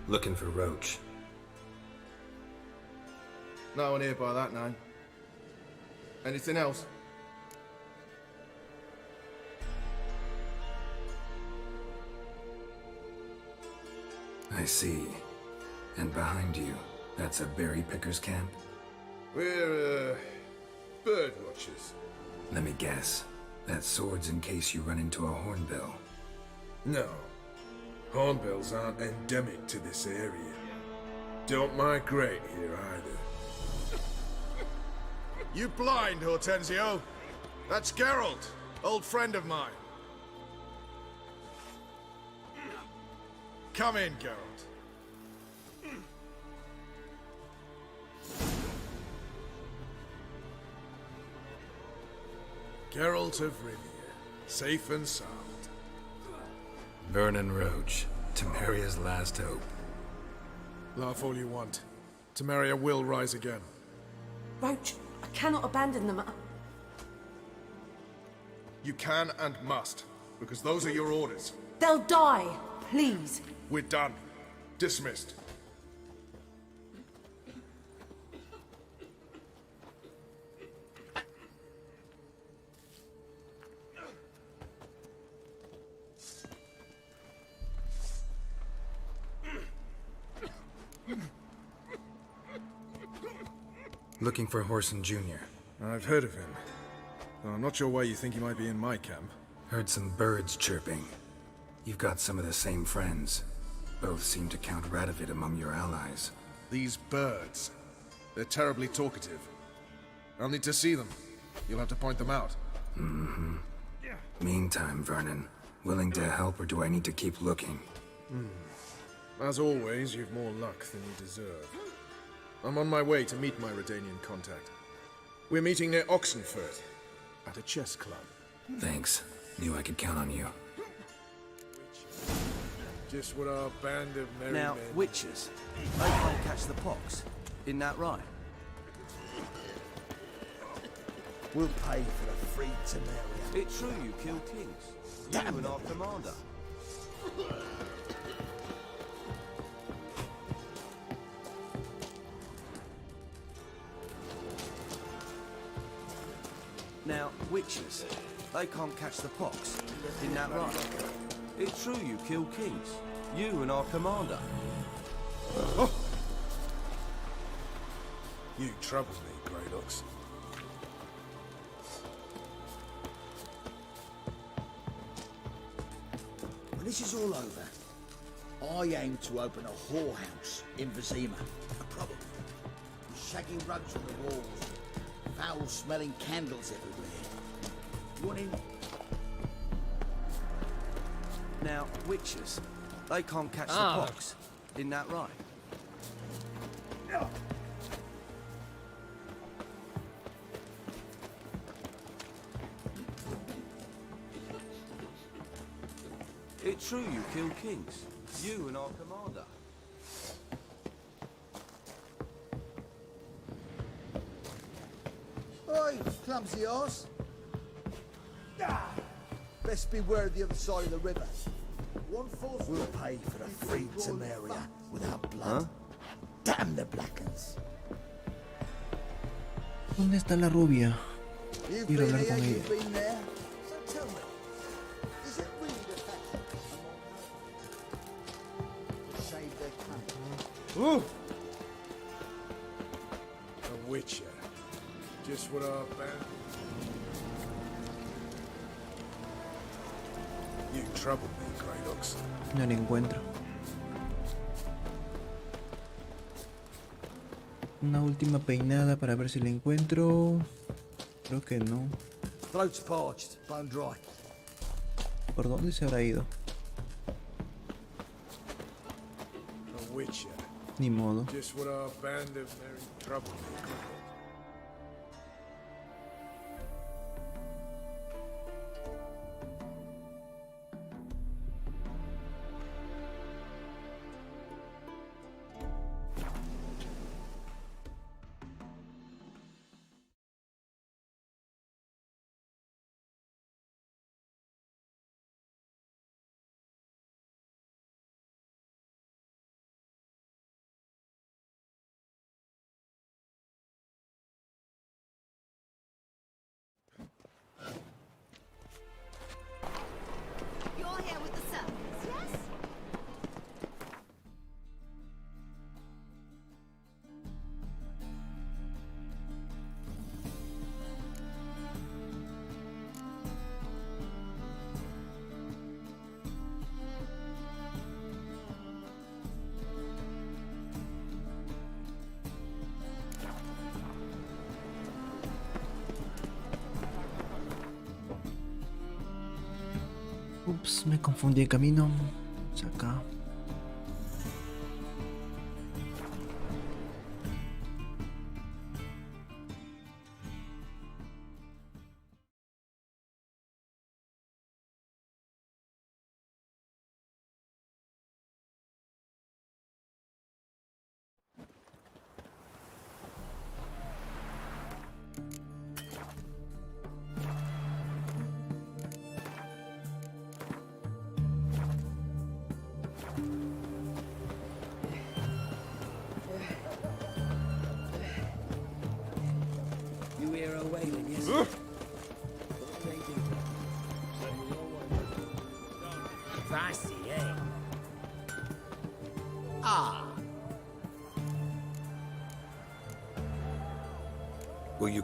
Looking for Roach. No one here by that name. Anything else? I see. And behind you, that's a berry picker's camp? We're, bird watchers. Let me guess. That's swords in case you run into a hornbill. No. Hornbills aren't endemic to this area. Don't migrate here either. You blind, Hortensio? That's Geralt, old friend of mine. Come in, Geralt. Geralt of Rivia, safe and sound. Vernon Roach, Temeria's last hope. Laugh all you want. Temeria will rise again. Roach, I cannot abandon them. You can and must, because those are your orders. They'll die, please. We're done. Dismissed. Looking for Horson Jr. I've heard of him. Though I'm not sure why you think he might be in my camp. Heard some birds chirping. You've got some of the same friends. Both seem to count Radovid among your allies. These birds. They're terribly talkative. I'll need to see them. You'll have to point them out. Mm-hmm. Meantime, Vernon, willing to help or do I need to keep looking? As always, you've more luck than you deserve. I'm on my way to meet my Redanian contact. We're meeting near Oxenford, at a chess club. Thanks. Knew I could count on you. Just what our band of merry Now, men... witches, they can't catch the pox. Isn't that right? We'll pay for the free Temeria. It's true you killed kings. Damn You and our commander. Now, witches, they can't catch the pox. Isn't that right? It's true you killed kings. You and our commander. Oh. You trouble me, Greylocks. When this is all over, I aim to open a whorehouse in Vizima. A problem. With shaggy rugs on the walls, foul-smelling candles everywhere. You want in? Now, witches, they can't catch the pox. Isn't that right? It's true you killed kings. You and our commander. Oi, clumsy arse. Best beware of the other side of the river. We'll pay for the free Temeria with our blood. Huh? Damn the Blackens. ¿Dónde está la rubia? You've Quiero been hablar here, con ella. you've been there. So tell me, is it really the fact that save their country? Ooh! A witcher. Just what our band... You troubled me, Greylocks. No la encuentro. Una última peinada para ver si la encuentro. Creo que no. Throat's parched, bone dry. ¿Por dónde se habrá ido? A witcher. Ni modo. Just what our band of merry troubled me, Greylocks. You're here with the servants, yes? Ups, me confundí de camino. Es acá. You hear her wailing, yes? Fancy, eh? Ah! Will you...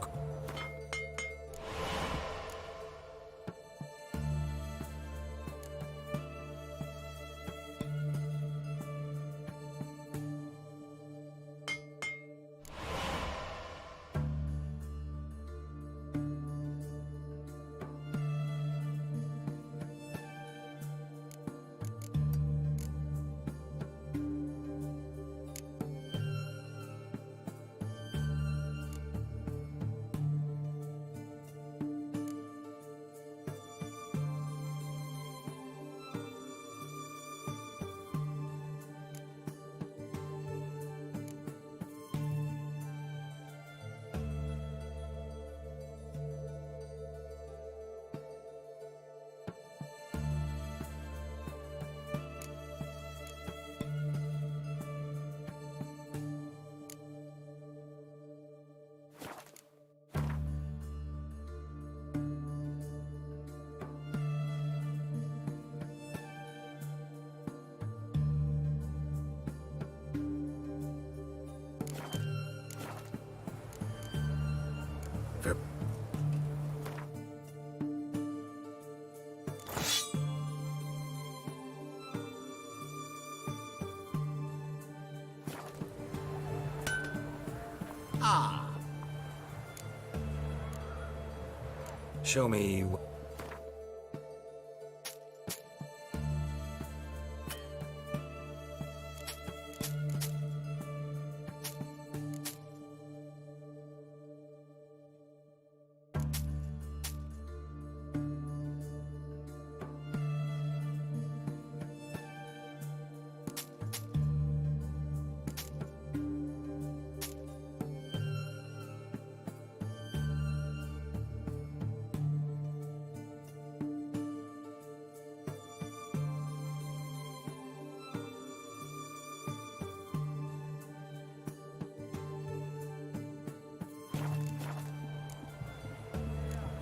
Ah. Show me...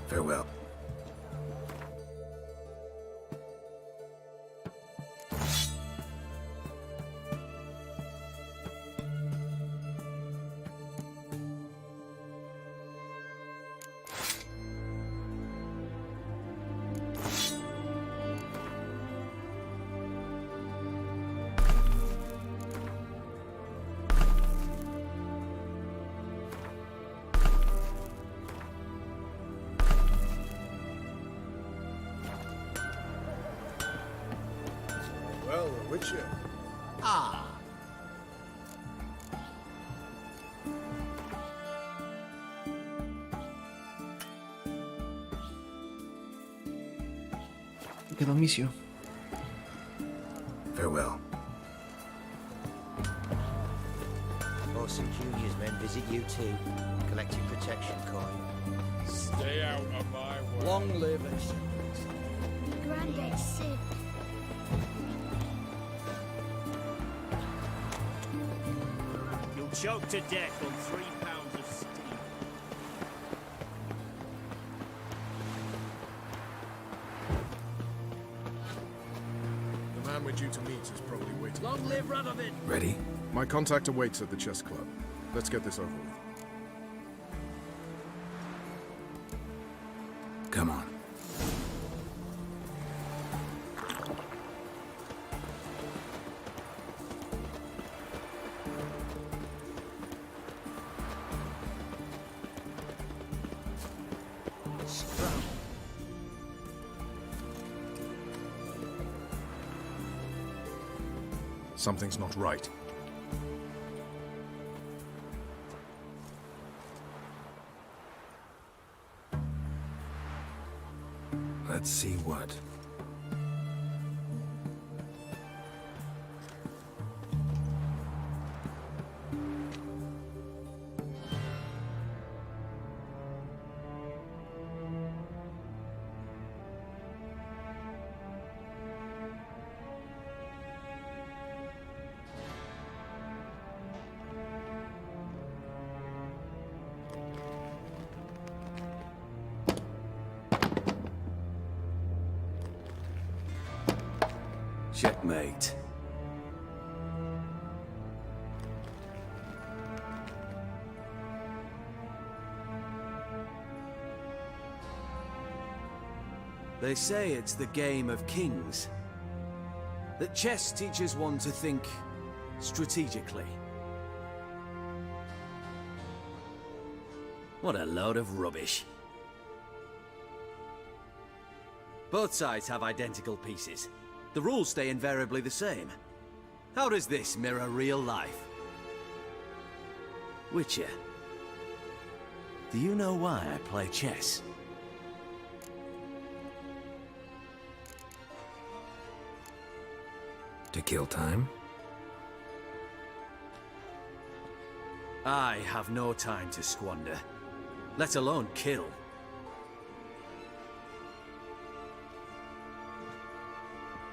Farewell. Well, the Witcher. Ah. Quedó misio. Farewell. Orson Jr.'s men visit you too, collecting protection coin. Stay out of my way. Long live us. My granddad's sick. You'll choke to death on 3 pounds of steam. The man we're due to meet is probably waiting. Long live Radovid. Ready? My contact awaits at the chess club. Let's get this over with. Come on. Something's not right. Let's see what. Checkmate. They say it's the game of kings. That chess teaches one to think strategically. What a load of rubbish. Both sides have identical pieces. The rules stay invariably the same. How does this mirror real life? Witcher, do you know why I play chess? To kill time? I have no time to squander, let alone kill.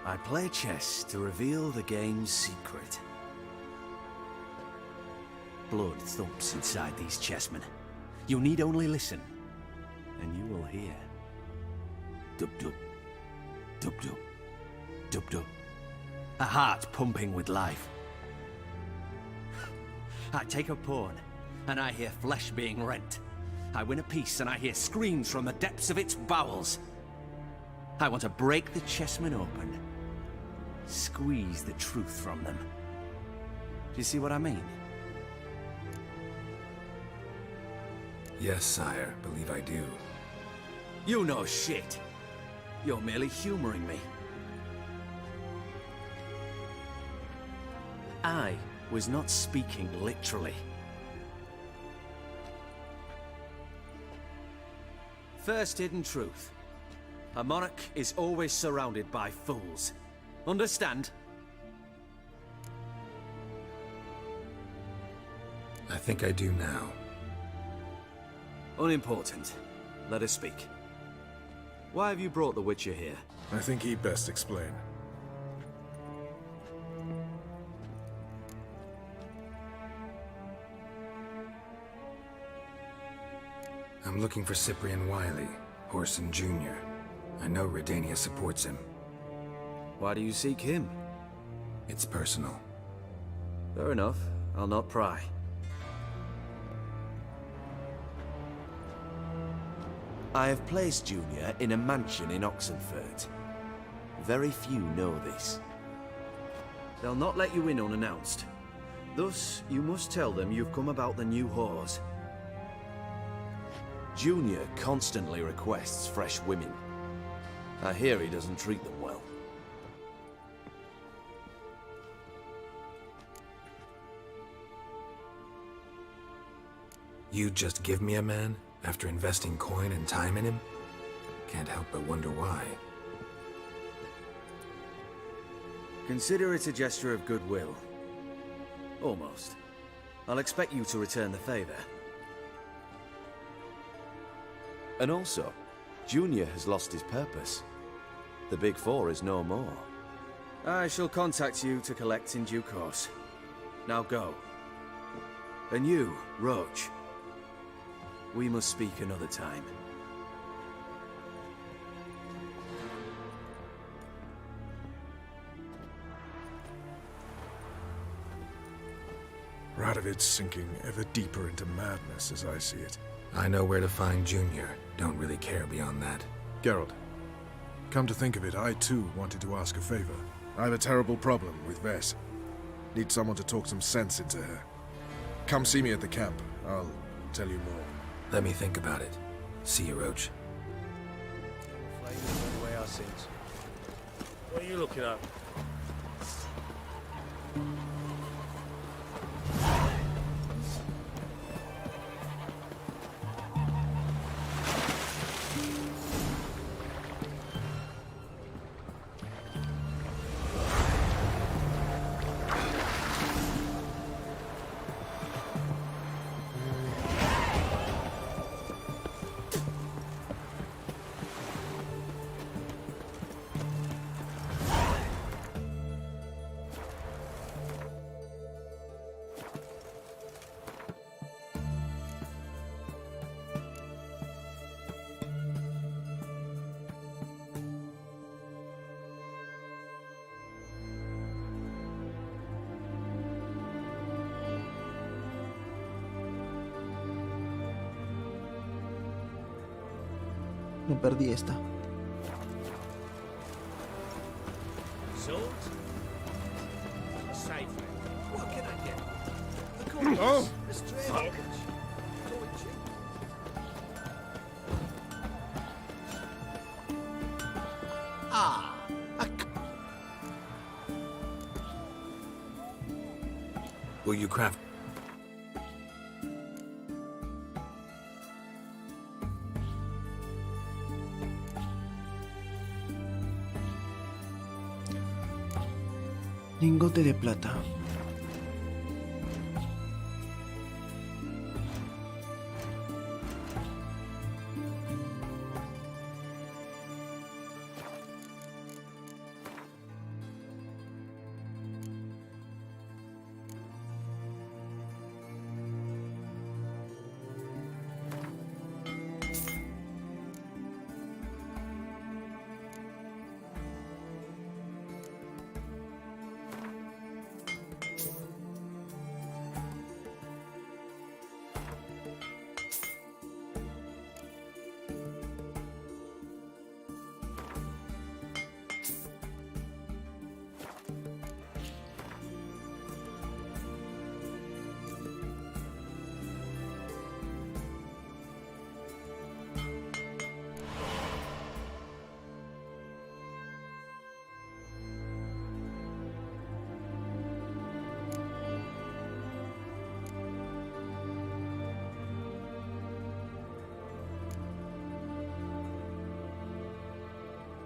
I play chess to reveal the game's secret. Blood thumps inside these chessmen. You need only listen, and you will hear. Dub-dub, dub-dub, dub-dub. A heart pumping with life. I take a pawn, and I hear flesh being rent. I win a piece, and I hear screams from the depths of its bowels. I want to break the chessmen open. Squeeze the truth from them. Do you see what I mean? Yes, sire. Believe I do. You know shit. You're merely humoring me. I was not speaking literally. First hidden truth. A monarch is always surrounded by fools. Understand? I think I do now. Unimportant. Let us speak. Why have you brought the Witcher here? I think he'd best explain. I'm looking for Cyprian Wiley, Horson Jr. I know Redania supports him. Why do you seek him? It's personal. Fair enough. I'll not pry. I have placed Junior in a mansion in Oxenfurt. Very few know this. They'll not let you in unannounced. Thus, you must tell them you've come about the new whores. Junior constantly requests fresh women. I hear he doesn't treat them well. You'd just give me a man after investing coin and time in him? Can't help but wonder why. Consider it a gesture of goodwill. Almost. I'll expect you to return the favor. And also, Junior has lost his purpose. The Big Four is no more. I shall contact you to collect in due course. Now go. And you, Roach. We must speak another time. Radovid's sinking ever deeper into madness as I see it. I know where to find Junior. Don't really care beyond that. Geralt, come to think of it, I too wanted to ask a favor. I have a terrible problem with Vess. Need someone to talk some sense into her. Come see me at the camp. I'll tell you more. Let me think about it. See you, Roach. What are you looking at? Me perdí esta. Safely. What can I get? The Oh! corpus, the Fuck. strange. Ah, Will you craft? Lingote de plata.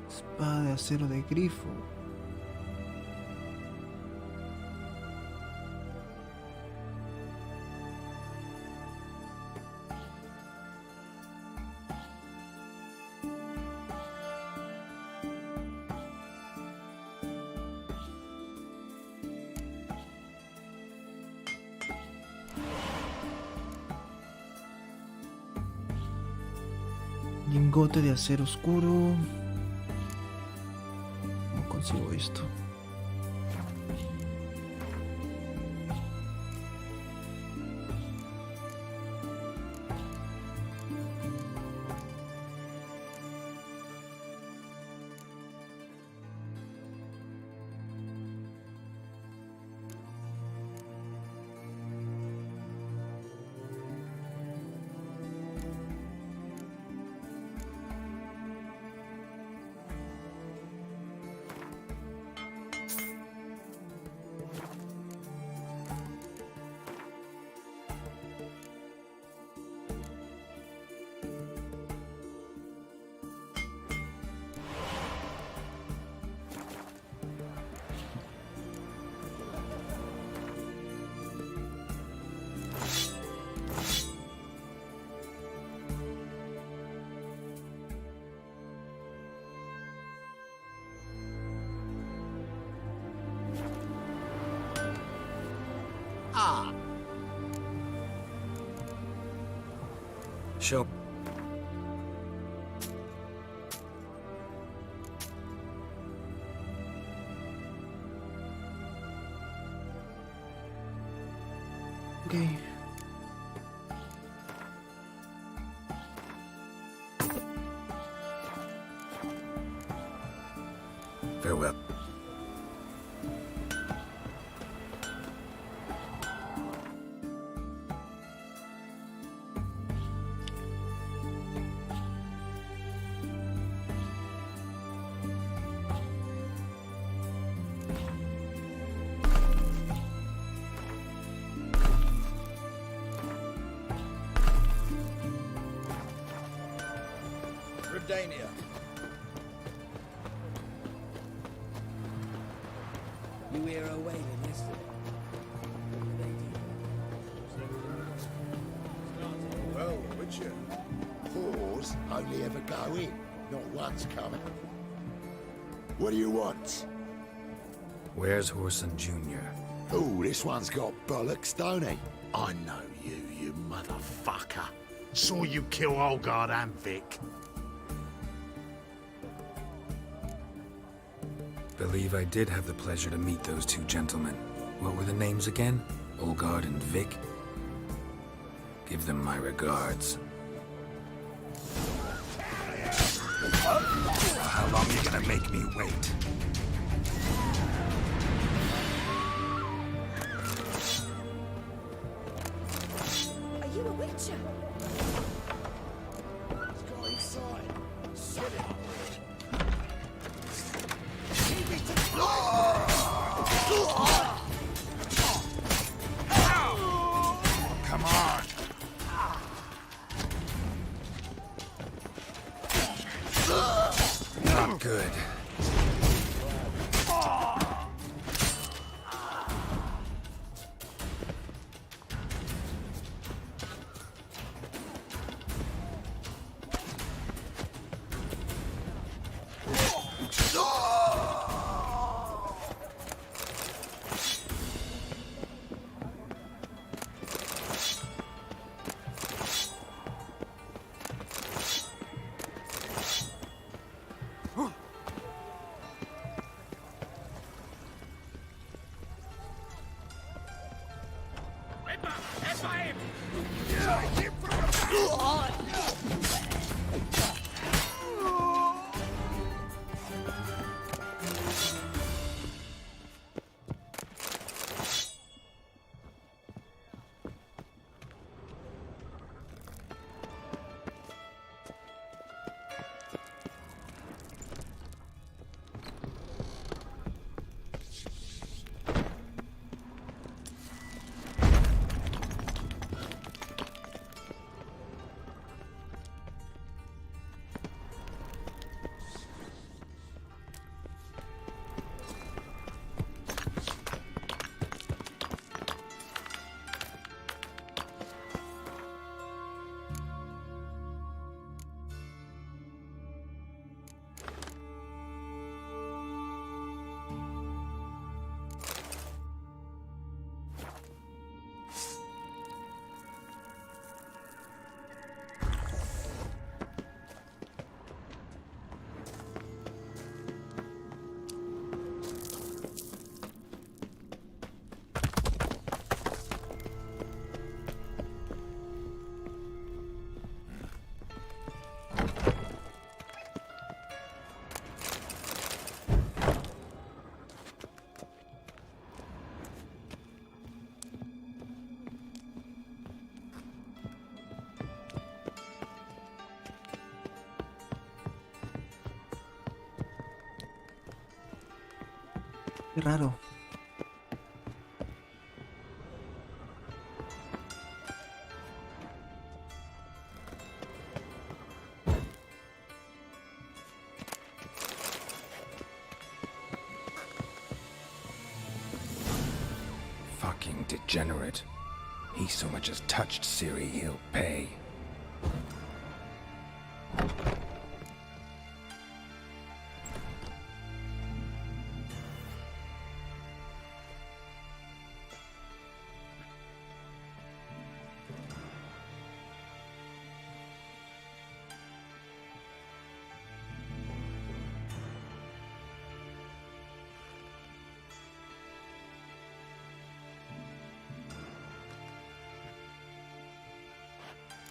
Espada de acero de grifo. Lingote de acero oscuro. ¿Cómo consigo esto? ah. Show. Okay. Farewell. Redania. You hear her wailing yesterday? Well, Witcher, whores only ever go in, not once coming. What do you want? Where's Horson Jr.? Oh, this one's got bollocks, don't he? I know you, you motherfucker. Saw you kill Olgard and Vic. Believe I did have the pleasure to meet those two gentlemen. What were the names again? Olgard and Vic? Give them my regards. How long are you gonna make me wait? Qué raro. Fucking degenerate. He so much as touched Ciri, he'll pay.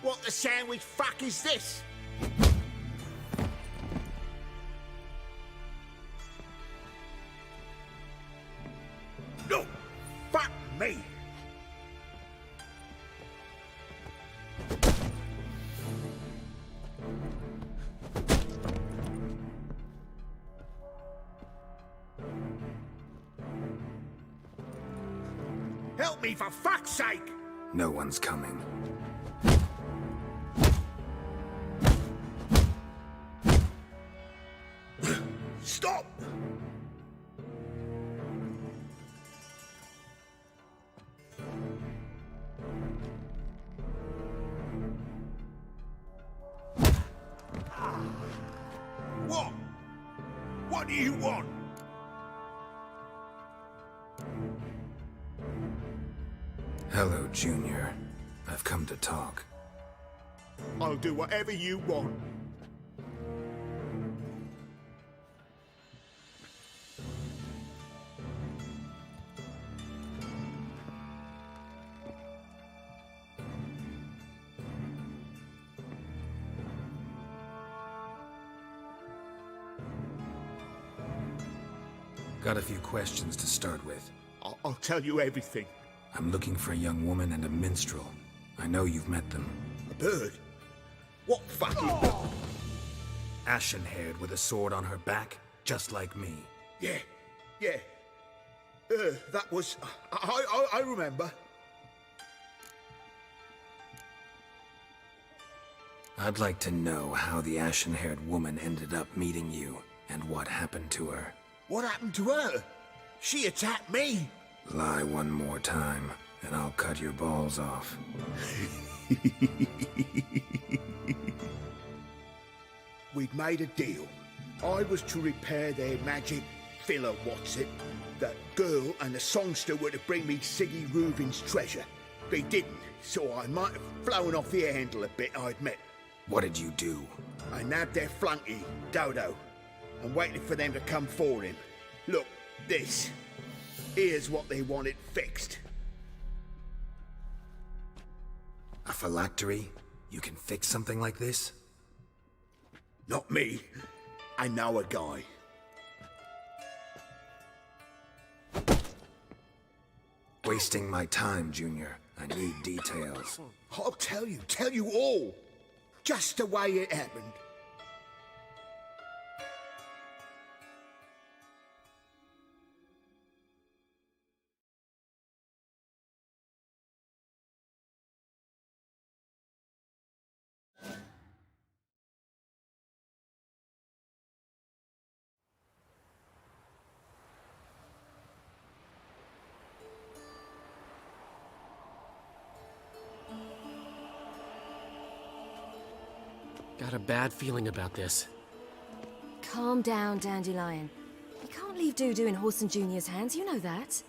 What the sandwich fuck is this? No! Fuck me! Help me, for fuck's sake! No one's coming. Stop! What? What do you want? Hello, Junior. I've come to talk. I'll do whatever you want. Got a few questions to start with. I'll tell you everything. I'm looking for a young woman and a minstrel. I know you've met them. A bird? What fucking... Ashen-haired with a sword on her back, just like me. Yeah. That was... I remember. I'd like to know how the ashen-haired woman ended up meeting you, and what happened to her. What happened to her? She attacked me. Lie one more time, and I'll cut your balls off. We'd made a deal. I was to repair their magic filler, That girl and the songster were to bring me Siggy Reuven's treasure. They didn't, so I might have flown off the handle a bit, I admit. What did you do? I nabbed their flunky, Dodo, and waited for them to come for him. Look, this. Here's what they wanted fixed. A phylactery? You can fix something like this? Not me. I know a guy. Wasting my time, Junior. I need details. I'll tell you all. Just the way it happened. Got a bad feeling about this. Calm down, Dandelion. You can't leave Dudu in Horson Jr.'s hands, you know that.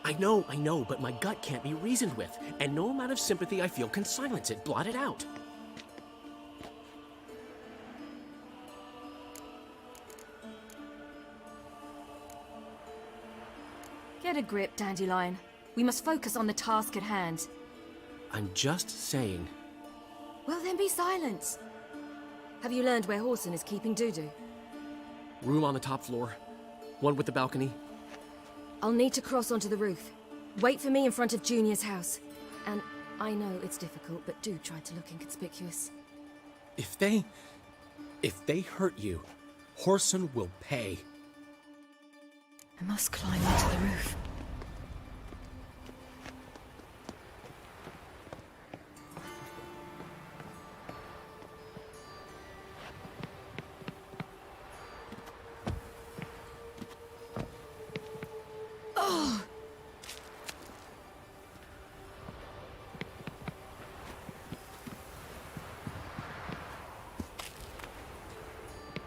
I know, but my gut can't be reasoned with, and no amount of sympathy I feel can silence it, blot it out. Get a grip, Dandelion. We must focus on the task at hand. I'm just saying. Well, then be silent. Have you learned where Horson is keeping Dudu? Room on the top floor. One with the balcony. I'll need to cross onto the roof. Wait for me in front of Junior's house. And I know it's difficult, but do try to look inconspicuous. If they hurt you, Horson will pay. I must climb onto the roof. Oh!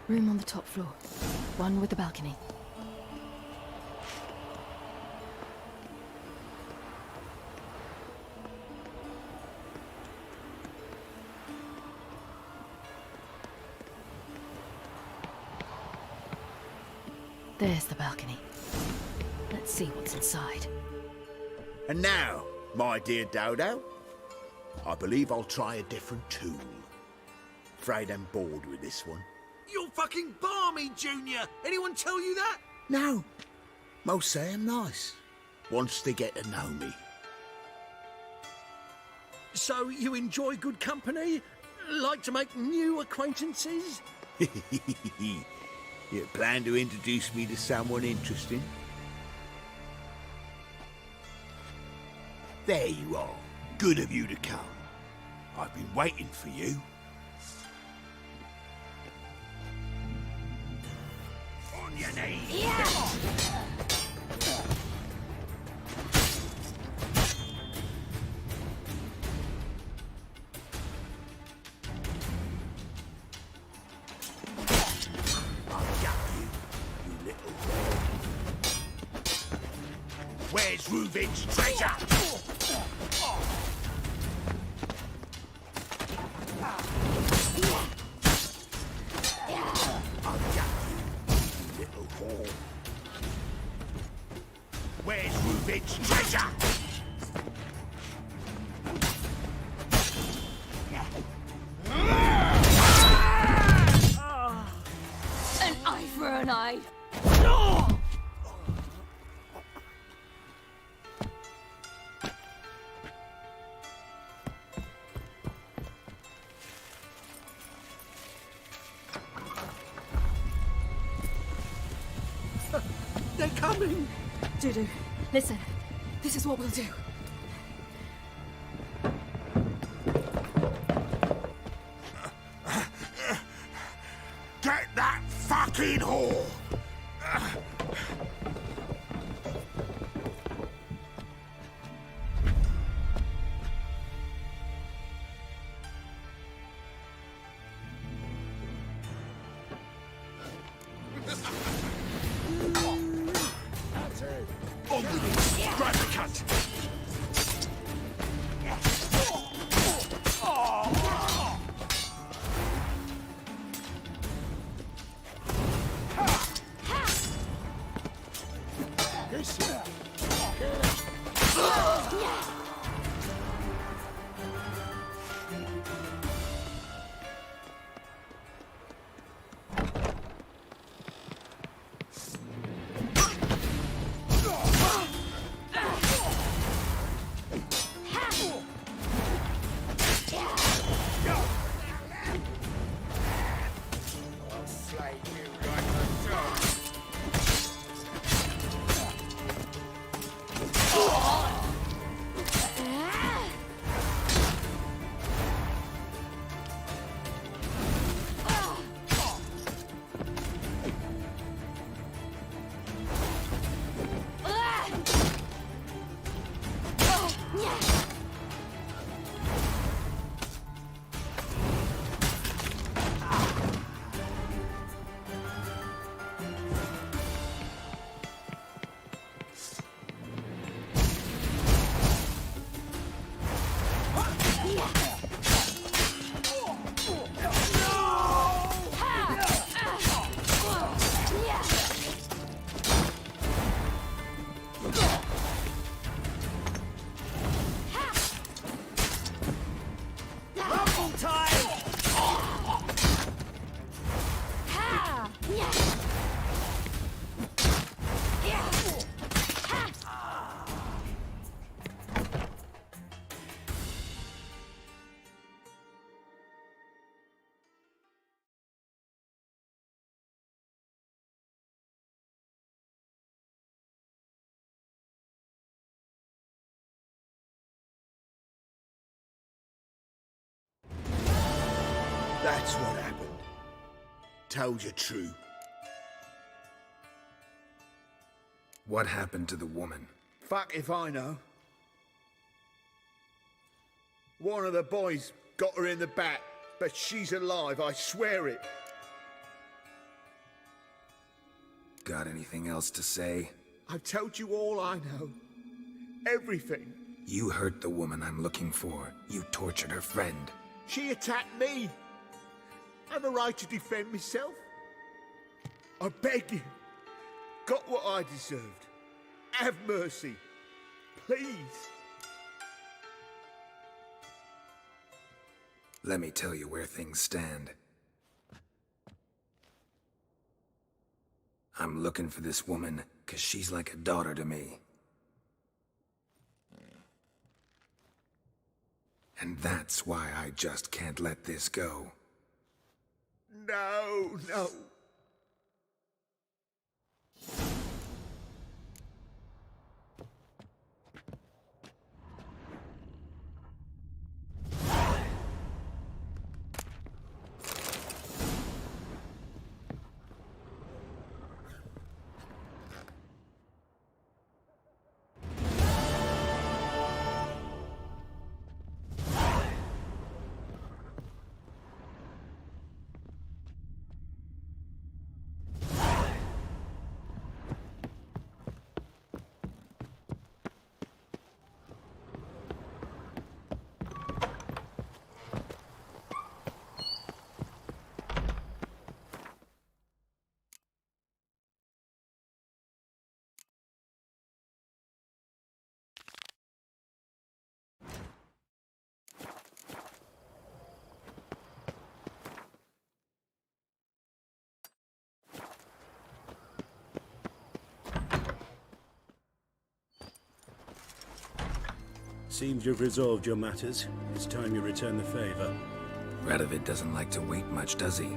Room on the top floor. One with the balcony. There's the balcony. Let's see what's inside. And now, my dear Dodo, I believe I'll try a different tool. Afraid I'm bored with this one. You're fucking balmy, Junior! Anyone tell you that? No. Most say I'm nice. Once they get to know me. So you enjoy good company? Like to make new acquaintances? You plan to introduce me to someone interesting? There you are. Good of you to come. I've been waiting for you. On your knees. Yeah. Where's Reuven's treasure? I'll get you, little whore. Where's Reuven's treasure? An eye for an eye. They're coming! Dudu, listen. This is what we'll do. Get that fucking whore! On with it! Grab the cunt! That's what happened. Told you true. What happened to the woman? Fuck if I know. One of the boys got her in the back, but she's alive, I swear it. Got anything else to say? I've told you all I know. Everything. You hurt the woman I'm looking for. You tortured her friend. She attacked me. I have a right to defend myself. I beg you. Got what I deserved. Have mercy. Please. Let me tell you where things stand. I'm looking for this woman, 'cause she's like a daughter to me. And that's why I just can't let this go. No, no. Seems you've resolved your matters. It's time you return the favor. Radovid doesn't like to wait much, does he?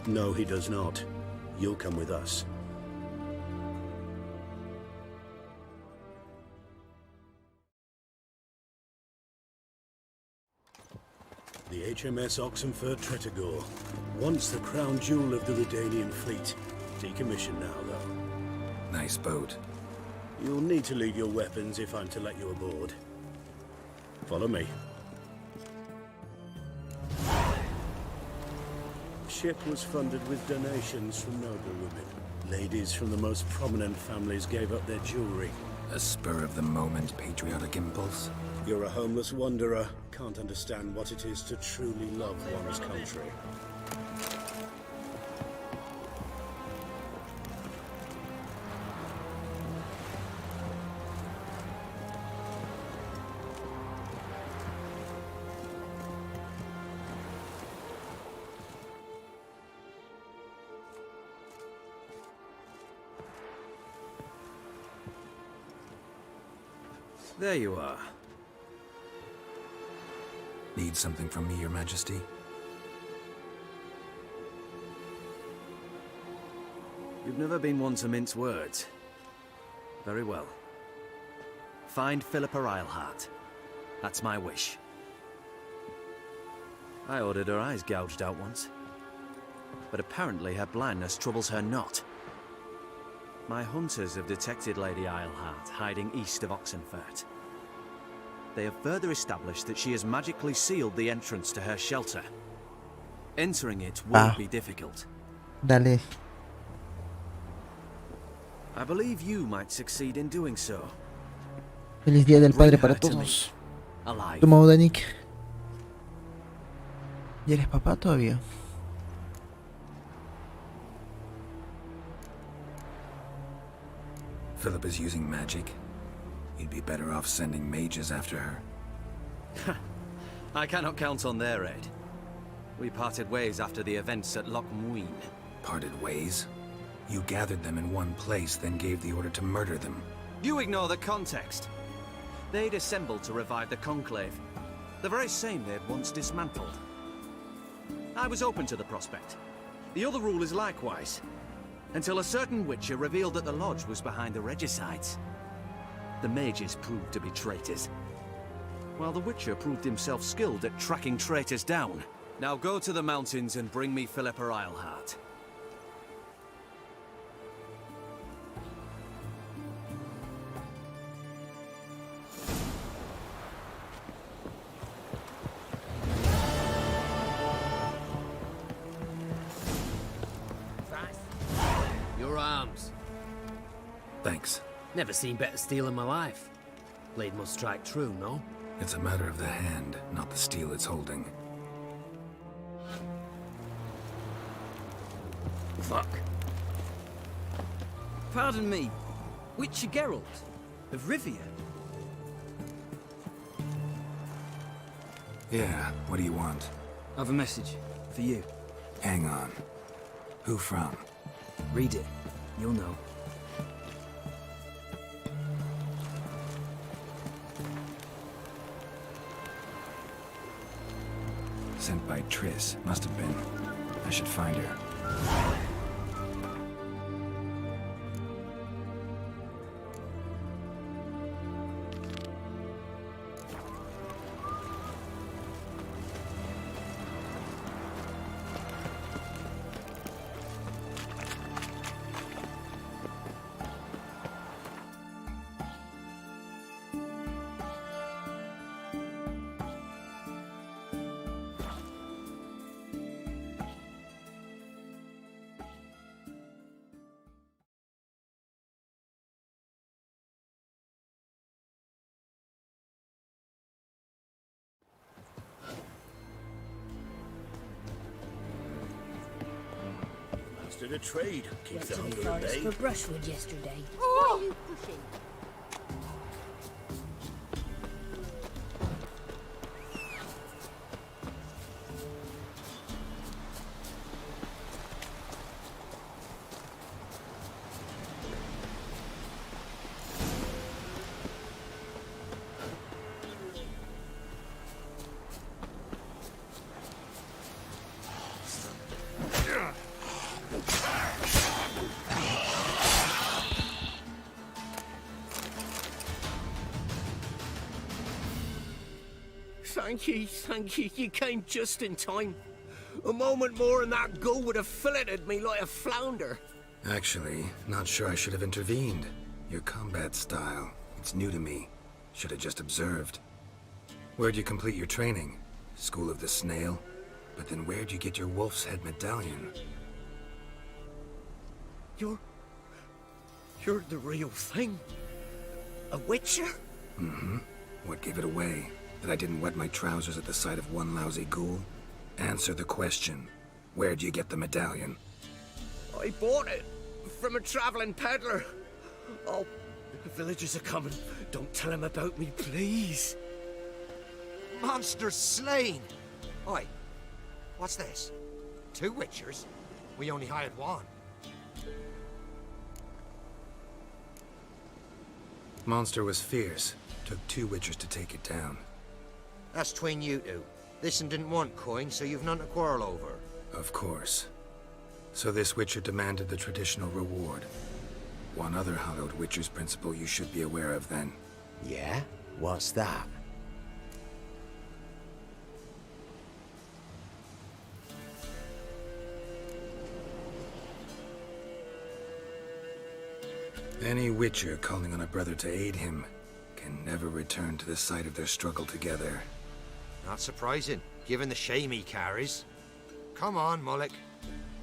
No, he does not. You'll come with us. The HMS Oxenford Tretogor. Once the crown jewel of the Redanian fleet. Decommissioned now, though. Nice boat. You'll need to leave your weapons if I'm to let you aboard. Follow me. The ship was funded with donations from noblewomen. Ladies from the most prominent families gave up their jewelry. A spur-of-the-moment patriotic impulse? You're a homeless wanderer. Can't understand what it is to truly love one's country. There you are. Need something from me, Your Majesty? You've never been one to mince words. Very well. Find Philippa Eilhart. That's my wish. I ordered her eyes gouged out once. But apparently her blindness troubles her not. My hunters have detected Lady Eilhart hiding east of Oxenfurt. They have further established that she has magically sealed the entrance to her shelter. Entering it will be difficult. Dale. I believe you might succeed in doing so. Feliz Día del Padre para todos. Toma Oda, Nick. ¿Y eres papá todavía? Philip is using magic. You'd be better off sending mages after her. I cannot count on their aid. We parted ways after the events at Loch Muin. Parted ways? You gathered them in one place, then gave the order to murder them. You ignore the context. They'd assembled to revive the Conclave, the very same they'd once dismantled. I was open to the prospect. The other rulers likewise, until a certain witcher revealed that the Lodge was behind the regicides. The mages proved to be traitors, while the witcher proved himself skilled at tracking traitors down. Now go to the mountains and bring me Philippa Eilhart. Your arms. Thanks. Never seen better steel in my life. Blade must strike true, no? It's a matter of the hand, not the steel it's holding. Fuck. Pardon me, Witcher Geralt of Rivia. Yeah, what do you want? I've a message for you. Hang on. Who from? Read it. You'll know. Sent by Triss. Must have been. I should find her. Master of trade. Keeps the Went to hunger the at forest bay. for brushwood yesterday. Why are you pushing? Thank you, you came just in time. A moment more and that gull would have filleted me like a flounder. Actually, not sure I should have intervened. Your combat style, it's new to me. Should have just observed. Where'd you complete your training? School of the Snail? But then where'd you get your wolf's head medallion? You're the real thing. A witcher? Mm-hmm. What gave it away? That I didn't wet my trousers at the sight of one lousy ghoul? Answer the question. Where'd you get the medallion? I bought it from a traveling peddler. Oh, the villagers are coming. Don't tell them about me, please. Monster slain! Oi, what's this? 2 Witchers? We only hired 1. Monster was fierce. Took 2 Witchers to take it down. That's tween you two. This one didn't want coin, so you've none to quarrel over. Of course. So this Witcher demanded the traditional reward. One other hallowed Witcher's principle you should be aware of then. Yeah? What's that? Any Witcher calling on a brother to aid him can never return to the site of their struggle together. Not surprising, given the shame he carries. Come on, Mullock.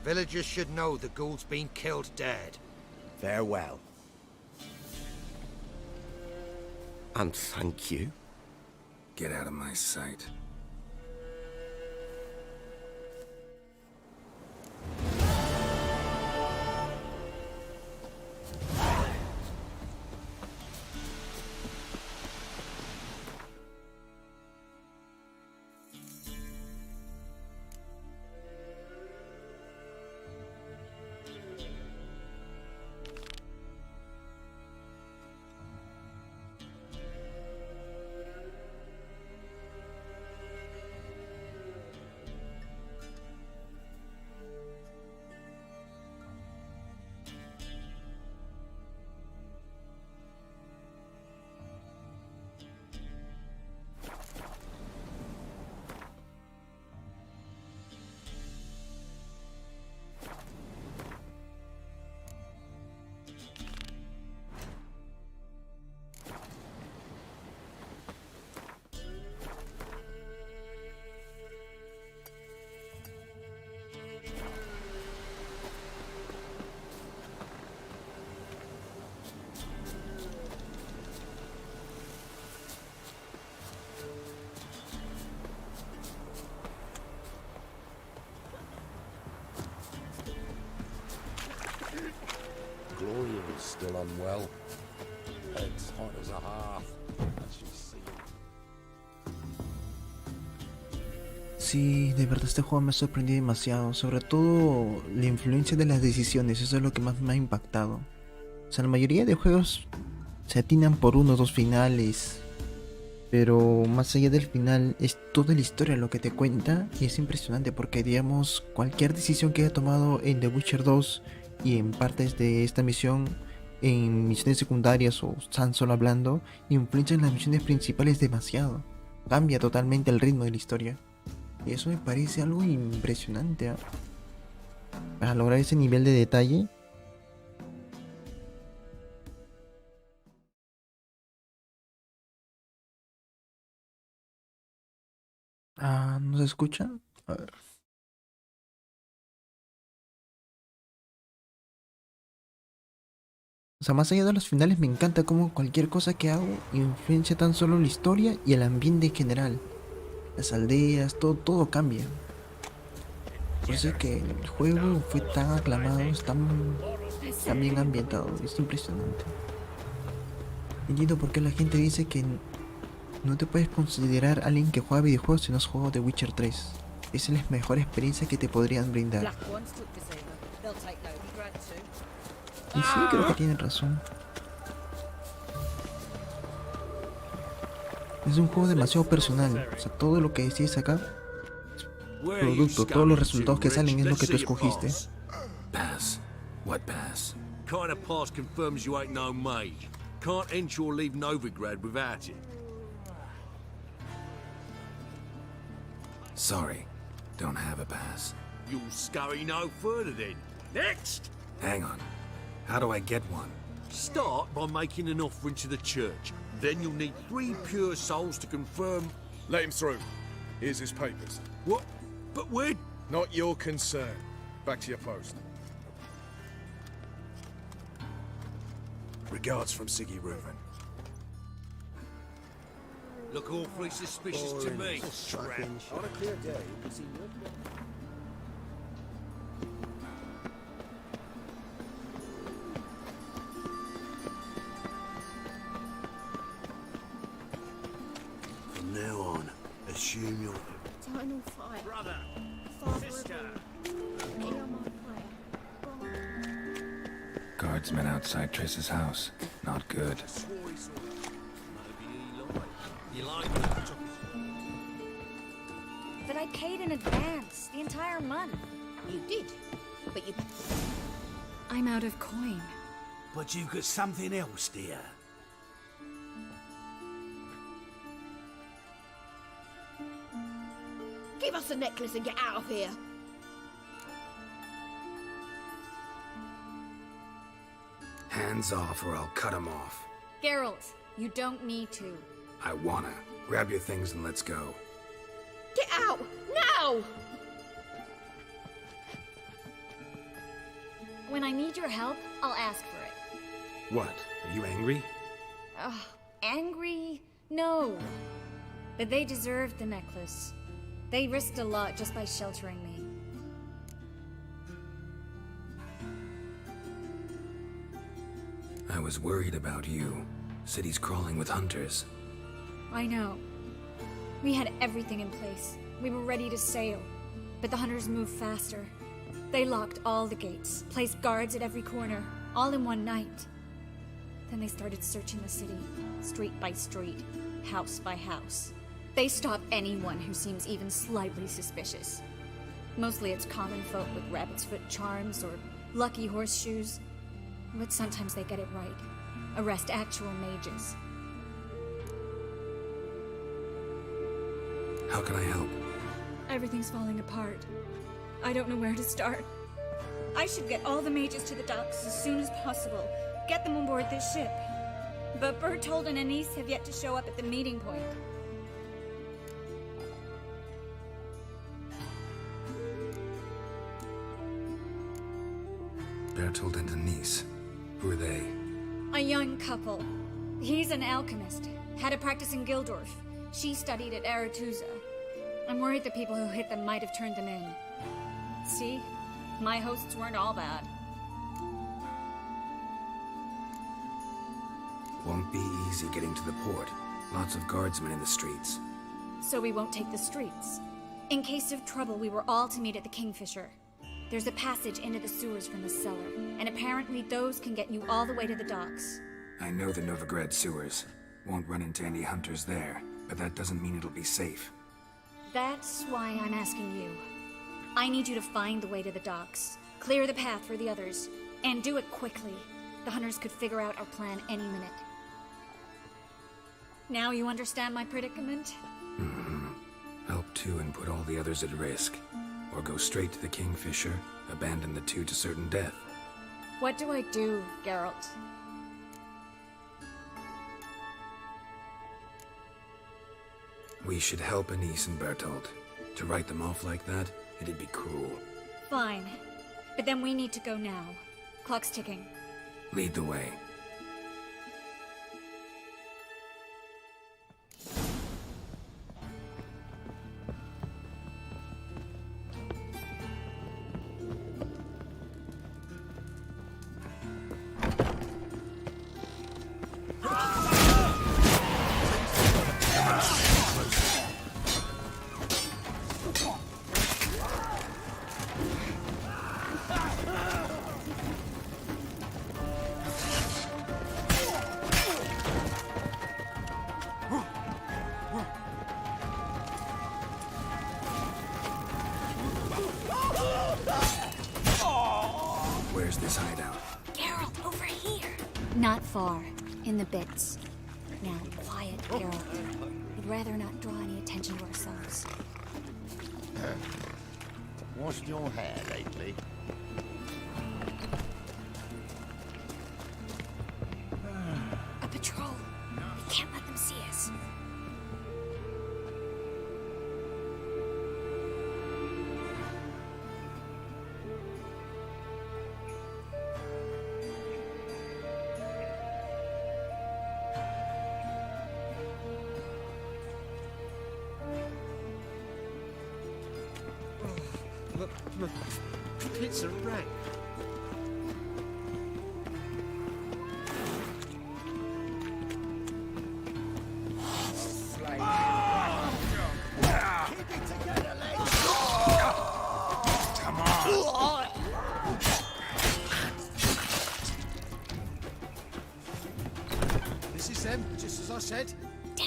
Villagers should know the ghoul's been killed dead. Farewell. And thank you. Get out of my sight. well. Head's hot as a hearth, as you see. Sí, de verdad este juego me ha sorprendido demasiado, sobre todo la influencia de las decisiones, eso es lo que más me ha impactado. O sea, la mayoría de juegos se atinan por uno o dos finales, pero más allá del final es toda la historia lo que te cuenta y es impresionante porque digamos cualquier decisión que haya tomado en The Witcher 2 y en partes de esta misión, en misiones secundarias o tan solo hablando, influencia en las misiones principales demasiado, cambia totalmente el ritmo de la historia. Y eso me parece algo impresionante, ¿eh? Para lograr ese nivel de detalle. Ah, ¿no se escucha? A ver. O sea, más allá de los finales me encanta cómo cualquier cosa que hago influencia tan solo la historia y el ambiente en general. Las aldeas, todo cambia. Por eso es que el juego fue tan aclamado, tan bien ambientado, es impresionante. Entiendo por qué la gente dice que no te puedes considerar alguien que juega videojuegos si no has jugado The Witcher 3. Esa es la mejor experiencia que te podrían brindar. Y sí, creo que tienen razón. Es un juego demasiado personal, o sea, todo lo que decides acá es producto, todos los resultados que salen es lo que tú escogiste. Pass. What pass? Kind of pass confirms you ain't no mage. Can't enter or leave Novigrad without it. Sorry, don't have a pass. You'll scurry no further then. Next! Hang on. How do I get one? Start by making an offering to the church. Then you'll need 3 pure souls to confirm... Let him through. Here's his papers. What? But where... Not your concern. Back to your post. Regards from Siggy Reuven. Look awfully suspicious to me. On a clear day, you can see no... From now on, assume you're... Eternal fire. Brother. Sister. Guardsmen outside Triss's house. Not good. You like But I paid in advance, the entire month. You did? But you... I'm out of coin. But you've got something else, dear. Give us the necklace and get out of here. Hands off or I'll cut him off. Geralt, you don't need to. I wanna. Grab your things and let's go. Get out! Now! When I need your help, I'll ask for it. What? Are you angry? Angry? No. But they deserved the necklace. They risked a lot just by sheltering me. I was worried about you. City's crawling with hunters. I know. We had everything in place. We were ready to sail. But the hunters moved faster. They locked all the gates, placed guards at every corner, all in one night. Then they started searching the city, street by street, house by house. They stop anyone who seems even slightly suspicious. Mostly it's common folk with rabbit's foot charms or lucky horseshoes. But sometimes they get it right. Arrest actual mages. How can I help? Everything's falling apart. I don't know where to start. I should get all the mages to the docks as soon as possible. Get them on board this ship. But Bertold and Anise have yet to show up at the meeting point. Bertold and Denise. Who are they? A young couple. He's an alchemist. Had a practice in Gildorf. She studied at Aretusa. I'm worried the people who hit them might have turned them in. See? My hosts weren't all bad. Won't be easy getting to the port. Lots of guardsmen in the streets. So we won't take the streets. In case of trouble, we were all to meet at the Kingfisher. There's a passage into the sewers from the cellar, and apparently those can get you all the way to the docks. I know the Novigrad sewers. Won't run into any hunters there, but that doesn't mean it'll be safe. That's why I'm asking you. I need you to find the way to the docks, clear the path for the others, and do it quickly. The hunters could figure out our plan any minute. Now you understand my predicament? Help two and put all the others at risk. Or go straight to the Kingfisher, abandon the two to certain death. What do I do, Geralt? We should help Anise and Bertold. To write them off like that, it'd be cruel. Fine. But then we need to go now. Clock's ticking. Lead the way. Where's this hideout? Geralt, over here! Not far. In the bits. Now, quiet, Geralt. We'd rather not draw any attention to ourselves. Washed your hair lately? A patrol. We can't let them see us. It's a wreck. Keep it together, lads! Come on! This is them, just as I said.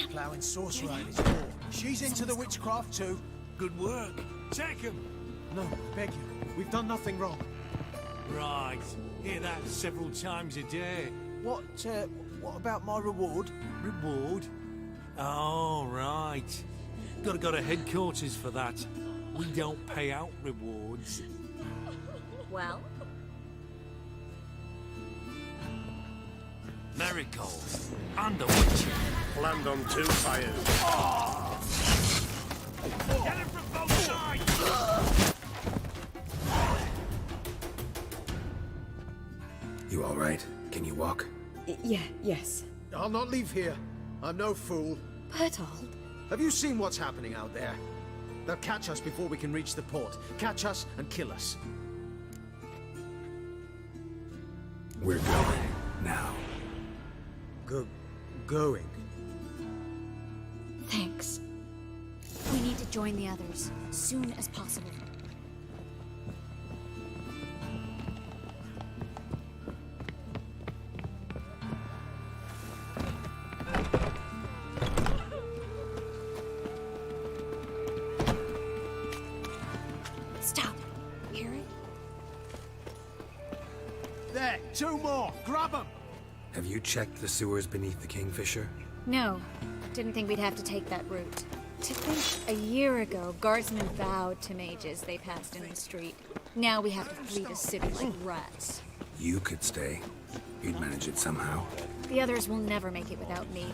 Ploughing sorcerer in his war. She's into the witchcraft too. Good work. Take him. No, I beg you. We've done nothing wrong. Right. Hear that several times a day. What about my reward? Reward? Oh, right. Gotta go to headquarters for that. We don't pay out rewards. Well? Miracle. And a witcher. Land on two fires. Get him from both sides! You all right? Can you walk? Yes. I'll not leave here. I'm no fool. Bertold? Have you seen what's happening out there? They'll catch us before we can reach the port. Catch us and kill us. We're going. Now. Going? Thanks. We need to join the others, soon as possible. Stop. Hear it? There, two more. Grab them. Have you checked the sewers beneath the Kingfisher? No. Didn't think we'd have to take that route. To think, a year ago, guardsmen vowed to mages they passed in the street. Now we have to flee the city like rats. You could stay. You'd manage it somehow. The others will never make it without me.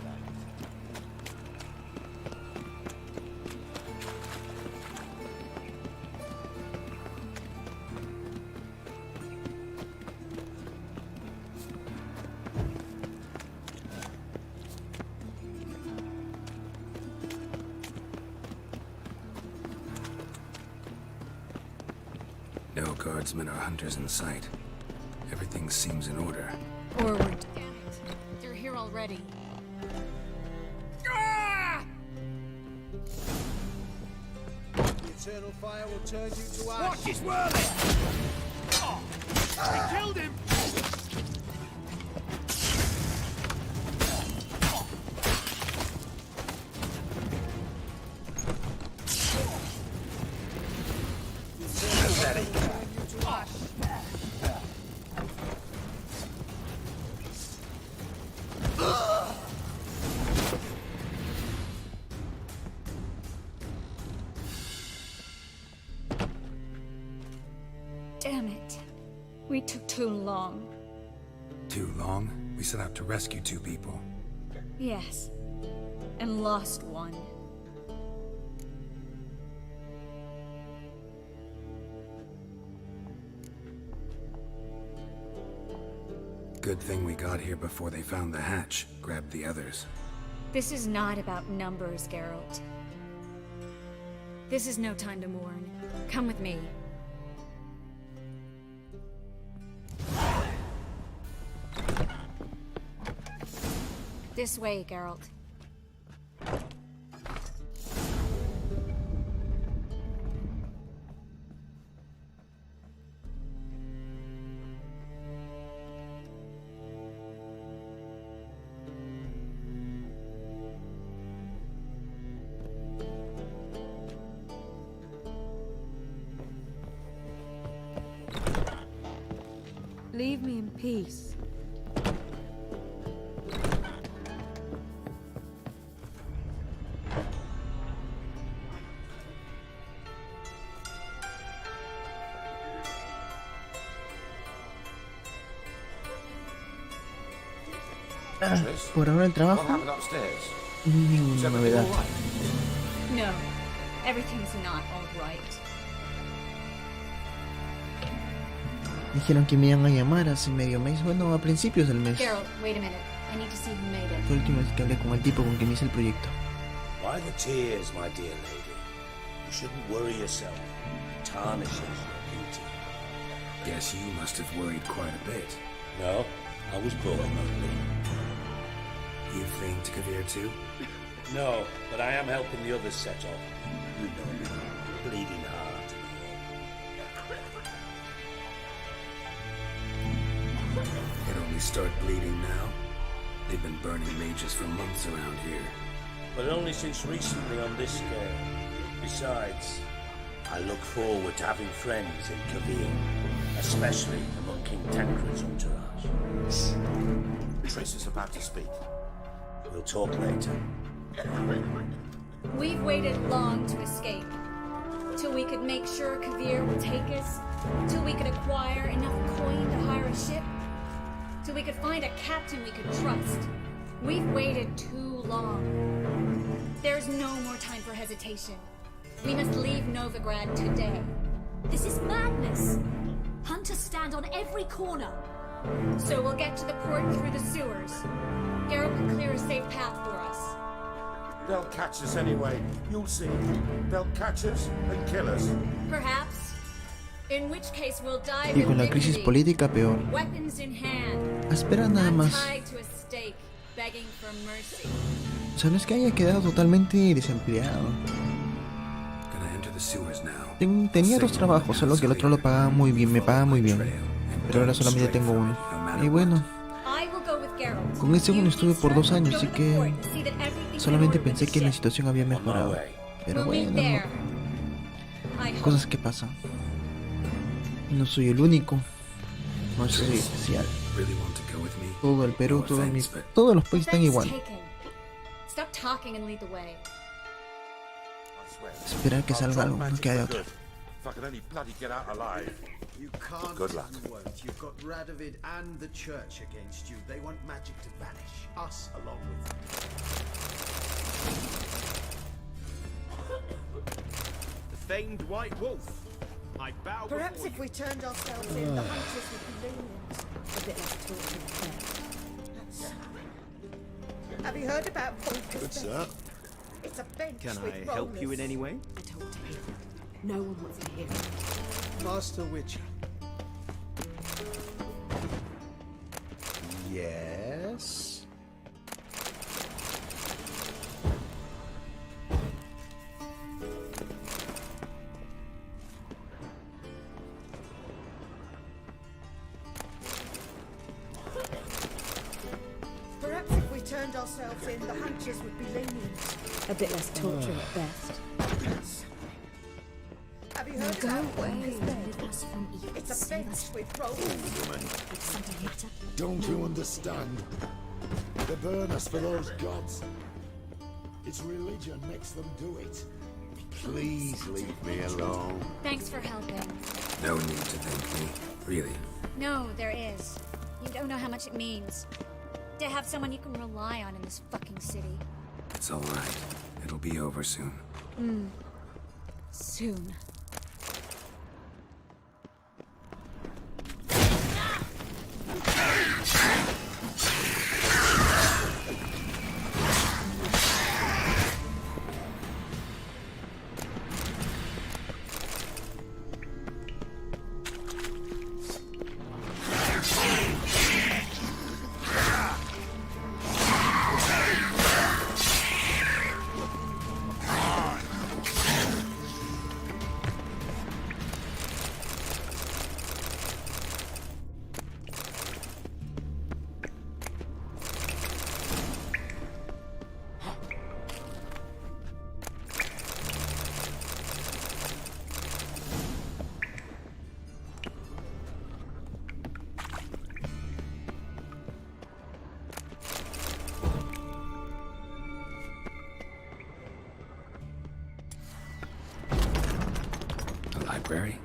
No guardsmen or hunters in sight. Everything seems in order. Forward, damn it. They're here already. ready. The eternal fire will turn you to ash. Watch his whirling! Oh, I killed him! Damn it. We took too long. Too long? We set out to rescue 2 people. Yes. And lost one. Good thing we got here before they found the hatch, grabbed the others. This is not about numbers, Geralt. This is no time to mourn. Come with me. This way, Geralt. Leave me in peace. Por ahora el trabajo. Ninguna novedad. No, everything's not all right. Dijeron que me iban a llamar hace medio mes, bueno, a principios del mes. Geralt, wait a minute. I need to see who made it. Fue la última vez que hablé con el tipo con quien hice el proyecto. Why the tears, my dear lady? You shouldn't worry yourself. It tarnishes your beauty. Guess you must have worried quite a bit. No, I was born ugly. You fleeing to Kavir too? No, but I am helping the others set off. You know me, bleeding heart. It only start bleeding now. They've been burning mages for months around here. But only since recently on this scale. Besides, I look forward to having friends in Kavir, especially among King Tancred's entourage. Tracer's about to speak. We'll talk later. We've waited long to escape. Till we could make sure Kavir would take us. Till we could acquire enough coin to hire a ship. Till we could find a captain we could trust. We've waited too long. There's no more time for hesitation. We must leave Novigrad today. This is madness. Hunters stand on every corner. So we'll get to the port through the sewers. Geralt can clear a safe path for us. They'll catch us anyway. You'll see. They'll catch us and kill us. Perhaps. In which case we'll die Y con la crisis política peor. Weapons in hand. Espera nada más. Tied to a stake, begging for mercy. O sea, no es que haya quedado totalmente desempleado. Tenía 2 trabajos, solo que el otro lo pagaba muy bien, me pagaba muy bien. Pero ahora solamente tengo uno. Y bueno, con este uno estuve por 2 años, así que solamente pensé que la situación había mejorado. Pero bueno, no. Cosas que pasan. No soy el único. No soy especial. Todo el Perú, todos los países están igual. Esperar que salga algo, no queda de otra. If I could only bloody get out alive. You can't. Good luck. You won't. You've got Radovid and the church against you. They want magic to vanish. Us along with them. The famed white wolf. I bow. Perhaps if we turned ourselves in, the hunters would be lenient. A bit like talking fair. Have you heard about Bunker's What's bench? that? It's a bench Can with I help you in any way? I told him. No one wants to hear it. Master Witcher. Yes. ourselves in, the hunters would be lenient. A bit less torture at best. Have you heard Go about away. his bed? It's a bench with rolls. Woman, don't you understand? They burn us for those gods. It's religion makes them do it. Please leave me alone. Thanks for helping. No need to thank me, really. No, there is. You don't know how much it means. To have someone you can rely on in this fucking city. It's all right. It'll be over soon. Soon. The library?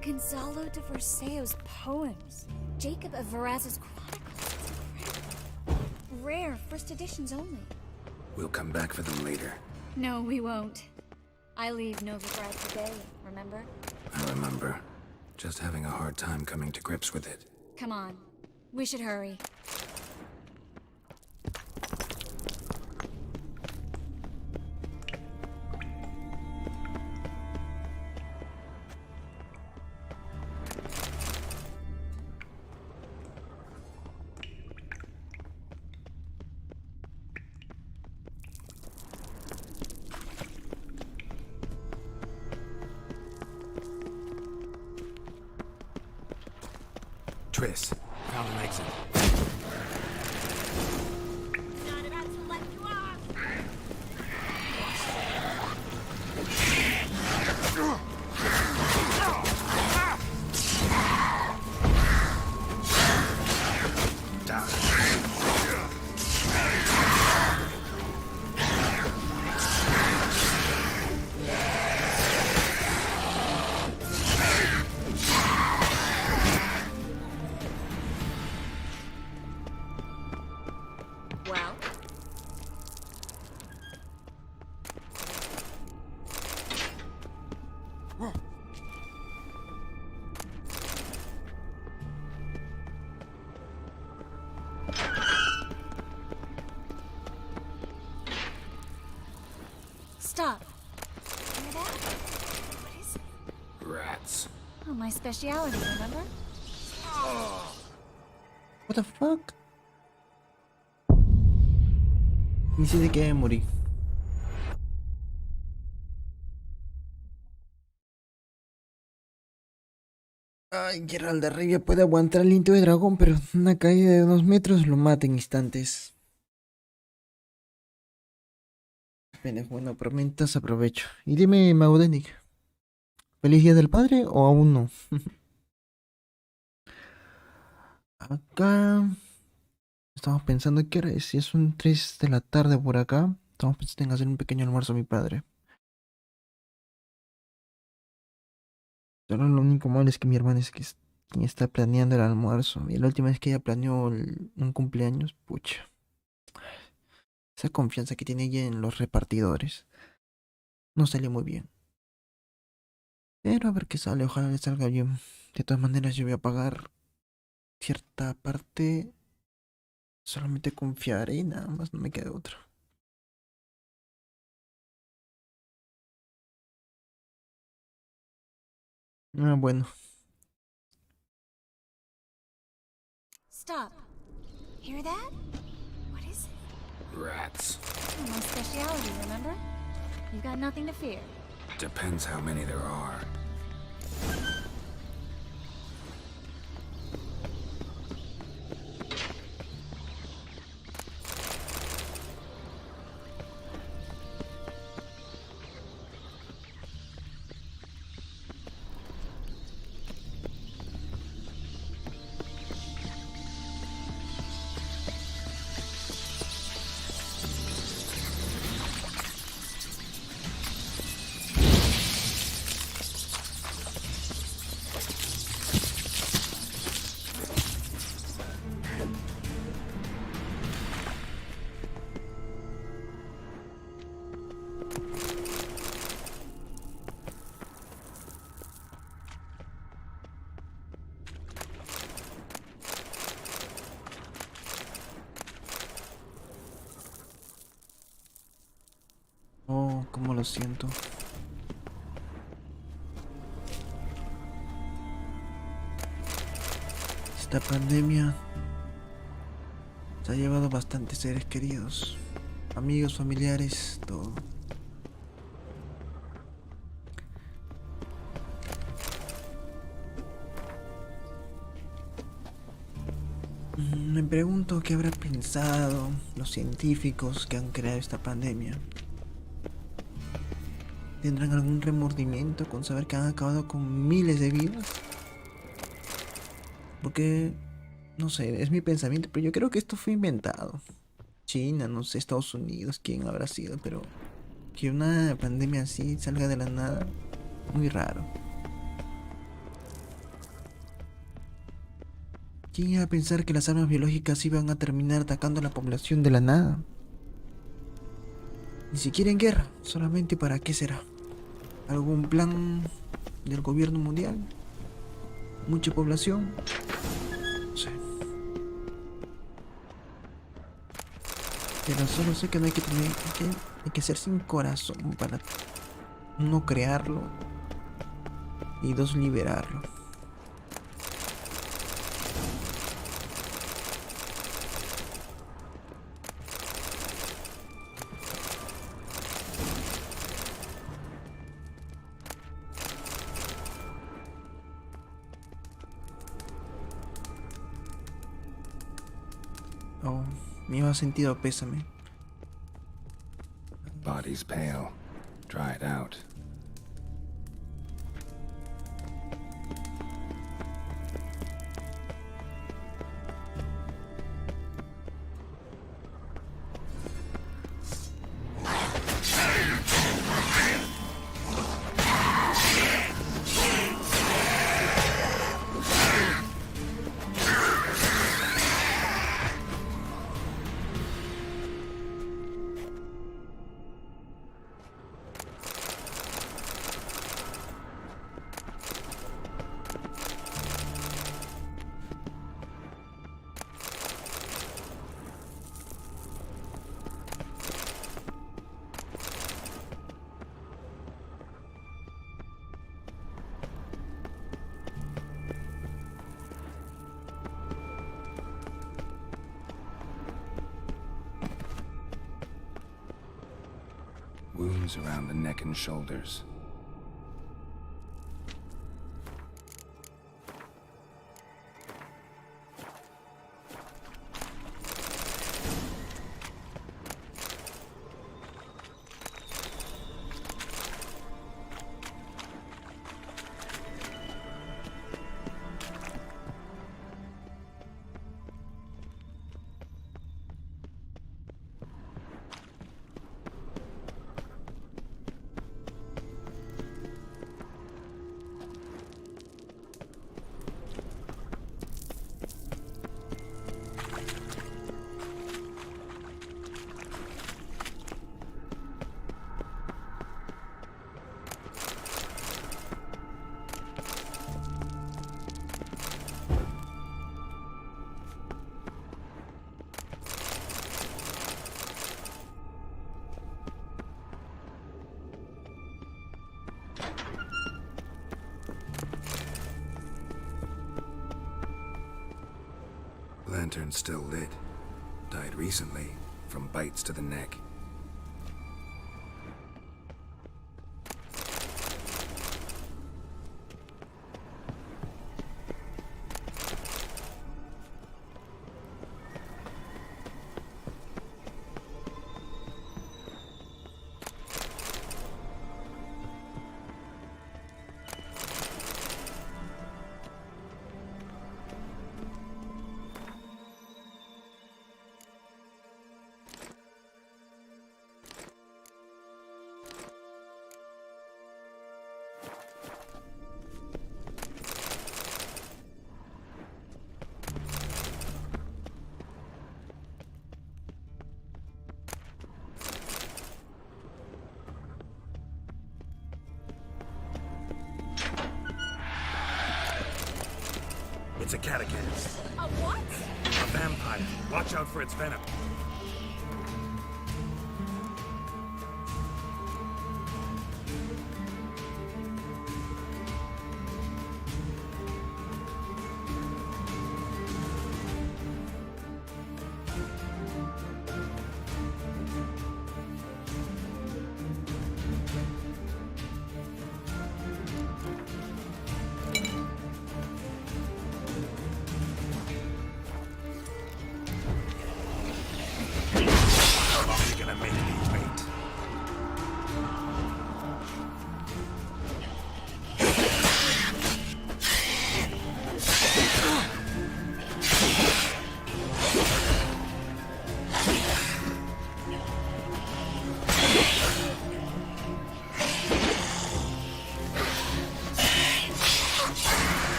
Gonzalo de Verseo's poems. Jacob of Varaz's chronicles. Rare, first editions only. We'll come back for them later. No, we won't. I leave Novigrad today, remember? I remember. Just having a hard time coming to grips with it. Come on. We should hurry. Triss, found an exit. Stop. Hear that? What is it? Rats. Oh, my speciality, remember? What the fuck? Ni sé de qué morí. Ay, Geralt de Rivia puede aguantar el aliento de dragón, pero una caída de 2 metros lo mata en instantes. Apenas bueno, por mientras aprovecho. Y dime, Maudenic, ¿feliz día del padre o aún no? Acá estamos pensando qué hora es. Si son 3 de la tarde por acá, estamos pensando en hacer un pequeño almuerzo a mi padre. Solo lo único malo es que mi hermana es quien está planeando el almuerzo. Y la última vez que ella planeó un cumpleaños, pucha. Esa confianza que tiene ella en los repartidores no salió muy bien. Pero a ver qué sale, ojalá le salga bien. De todas maneras yo voy a pagar cierta parte. Solamente confiaré y nada más, no me queda otra. Ah, bueno. Stop. Hear that? What is it? Rats. My specialty, remember? You've got nothing to fear. Depends how many there are. Oh, cómo lo siento. Esta pandemia se ha llevado bastantes seres queridos, amigos, familiares, todo. Me pregunto qué habrán pensado los científicos que han creado esta pandemia. ¿Tendrán algún remordimiento con saber que han acabado con miles de vidas? Porque, no sé, es mi pensamiento, pero yo creo que esto fue inventado. China, no sé, Estados Unidos, quién habrá sido, pero que una pandemia así salga de la nada, muy raro. ¿Quién iba a pensar que las armas biológicas iban a terminar atacando a la población de la nada? Ni siquiera en guerra, solamente para qué será. ¿Algún plan del gobierno mundial? ¿Mucha población? No sé. Pero solo sé que no hay que tener, hay que ser sin corazón para uno crearlo y dos liberarlo. Oh, me iba sentido pésame. Body's pale, dried out. Wounds around the neck and shoulders. Lantern's still lit. Died recently, from bites to the neck. It's a catacomb. A what? A vampire. Watch out for its venom.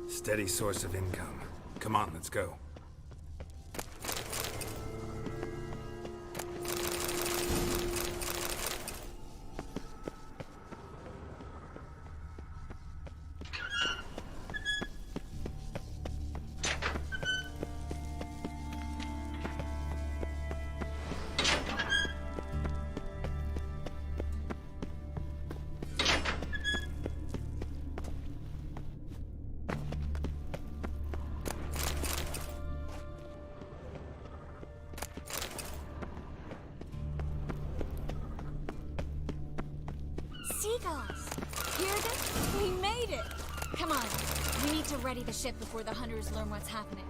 Steady source of income. Come on, let's go. Seagulls! Hear this? We made it! Come on, we need to ready the ship before the hunters learn what's happening.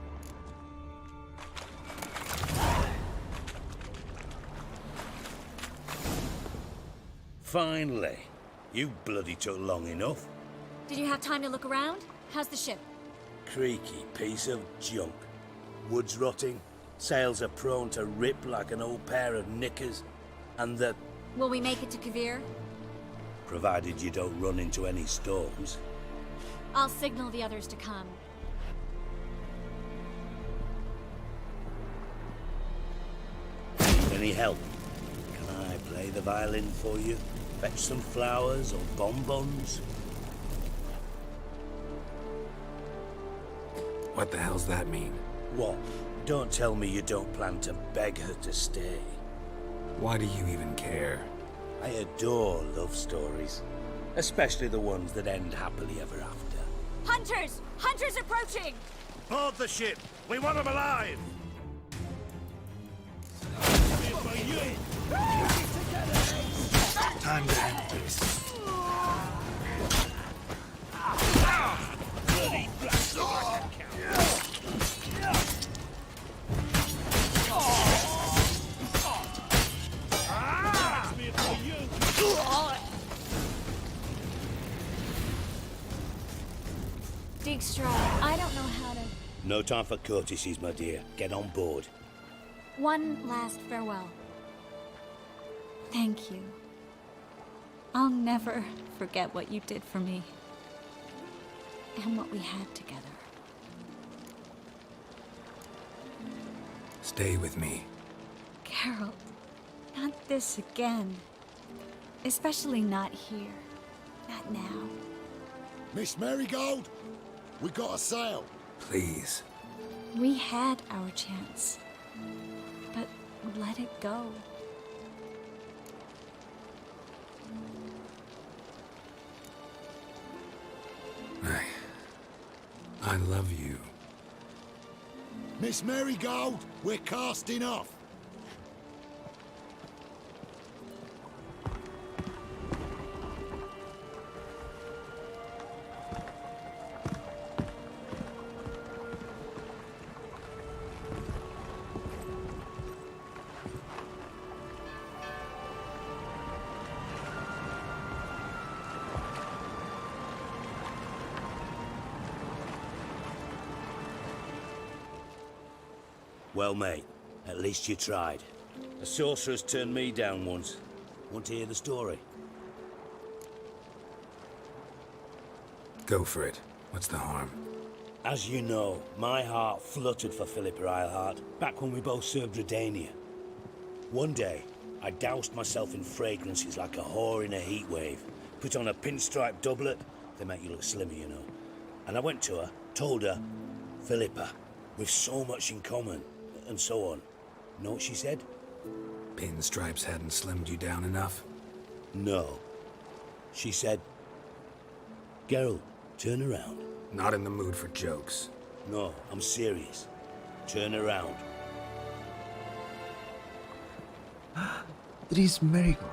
Finally. You bloody took long enough. Did you have time to look around? How's the ship? Creaky piece of junk. Wood's rotting, sails are prone to rip like an old pair of knickers, and the... Will we make it to Kavir? Provided you don't run into any storms. I'll signal the others to come. Need any help? Can I play the violin for you? Fetch some flowers or bonbons? What the hell's that mean? What? Don't tell me you don't plan to beg her to stay. Why do you even care? I adore love stories. Especially the ones that end happily ever after. Hunters! Hunters approaching! Board the ship! We want them alive! Time to end this. Bloody black Dijkstra, I don't know how to... No time for courtesies, my dear. Get on board. One last farewell. Thank you. I'll never forget what you did for me. And what we had together. Stay with me. Geralt, not this again. Especially not here. Not now. Miss Marigold, we got a sail. Please. We had our chance. But let it go. I love you. Miss Marigold, we're casting off. Well, mate, at least you tried. A sorcerer's turned me down once. Want to hear the story? Go for it. What's the harm? As you know, my heart fluttered for Philippa Eilhart back when we both served Redania. One day, I doused myself in fragrances like a whore in a heat wave. Put on a pinstripe doublet, they make you look slimmer, you know. And I went to her, told her, Philippa, we've so much in common, and so on. Know what she said? Pinstripes hadn't slimmed you down enough? No. She said, Geralt, turn around. Not in the mood for jokes. No, I'm serious. Turn around. Tris Marigold.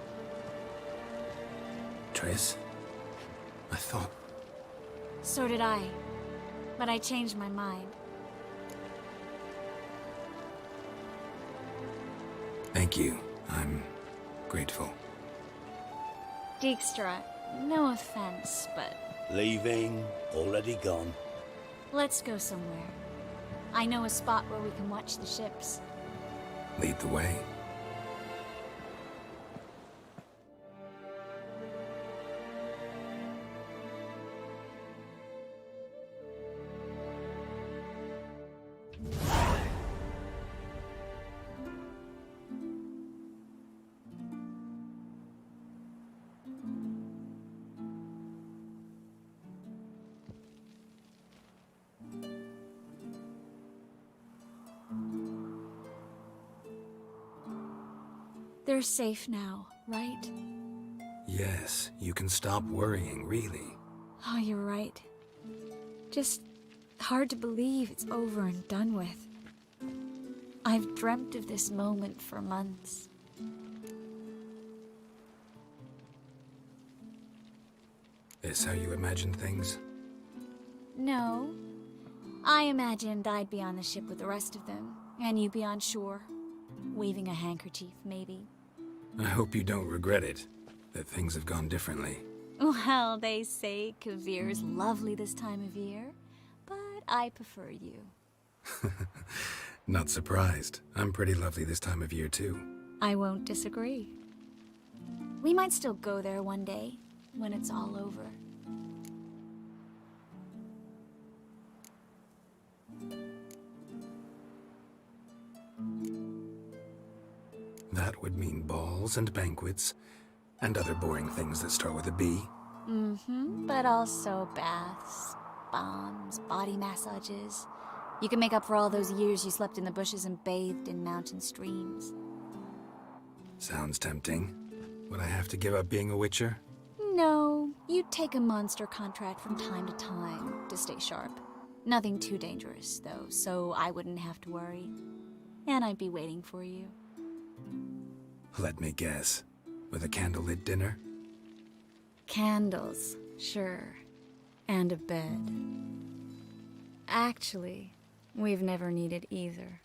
Tris? I thought... So did I. But I changed my mind. Thank you. I'm grateful. Dijkstra, no offense, but... Leaving, already gone. Let's go somewhere. I know a spot where we can watch the ships. Lead the way. They're safe now, right? Yes, you can stop worrying, really. Oh, you're right. Just hard to believe it's over and done with. I've dreamt of this moment for months. Is how you imagine things? No. I imagined I'd be on the ship with the rest of them, and you'd be on shore, waving a handkerchief, maybe. I hope you don't regret it, that things have gone differently. Well, they say Kavir's lovely this time of year, but I prefer you. Not surprised. I'm pretty lovely this time of year, too. I won't disagree. We might still go there one day, when it's all over. That would mean balls and banquets, and other boring things that start with a B. Mm-hmm, but also baths, bombs, body massages. You can make up for all those years you slept in the bushes and bathed in mountain streams. Sounds tempting. Would I have to give up being a witcher? No, you'd take a monster contract from time to time to stay sharp. Nothing too dangerous, though, so I wouldn't have to worry. And I'd be waiting for you. Let me guess. With a candlelit dinner? Candles, sure. And a bed. Actually, we've never needed either.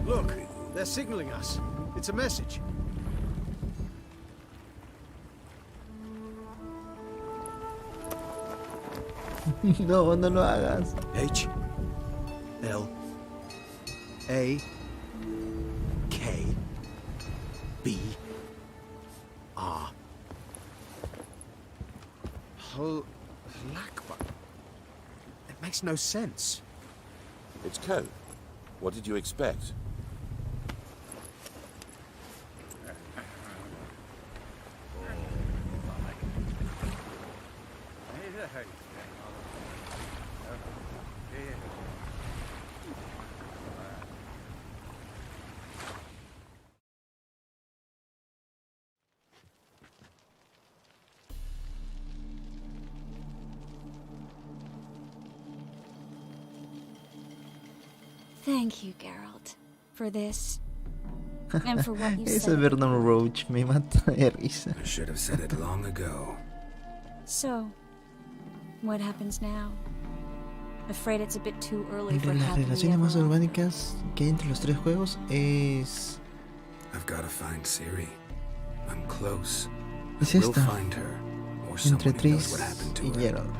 Look, they're signaling us. It's a message. No, no lo hagas. H L A K B R. Lakba. It makes no sense. It's code. What did you expect? Thank you, Geralt, for this. And for what you Ese said. Vernon Roach me mata de risa. I should have said it long ago. So, what happens now? Afraid it's a bit too early for Entre las happily relaciones más ever orgánicas que hay entre los tres juegos es... I've got to find Ciri. I'm close. Es I will esta. find her, or Entre someone who knows Tris what happened to y her. Geralt.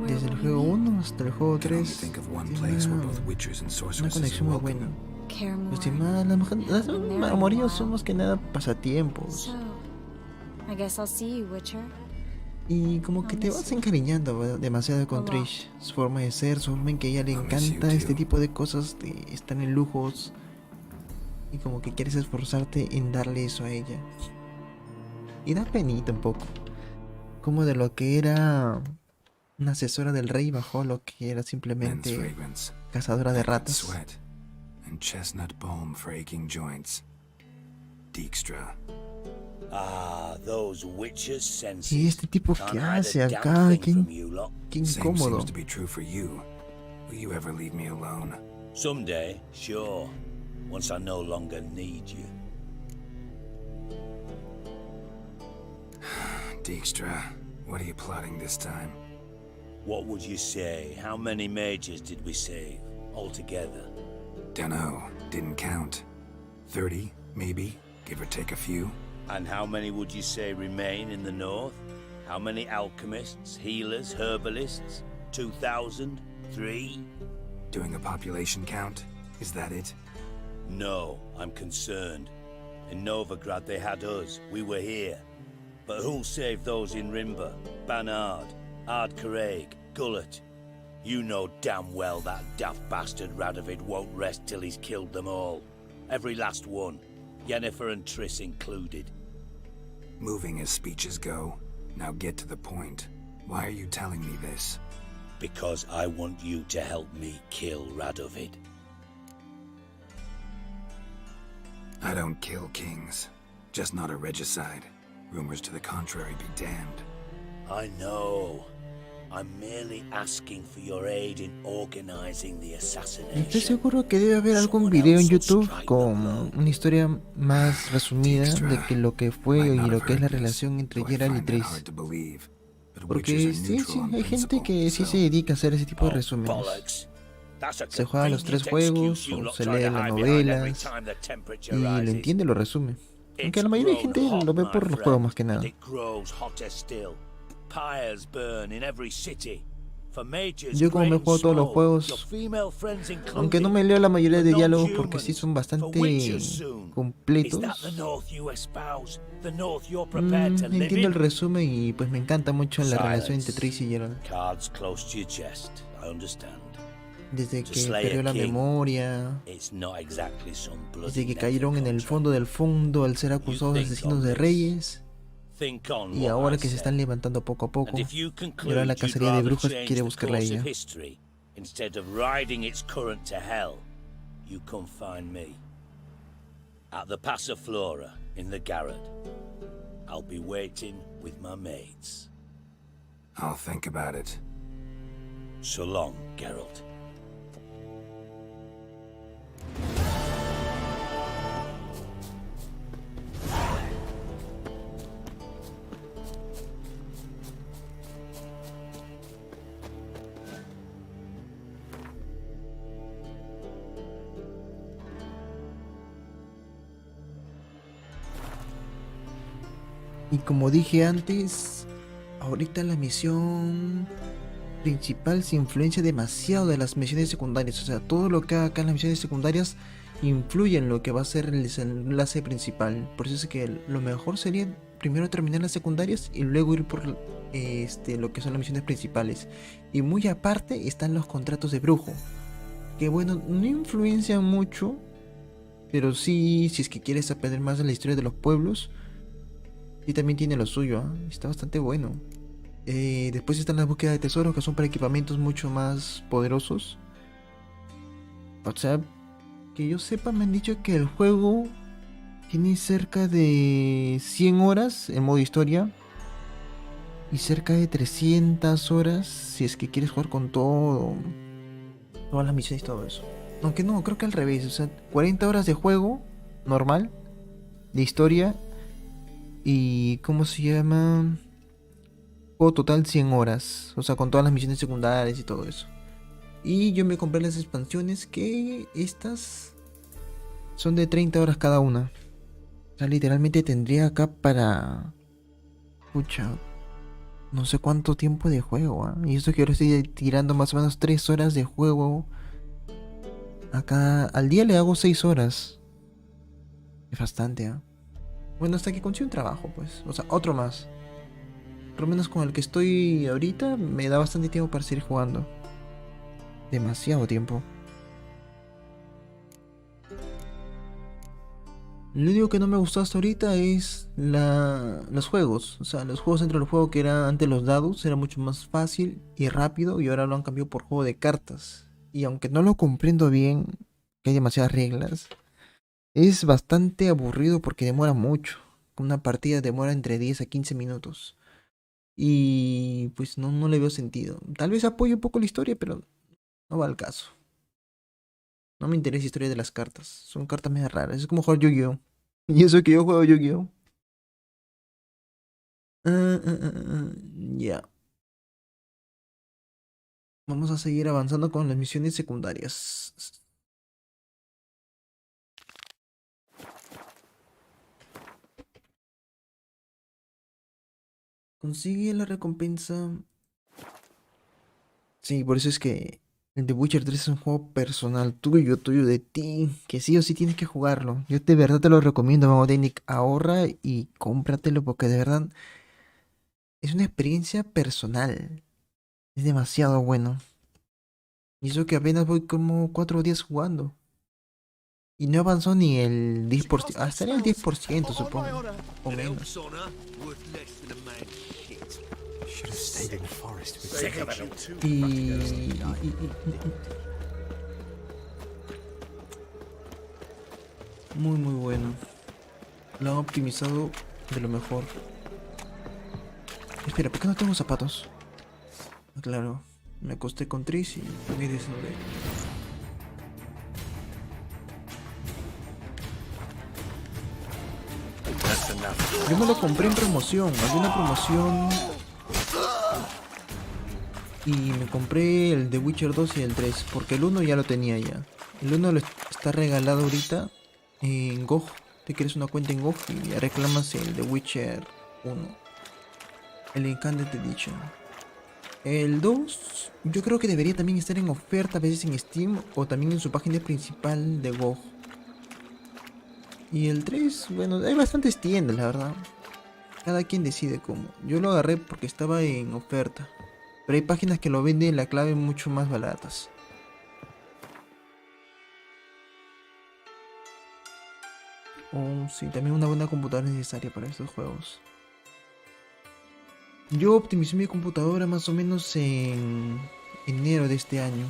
Desde el juego 1 hasta el juego Can only 3 think of one tiene place where both witches and una sorceresses conexión are muy buena. welcome. care more. Los demás, las amoríos son más que nada pasatiempos. So, I guess I'll see you, Witcher. Y como que te vas encariñando demasiado con Trish. Su forma de ser, su forma en que a ella le encanta este tipo de cosas, de estar en lujos. Y como que quieres esforzarte en darle eso a ella. Y da penita un poco. Como de lo que era una asesora del rey bajó a lo que era simplemente cazadora de ratas. Sweat and chestnut balm for aching joints. Dijkstra. Ah, those witches' senses. Y este tipo que Can't hide hace a damn acá, thing from you lot. qué Same incómodo. seems to be true for you. Will you ever leave me alone? Someday, sure. Once I no longer need you. Dijkstra, what are you plotting this time? What would you say? How many mages did we save altogether? Dunno, didn't count. 30, maybe, give or take a few. And how many would you say remain in the north? How many alchemists, healers, herbalists? 2,000? 3? Doing a population count? Is that it? No, I'm concerned. In Novigrad they had us, we were here. But who'll save those in Rimba? Banard, Ardcaraig, Gullet? You know damn well that daft bastard Radovid won't rest till he's killed them all. Every last one. Yennefer and Triss included. Moving as speeches go. Now get to the point. Why are you telling me this? Because I want you to help me kill Radovid. I don't kill kings. Just not a regicide. Rumors to the contrary be damned. I know. I'm merely asking for your aid in organizing the assassination. Estoy seguro que debe haber algún video en YouTube con una historia más resumida de que lo que fue y lo que es la relación entre Geralt y Triss. Porque sí, hay gente que sí se dedica a hacer ese tipo de resúmenes. Se juega los 3 juegos, o se lee las novelas, y lo entiende y lo resume. Aunque la mayoría de gente lo ve por los juegos más que nada. Yo como me juego todos los juegos, aunque no me leo la mayoría de diálogos porque sí son bastante completos, entiendo el resumen y pues me encanta mucho la relación entre Triss y Geralt. Desde que perdió la memoria, desde que cayeron en el fondo del fondo al ser acusados de asesinos de reyes, y ahora que se están levantando poco a poco, y ahora la cacería de brujas quiere buscarla a ella. Instead of riding its current to hell, you come find me. At the Passiflora, in the Garrett. I'll be waiting with my mates. I'll think about it. So long, Geralt. Y como dije antes, ahorita la misión principal se influencia demasiado de las misiones secundarias. O sea, todo lo que haga acá en las misiones secundarias influye en lo que va a ser el desenlace principal. Por eso es que lo mejor sería primero terminar las secundarias y luego ir por lo que son las misiones principales. Y muy aparte están los contratos de brujo, que bueno, no influencian mucho, pero sí, si es que quieres aprender más de la historia de los pueblos, y también tiene lo suyo, ¿eh? Está bastante bueno. Después están las búsquedas de tesoros, que son para equipamientos mucho más poderosos. O sea, que yo sepa, me han dicho que el juego tiene cerca de 100 horas en modo historia y cerca de 300 horas si es que quieres jugar con todo, todas las misiones y todo eso. Aunque no, creo que al revés. O sea, 40 horas de juego normal, de historia, y ¿cómo se llama? Juego total 100 horas, o sea, con todas las misiones secundarias y todo eso. Y yo me compré las expansiones, que estas son de 30 horas cada una. O sea, literalmente tendría acá para... Pucha, no sé cuánto tiempo de juego, ¿eh? Y eso que ahora estoy tirando más o menos 3 horas de juego. Acá al día le hago 6 horas. Es bastante, ¿eh? Bueno, hasta que consigo un trabajo, pues. O sea, otro más. Por lo menos con el que estoy ahorita me da bastante tiempo para seguir jugando. Demasiado tiempo. Lo único que no me gustó hasta ahorita es los juegos. O sea, los juegos dentro del juego, que era antes los dados, era mucho más fácil y rápido, y ahora lo han cambiado por juego de cartas. Y aunque no lo comprendo bien, que hay demasiadas reglas, es bastante aburrido porque demora mucho. Una partida demora entre 10 a 15 minutos. Y pues no le veo sentido. Tal vez apoye un poco la historia, pero no va al caso. No me interesa la historia de las cartas. Son cartas medio raras. Es como jugar Yu-Gi-Oh! Y eso que yo juego Yu-Gi-Oh! Ya. Vamos a seguir avanzando con las misiones secundarias. Consigue la recompensa. Sí, por eso es que el The Witcher 3 es un juego personal, tuyo de ti, que sí o sí tienes que jugarlo. Yo de verdad te lo recomiendo, Mago Technic. Ahorra y cómpratelo, porque de verdad es una experiencia personal. Es demasiado bueno. Y eso que apenas voy como 4 días jugando. Y no avanzó ni el 10%. Ah, estaría el 10%, supongo. O menos. Muy bueno. Lo han optimizado de lo mejor. Espera, ¿por qué no tengo zapatos? Ah, claro, me acosté con Tris y me desnudé. Yo me lo compré en promoción, alguna promoción. Y me compré el The Witcher 2 y el 3, porque el 1 ya lo tenía ya. El 1 está regalado ahorita en GOG. Te quieres una cuenta en GOG y ya reclamas el The Witcher 1. El Enchanted Edition. El 2 yo creo que debería también estar en oferta, a veces en Steam o también en su página principal de GOG. Y el 3, bueno, hay bastantes tiendas, la verdad. Cada quien decide cómo. Yo lo agarré porque estaba en oferta. Pero hay páginas que lo venden la clave mucho más baratas. Oh, sí, también una buena computadora es necesaria para estos juegos. Yo optimicé mi computadora más o menos en enero de este año.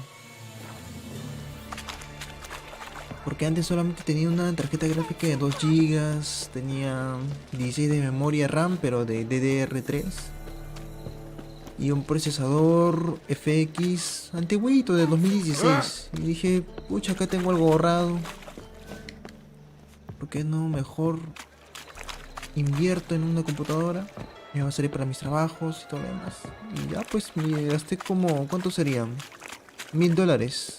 Porque antes solamente tenía una tarjeta gráfica de 2 GB, tenía 16 de memoria RAM, pero de DDR3. Y un procesador FX antiguito de 2016. Y dije, pucha, acá tengo algo ahorrado. ¿Por qué no mejor invierto en una computadora? Me va a salir para mis trabajos y todo lo demás. Y ya pues me gasté como, ¿cuánto serían? $1000.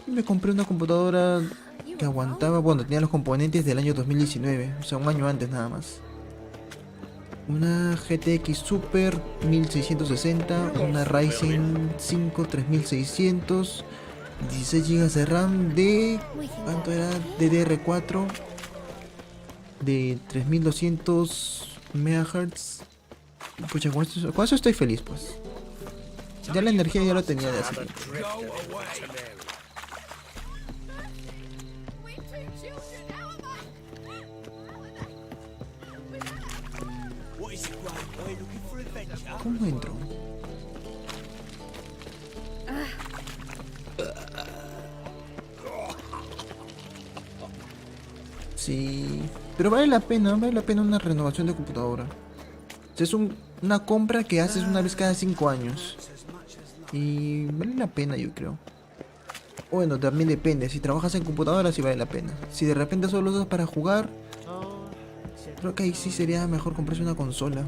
Y me compré una computadora que aguantaba, bueno, tenía los componentes del año 2019. O sea, un año antes nada más. Una GTX Super 1660, una Ryzen 5 3600, 16 GB de RAM de... ¿cuánto era? DDR4 de 3200 MHz. Pucha, con eso estoy feliz, pues. Ya la energía ya lo tenía de hace tiempo. ¿Cómo entro? Sí, pero vale la pena una renovación de computadora. O sea, es una compra que haces una vez cada 5 años. Y vale la pena, yo creo. Bueno, también depende. Si trabajas en computadora, sí vale la pena. Si de repente solo lo usas para jugar, creo que ahí sí sería mejor comprarse una consola.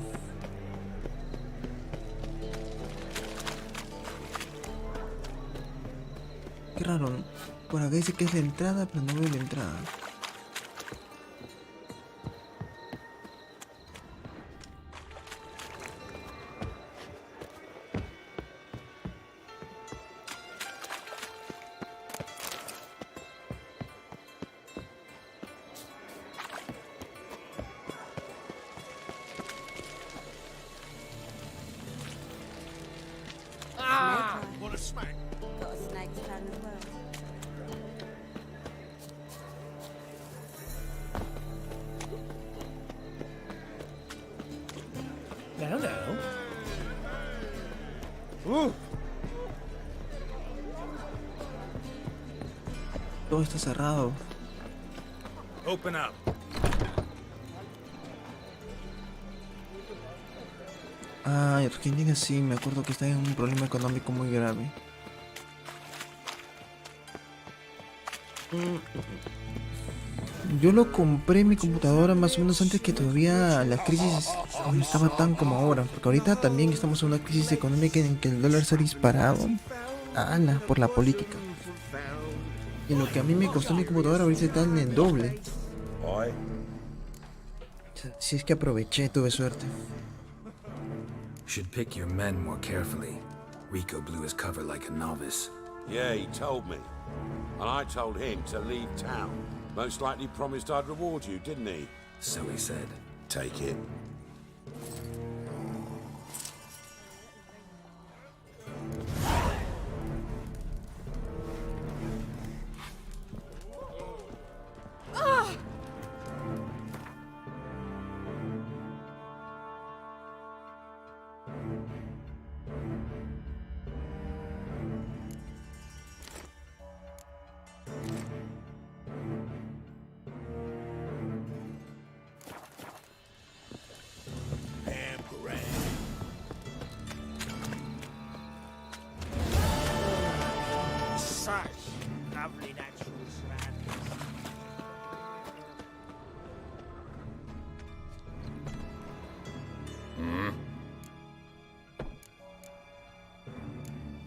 Qué raro, ¿no? Por acá dice que es la entrada, pero no veo la entrada. What a smack! Got a snake's tongue as well. Now, now. Todo está cerrado. Open up. Ah, Argentina sí, me acuerdo que está en un problema económico muy grave. Yo lo compré mi computadora más o menos antes que todavía la crisis no estaba tan como ahora. Porque ahorita también estamos en una crisis económica en que el dólar se ha disparado. ¡Hala! Por la política. Y lo que a mí me costó mi computadora ahorita está en el doble. Si es que aproveché, tuve suerte. Should pick your men more carefully. Rico blew his cover like a novice. Yeah, he told me. And I told him to leave town. Most likely promised I'd reward you, didn't he? So he said. Take it. Such lovely natural surroundings.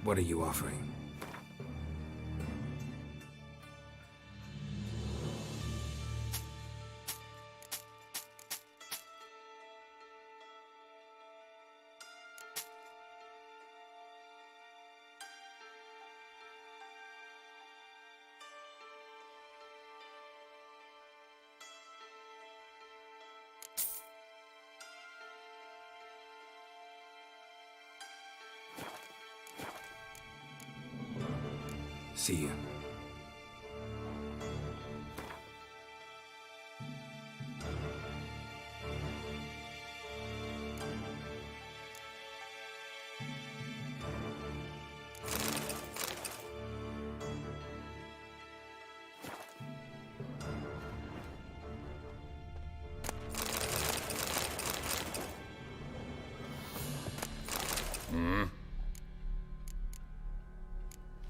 What are you offering? See you.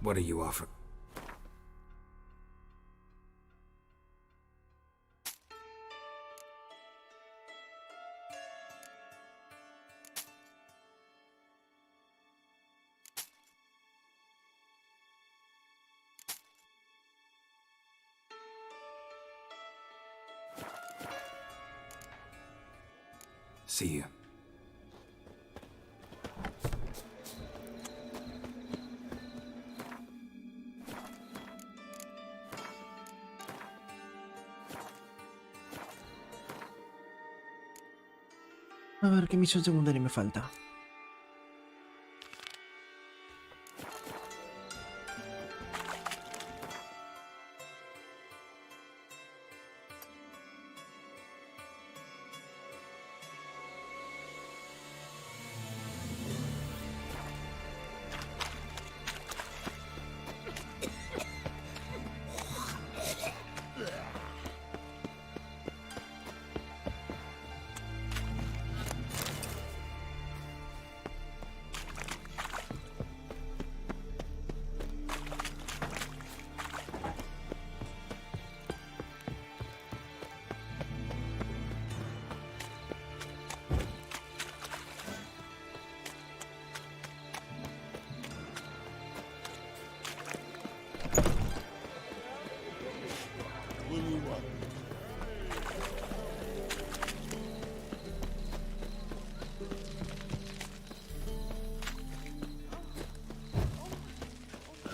What are you offering? See you. A ver, ¿qué misión secundaria me falta?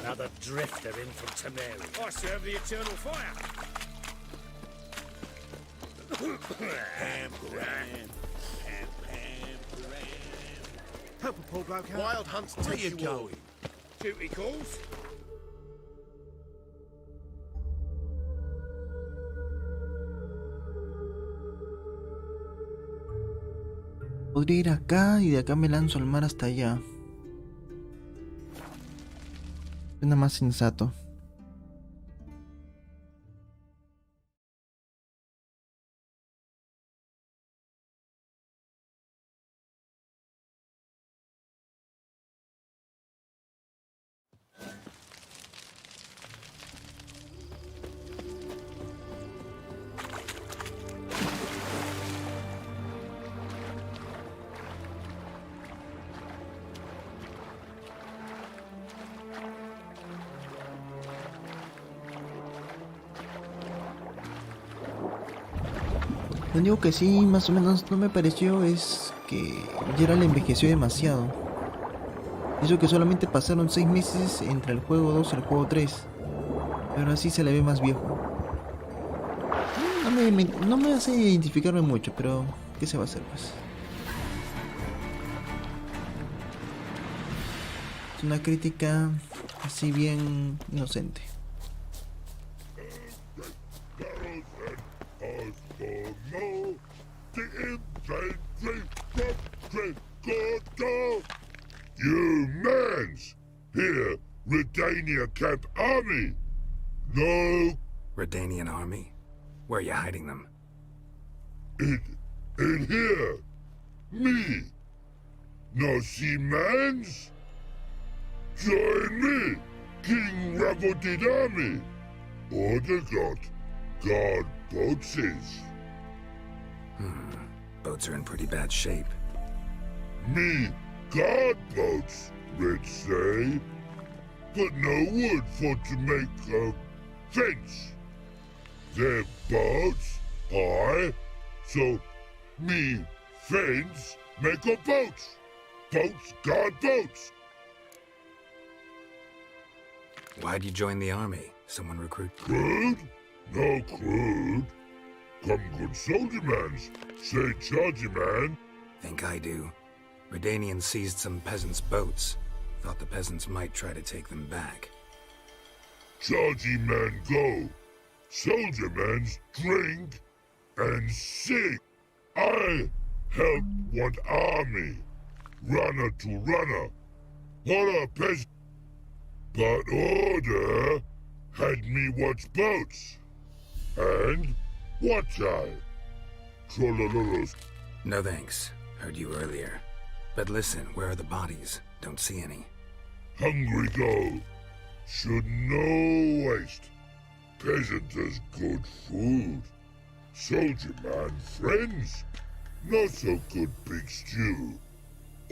Another drifter in from Temeria. I serve the eternal fire. Help a poor bloke out. Wild hunts Where take you you all. going? Duty calls. Podría ir acá y de acá me lanzo al mar hasta allá. Suena más sensato. Lo único que sí más o menos no me pareció es que Geralt envejeció demasiado. Eso que solamente pasaron 6 meses entre el juego 2 y el juego 3. Pero así se le ve más viejo. No me hace identificarme mucho, pero ¿qué se va a hacer pues? Es una crítica así bien inocente. You mans! Here, Redania Camp Army! No! Redanian army? Where are you hiding them? In here! Me! No see mans? Join me! King Ravodid Army! Order got guard boatses. Boats are in pretty bad shape. Me guard boats, Red say. But no wood for to make a fence. Their boats, aye. So me fence make a boats. Boats guard boats. Why'd you join the army? Someone recruit? Crude? No crude. Come good soldier mans. Say chargy man. Think I do. Redanians seized some peasants' boats. Thought the peasants might try to take them back. Chargy man go. Soldier mans drink and sing. I help one army. Runner to runner. What a peasant. But order had me watch boats. And watch I. Trollololos. No thanks. Heard you earlier. But listen, where are the bodies? Don't see any. Hungry go. Should no waste. Peasant has good food. Soldier man friends. Not so good big stew.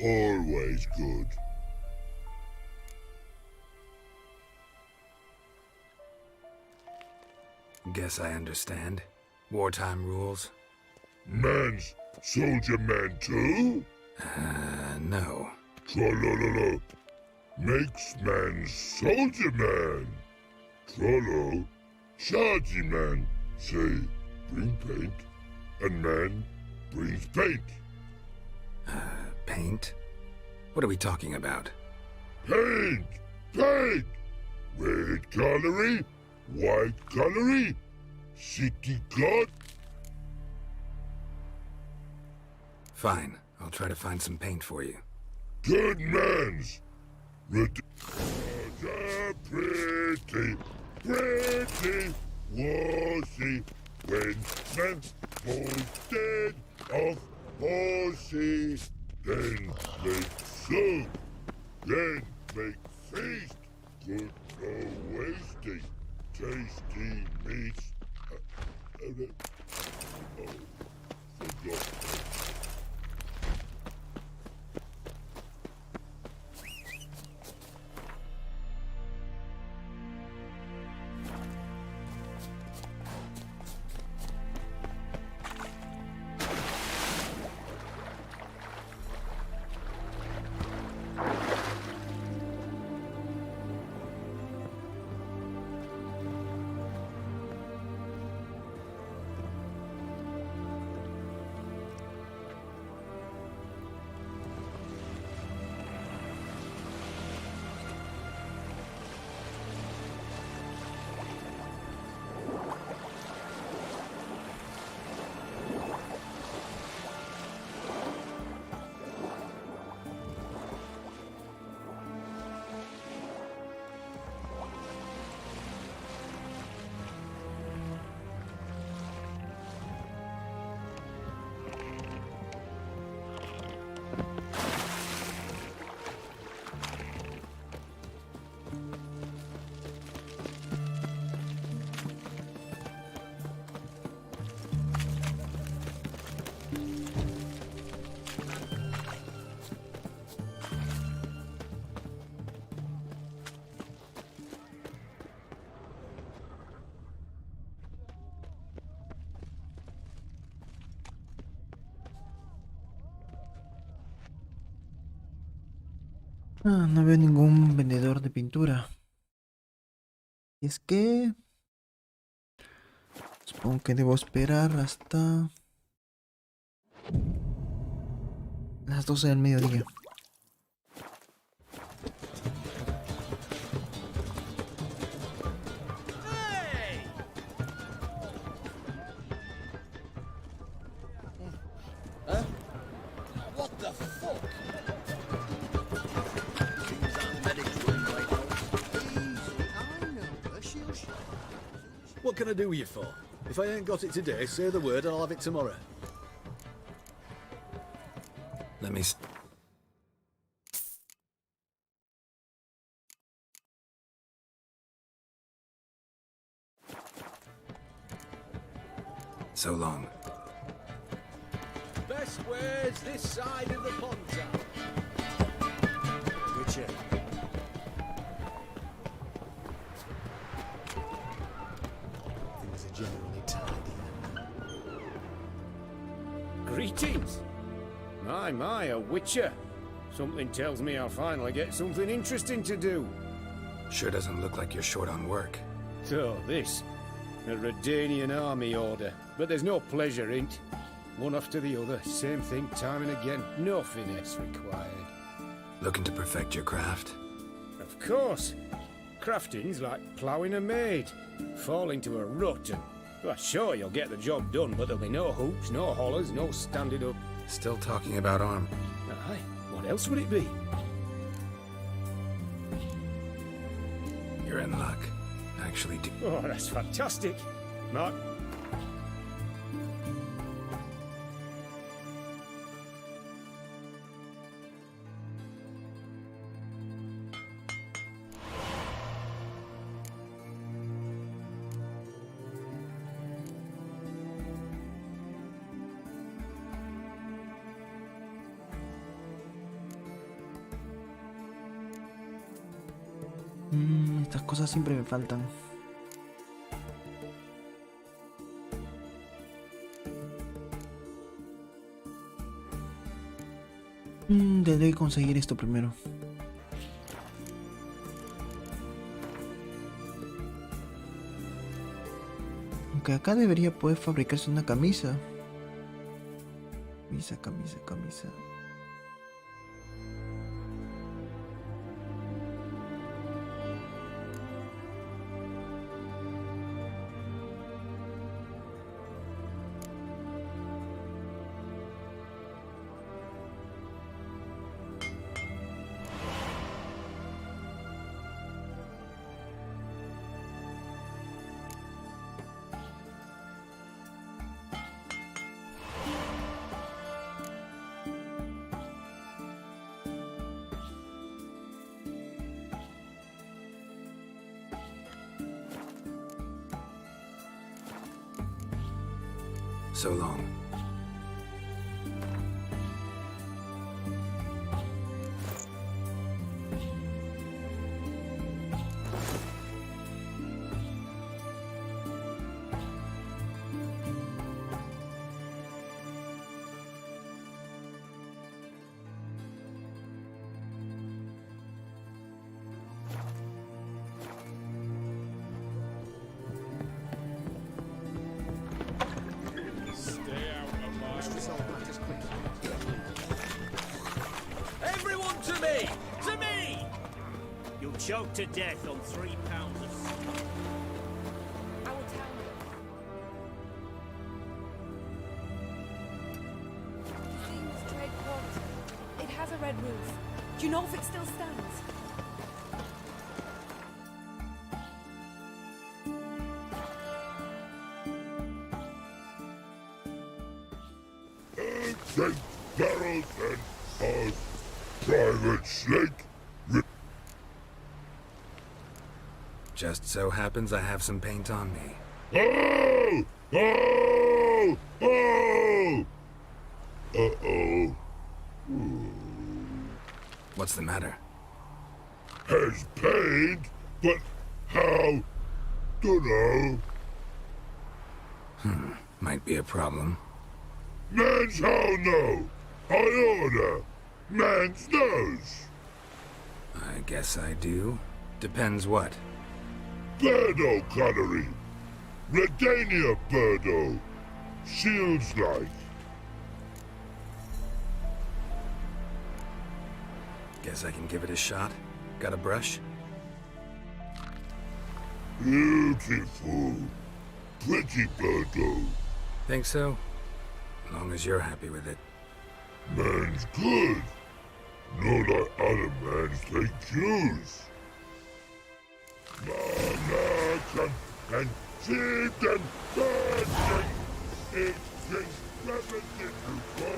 Always good. Guess I understand. Wartime rules. Mans Soldier man too? No. Tra-la-la-la. Makes man soldier man. Trollo, charging man. Say, bring paint. And man brings paint. Paint? What are we talking about? Paint! Paint! Red colory, white colory, city god. Fine. I'll try to find some paint for you. Good mans. Pretty, pretty was he when man falls dead of horsey. Then make soup, then make feast. Good no wasting, tasty meats. Forgot. No veo ningún vendedor de pintura. Y es que... supongo que debo esperar hasta... las 12 del mediodía. What the fuck? What can I do you for? If I ain't got it today, say the word and I'll have it tomorrow. Let me... So long. Best ways this side of the pond town. Witcher. Things are generally tidy. Greetings. My, a witcher. Something tells me I'll finally get something interesting to do. Sure doesn't look like you're short on work. So, this. A Redanian army order. But there's no pleasure in it. One after the other, same thing time and again. No finesse required. Looking to perfect your craft? Of course. Crafting's like ploughing a maid. Fall into a rut and... well, sure, you'll get the job done, but there'll be no hoops, no hollers, no standing up. Still talking about arm. Aye, what else would it be? You're in luck. Actually do... Oh, that's fantastic. Mark. Estas cosas siempre me faltan. Tendré que conseguir esto primero. Aunque acá debería poder fabricarse una camisa. Camisa. So long. Everyone to me! To me! You'll choke to death on 3 pounds of... I will tell you. Seems trade quarter. It has a red roof. Do you know if it still stands? St. Darrelton of Private Snake. Just so happens I have some paint on me. Oh! Oh! Oh! Uh-oh. What's the matter? Has paint, but how? Dunno. Might be a problem. Man's how no. I order. Man's nose. I guess I do. Depends what. Birdo cutlery. Redania birdo. Shields like. Guess I can give it a shot. Got a brush? Beautiful. Pretty birdo. Think so? As long as you're happy with it. Man's good. Not like other mans they choose. Monarch and cheap and bad. It's representative to go.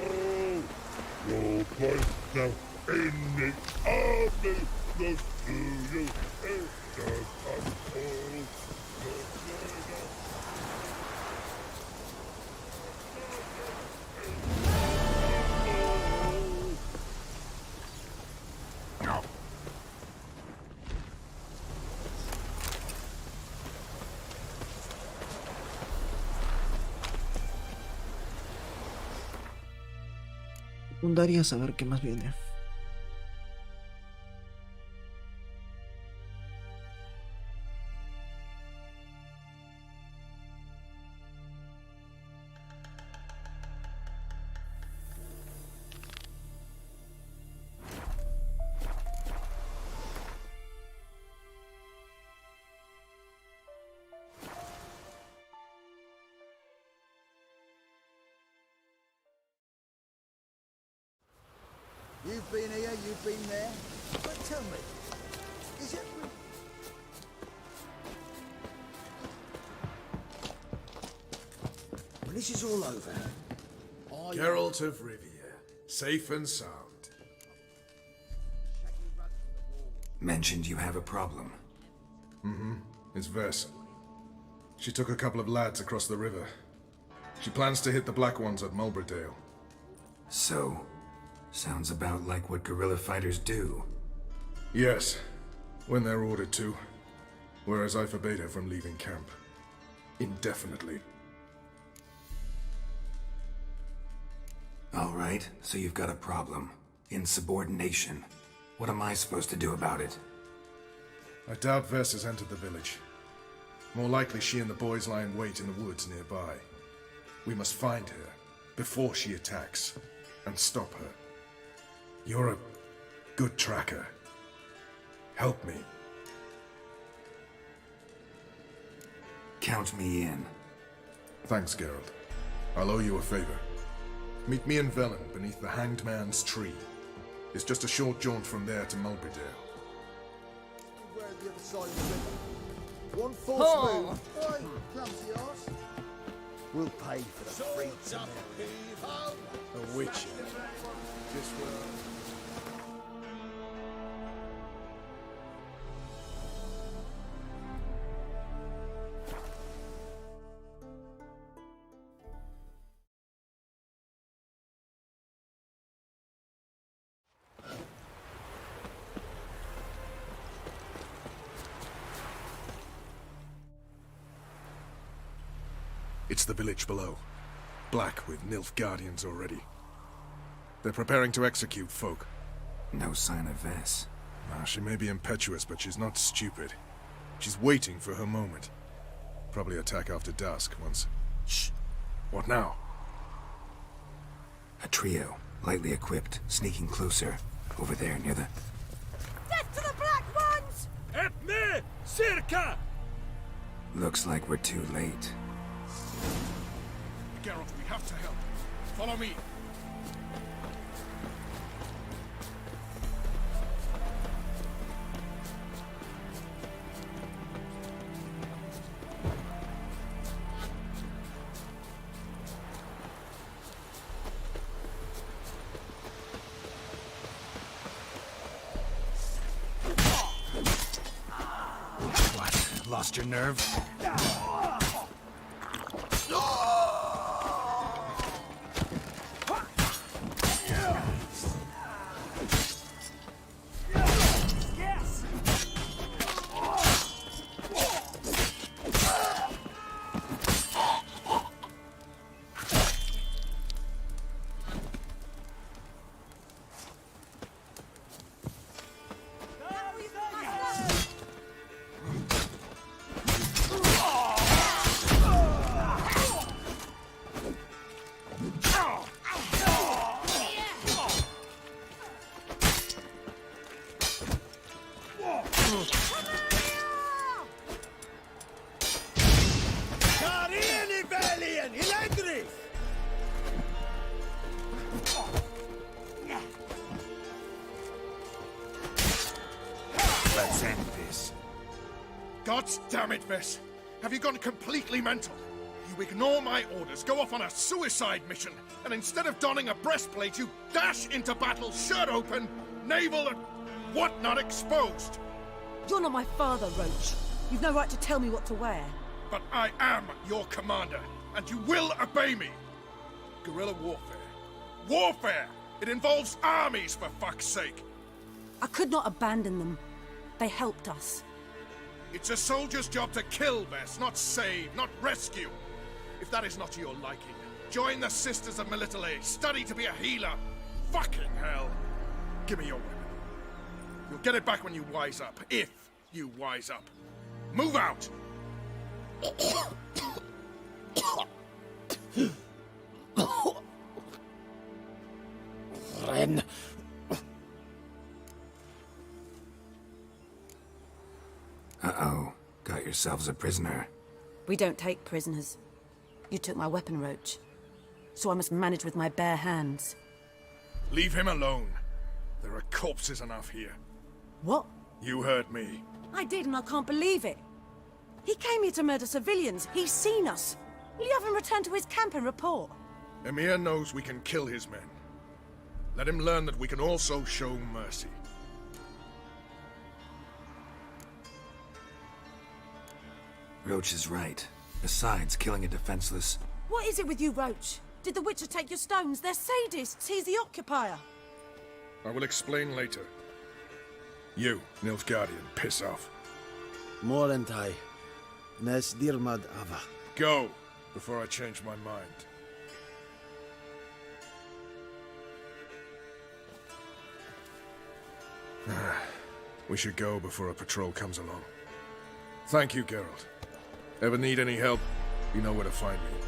Your point now in the army. Not to you. It's a control. Daría saber qué más viene. You've been here, you've been there. But tell me, is it... When this is all over, Geralt of Rivia, safe and sound. Mentioned you have a problem. Mm-hmm. It's Vess. She took a couple of lads across the river. She plans to hit the Black Ones at Mulberdale. So, sounds about like what guerrilla fighters do. Yes, when they're ordered to. Whereas I forbade her from leaving camp. Indefinitely. All right, so you've got a problem. Insubordination. What am I supposed to do about it? I doubt Vess has entered the village. More likely she and the boys lie in wait in the woods nearby. We must find her before she attacks and stop her. You're a good tracker. Help me. Count me in. Thanks, Geralt. I'll owe you a favor. Meet me and Velen beneath the Hanged Man's tree. It's just a short jaunt from there to Mulberydale. Where the other side of the river. One false move. Oi, clumsy arse. We'll pay for the free time. A witcher. Just well. It's the village below. Black with Nilfgaardians already. They're preparing to execute folk. No sign of Vess. She may be impetuous, but she's not stupid. She's waiting for her moment. Probably attack after dusk once... Shh! What now? A trio, lightly equipped, sneaking closer. Over there, near the... Death to the black ones! Help me! Circa! Looks like we're too late. Geralt, we have to help. Follow me. What? Lost your nerve? Let's end this. God damn it, Vess. Have you gone completely mental? You ignore my orders, go off on a suicide mission, and instead of donning a breastplate, you dash into battle, shirt open, navel and whatnot exposed. You're not my father, Roach. You've no right to tell me what to wear. But I am your commander, and you will obey me. Guerrilla warfare. Warfare! It involves armies, for fuck's sake. I could not abandon them. They helped us. It's a soldier's job to kill, Vess, not save, not rescue. If that is not to your liking, join the Sisters of Melitele, study to be a healer. Fucking hell. Give me your weapon. You'll get it back when you wise up, if you wise up. Move out! Ren. Uh-oh. Got yourselves a prisoner. We don't take prisoners. You took my weapon, Roach. So I must manage with my bare hands. Leave him alone. There are corpses enough here. What? You heard me. I did, and I can't believe it. He came here to murder civilians. He's seen us. Will you have him return to his camp and report? Emir knows we can kill his men. Let him learn that we can also show mercy. Roach is right. Besides, killing a defenseless... What is it with you, Roach? Did the Witcher take your stones? They're sadists. He's the occupier. I will explain later. You, Nilfgaardian, piss off. Morentai. Nes dirmad ava. Go, before I change my mind. We should go before a patrol comes along. Thank you, Geralt. Ever need any help, you know where to find me.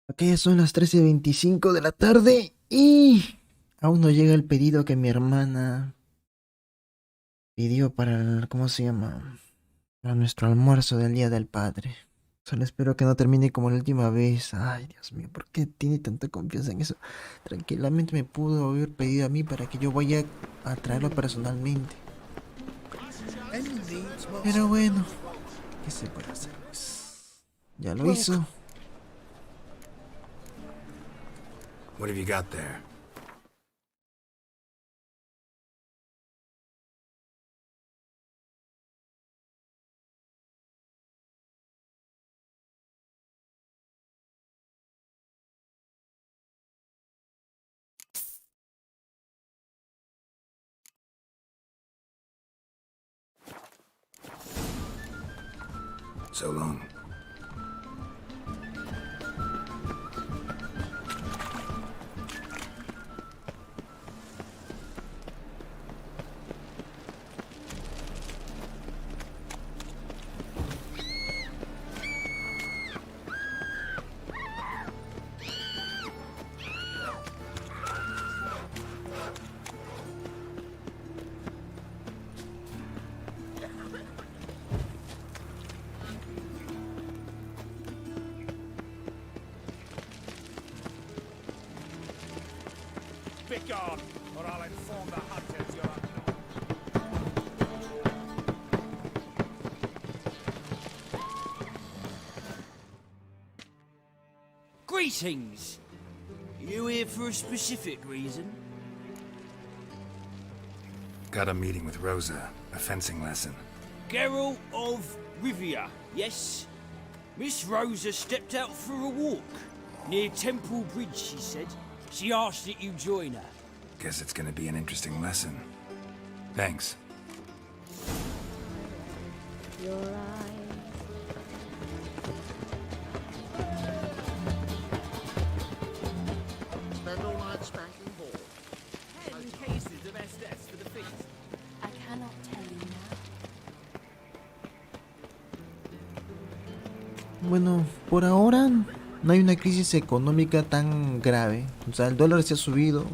Aquí son las 13:25 de la tarde y aún no llega el pedido que mi hermana pidió para el, ¿cómo se llama? Para nuestro almuerzo del Día del Padre. Solo espero que no termine como la última vez. Ay, Dios mío, ¿por qué tiene tanta confianza en eso? Tranquilamente me pudo haber pedido a mí para que yo vaya a traerlo personalmente. Pero bueno, ¿qué se puede hacer? Pues, ya lo hizo. What have you got there? So long. Begone, or I'll inform the hunters you're Greetings! You here for a specific reason? Got a meeting with Rosa, a fencing lesson. Geralt of Rivia, yes? Miss Rosa stepped out for a walk. Near Temple Bridge, she said. She asked that you join her. Guess it's gonna be an interesting lesson. Thanks. Your eyes. Spend all night spanking balls. 10 cases of SDS for the feast. I cannot tell you now. Bueno, por ahora no hay una crisis económica tan grave. O sea, el dólar se ha subido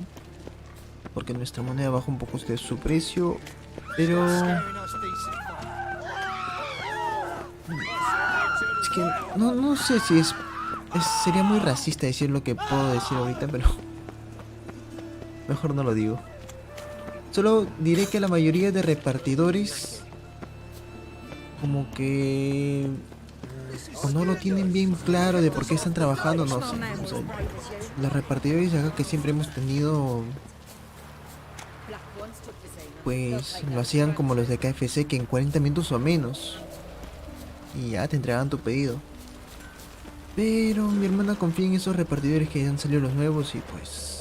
porque nuestra moneda bajó un poco de su precio, pero es que no sé si sería muy racista decir lo que puedo decir ahorita, pero mejor no lo digo. Solo diré que la mayoría de repartidores como que o no lo tienen bien claro de por qué están trabajando, no sé. O sea, los repartidores acá que siempre hemos tenido, pues lo hacían como los de KFC, que en 40 minutos o menos y ya te entregaban tu pedido. Pero mi hermana confía en esos repartidores que han salido los nuevos y pues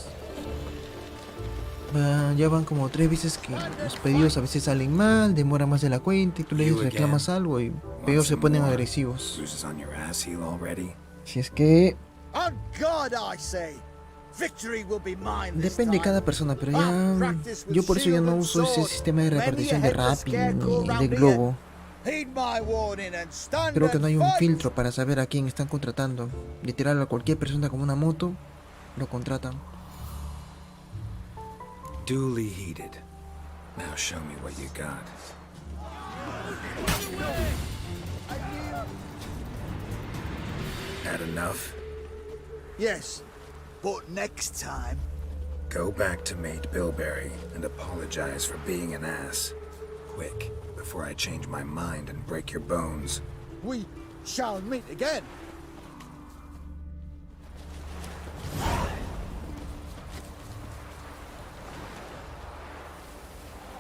ya van como 3 veces que los pedidos a veces salen mal, demoran más de la cuenta y tú les reclamas algo y peor se ponen agresivos. Si es que depende de cada persona, pero ya yo por eso ya no uso ese sistema de repartición de Rappi ni de Globo. Heed my warning and stand Creo que no hay un and fight. filtro para saber a quién están contratando. Literal, a cualquier persona con una moto lo contratan. Duly heeded. Now show me what you got. Had enough? Yes, but next time. Go back to Mate Bilberry and apologize for being an ass. Quick, before I change my mind and break your bones. We shall meet again.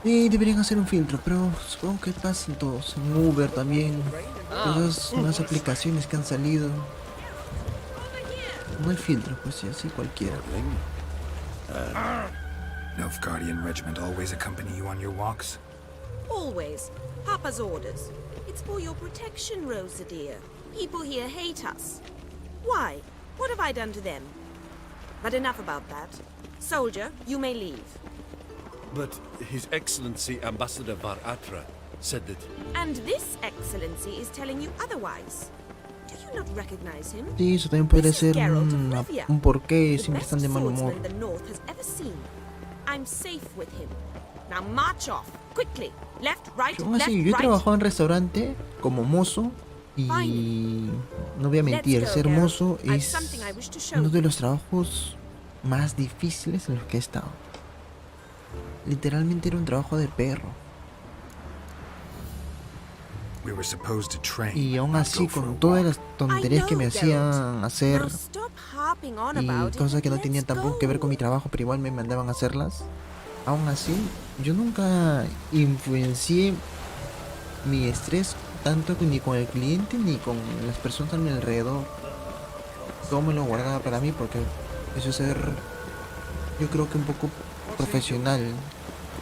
Sí, deberían hacer un filtro, pero supongo que pasan todos. En Uber también. Todas las aplicaciones que han salido. No hay filtro, pues sí, así cualquiera. Nilfgaardian regiment always accompany you on your walks? Always. Papa's orders. It's for your protection, Rosa dear. People here hate us. Why? What have I done to them? But enough about that. Soldier, you may leave. But His Excellency Ambassador Var Atra said that... And this excellency is telling you otherwise. Do you not recognize him? Sí, eso también podría ser Geralt of Rivia, un porqué the siempre best están de mal humor. swordsman the North has ever seen. I'm safe with him. Now march off, quickly. Left, right, Aún left, así, yo he right. trabajado en restaurante como mozo y no voy a mentir, Let's go, ser Geralt. mozo I've es something I wish to show uno de you. los trabajos más difíciles en los que he estado. Literalmente era un trabajo de perro. We were supposed to train. Y aún not así, go for a con todas walk. las tonterías que me hacían hacer Now stop harping on y about cosas it que no and tenían let's tampoco go. que ver con mi trabajo, pero igual me mandaban a hacerlas. Aún así, yo nunca influencié mi estrés tanto ni con el cliente ni con las personas a mi alrededor. Todo me lo guardaba para mí porque eso es ser, yo creo que un poco profesional,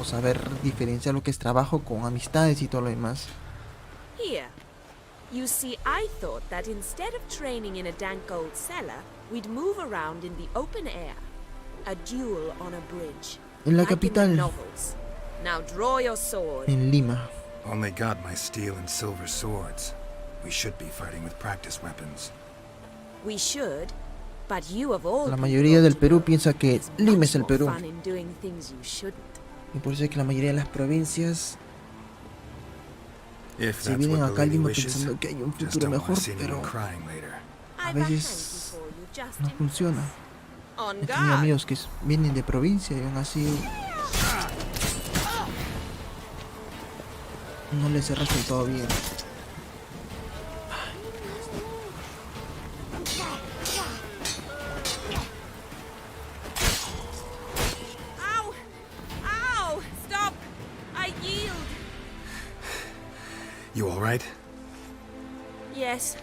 o saber diferenciar lo que es trabajo con amistades y todo lo demás. Here. You see, I thought that instead of training in a dank old cellar, we'd move around in the open air. A duel on a bridge. En la like in the capital, novels. Now draw your sword. en Lima. Only got my steel and silver swords. We should be fighting with practice weapons. We should, but you of all La people mayoría del Perú piensa que Lima es el more Perú. fun in doing things you shouldn't. Y por eso es que la mayoría de las provincias If se that's vienen what the acá a lady Lima wishes, pensando que hay un just futuro don't mejor, want to see pero anyone crying later. a I've a veces hanky for you, just no in funciona. On He tenido guard. amigos que vienen de provincia y aún así no les ha resultado bien. Ow! Ow! Stop! I yield. You all right? Yes.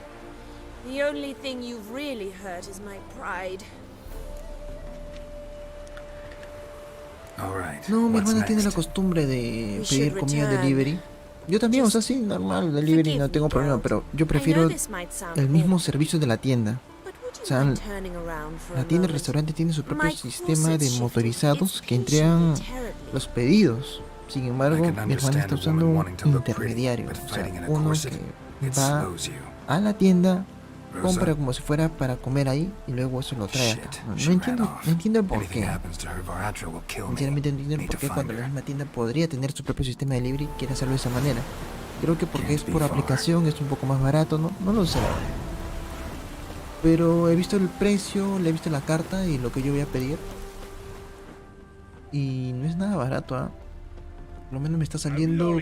The only thing you've really hurt is my pride. All right. No, mi What's hermana tiene la next? costumbre de We pedir should comida return. delivery. Yo también, o sea, sí, normal, delivery, no tengo problema, pero yo prefiero this might sound el mismo awful, servicio de la tienda. O sea, turning around for la a tienda, el moment. restaurante tiene su propio My sistema de corset shifted. motorizados It's que entregan pinching me terribly. los pedidos. Sin embargo, I mi can hermana está understand a usando woman un wanting to look pretty, intermediario, but o sea, fighting in a uno corset, que it va slows you. a la tienda, Rosa. compra como si fuera para comer ahí y luego eso lo trae acá. Shit, No, she no ran entiendo, off. no entiendo el por Anything qué. happens to her, Varatra will kill me. Sinceramente no entiendo el Need por to qué find cuando her. la misma tienda podría tener su propio sistema de delivery quiere hacerlo de esa manera. Creo que porque Can't es be por far. aplicación, es un poco más barato, no lo sé. Pero he visto el precio, le he visto la carta y lo que yo voy a pedir. Y no es nada barato, ¿ah? Por lo menos me está saliendo...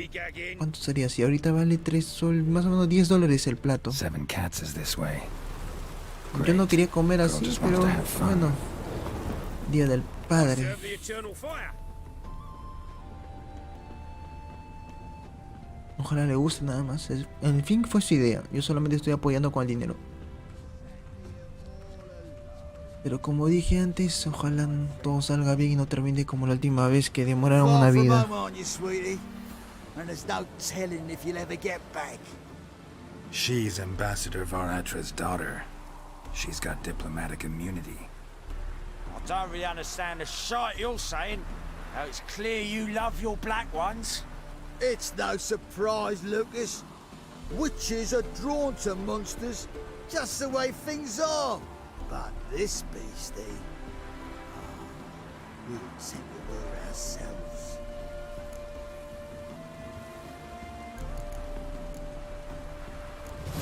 ¿Cuánto sería? Si ahorita vale 3 sol, más o menos $10 el plato. 7 cats is this way. Yo no quería comer Girl así, just wants pero to have fun. bueno. Día del Padre. Serve the eternal fire. Ojalá le guste nada más. En fin, fue su idea. Yo solamente estoy apoyando con el dinero. Pero como dije antes, ojalá todo salga bien y no termine como la última vez que demoraron una Far from vida. home, aren't you, sweetie? And there's no telling if you'll ever get back. She's Ambassador Varatra's daughter. She's got diplomatic immunity. I don't really understand the shite you're saying. Now it's clear you love your black ones. It's no surprise, Lucas. Witches are drawn to monsters just the way things are. But this beastie, we sent her ourselves.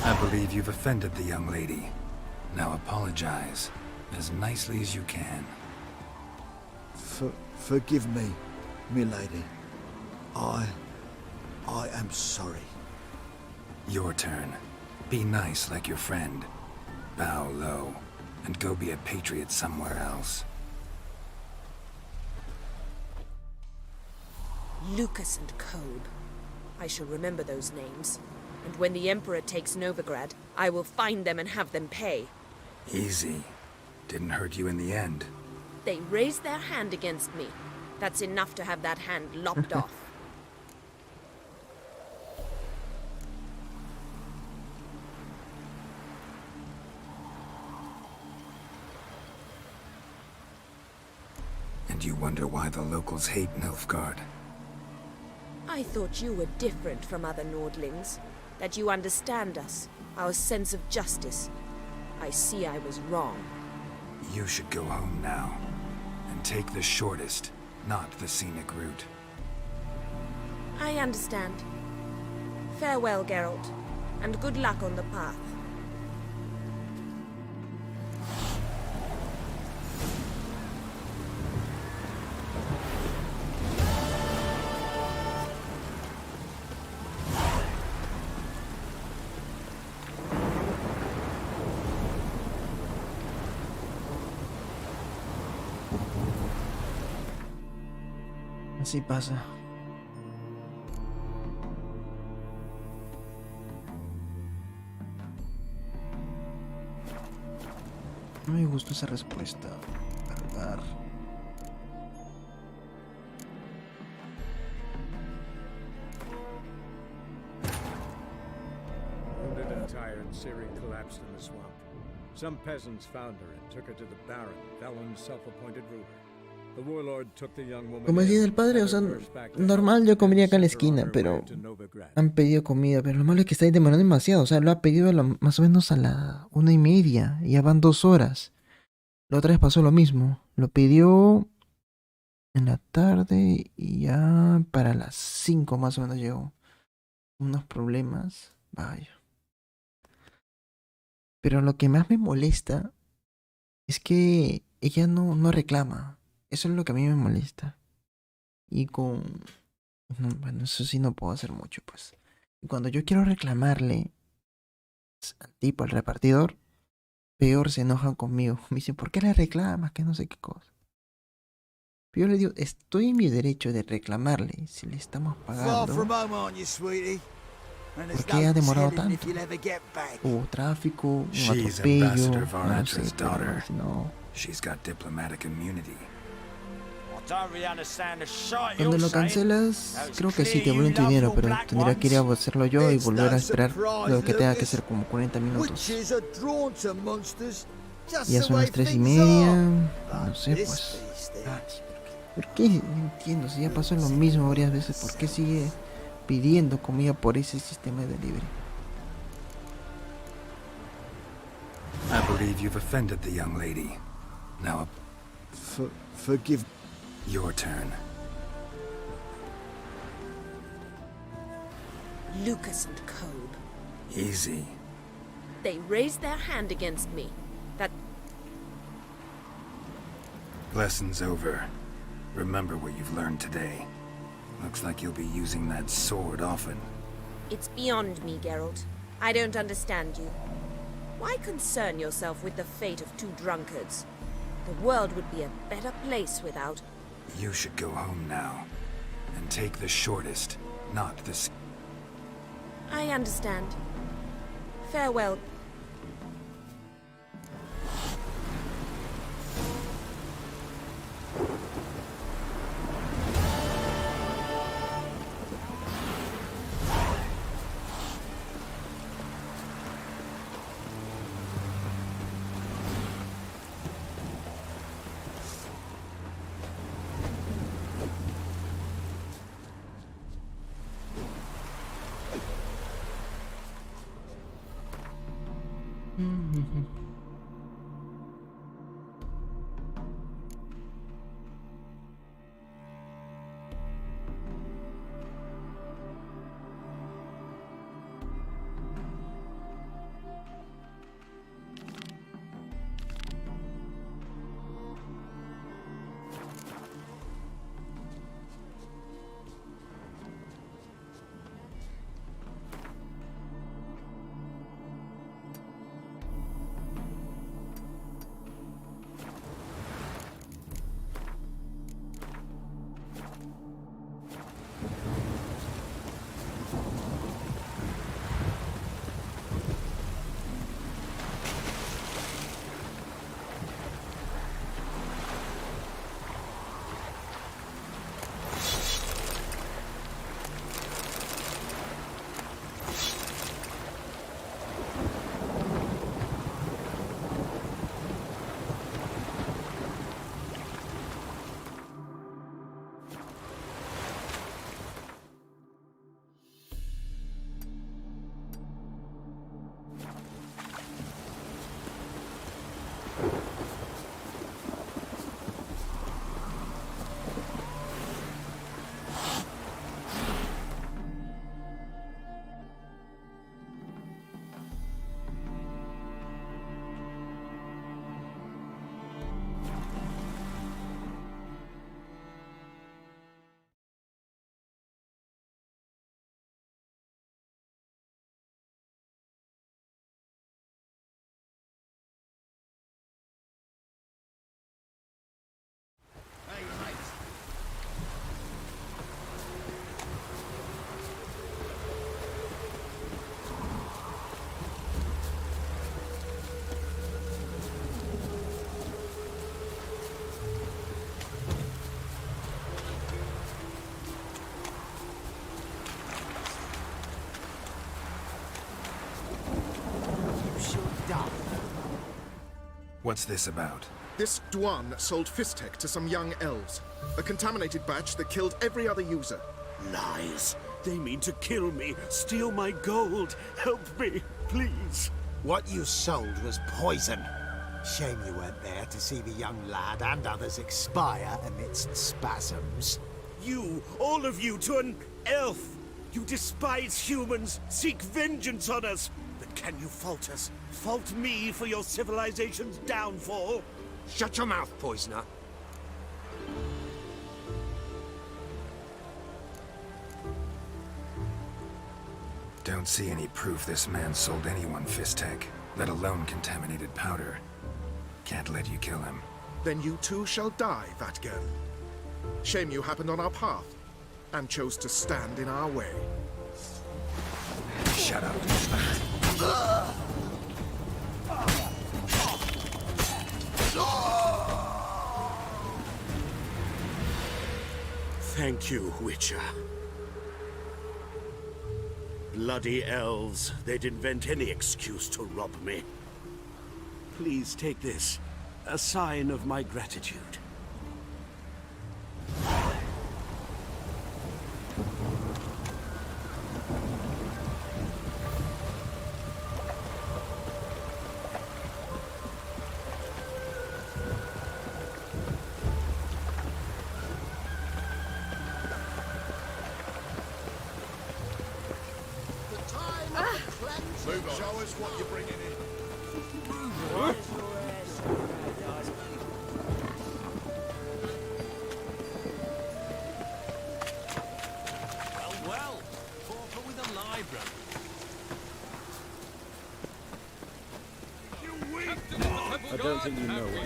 I believe you've offended the young lady. Now apologize as nicely as you can. Forgive me, milady. I am sorry. Your turn. Be nice like your friend. Bow low, and go be a patriot somewhere else. Lucas and Kobe. I shall remember those names. And when the Emperor takes Novigrad, I will find them and have them pay. Easy. Didn't hurt you in the end. They raised their hand against me. That's enough to have that hand lopped off. And you wonder why the locals hate Nilfgaard. I thought you were different from other Nordlings. That you understand us, our sense of justice. I see I was wrong. You should go home now. And take the shortest, not the scenic route. I understand. Farewell, Geralt. And good luck on the path. Así pasa. No me gustó esa respuesta. Cargar. Wounded and tired, Ciri collapsed in the swamp. Some peasants found her and took her to the Baron, Valen's self-appointed ruler. The warlord took the young woman. Como decía el padre, o sea, normal yo comería acá en la esquina, pero han pedido comida, pero lo malo es que está ahí demorando demasiado, o sea, lo ha pedido más o menos a la 1:30, y ya van 2 horas. La otra vez pasó lo mismo, lo pidió en la tarde y ya para las 5 más o menos llegó. Unos problemas, vaya. Pero lo que más me molesta es que ella no reclama. Eso es lo que a mí me molesta. Y con... bueno, eso sí no puedo hacer mucho, pues. Y cuando yo quiero reclamarle al tipo, al repartidor, peor se enojan conmigo. Me dicen, ¿por qué le reclamas? Que no sé qué cosa. Pero yo le digo, estoy en mi derecho de reclamarle si le estamos pagando. ¿Por qué ha demorado tanto? Hubo tráfico, un atropello, no sé, pero no. She's got diplomatic immunity. Cuando lo cancelas, creo que sí te devuelven tu dinero, pero tendría que ir a hacerlo yo y volver a esperar lo que tenga que ser como 40 minutos. Ya son las 3:30, no sé, pues. ¿Por qué? No entiendo, si ya pasó lo mismo varias veces, ¿por qué sigue pidiendo comida por ese sistema de delivery? I believe you've offended the young lady. Now, forgive. Your turn. Lucas and Kobe. Easy. They raised their hand against me. That... Lesson's over. Remember what you've learned today. Looks like you'll be using that sword often. It's beyond me, Geralt. I don't understand you. Why concern yourself with the fate of 2 drunkards? The world would be a better place without... You should go home now. And take the shortest, not the... I understand. Farewell. What's this about? This Dwan sold Fistek to some young elves. A contaminated batch that killed every other user. Lies. They mean to kill me, steal my gold. Help me, please. What you sold was poison. Shame you weren't there to see the young lad and others expire amidst spasms. You, all of you, to an elf. You despise humans, seek vengeance on us. But can you fault us? Fault me for your civilization's downfall? Shut your mouth, poisoner. Don't see any proof this man sold anyone Fistek, let alone contaminated powder. Can't let you kill him. Then you too shall die, that girl. Shame you happened on our path, and chose to stand in our way. Shut up. Thank you, Witcher. Bloody elves. They'd invent any excuse to rob me. Please take this. A sign of my gratitude. Move on. Show us what you're bringing in. Well, pauper with a library. I don't think you know what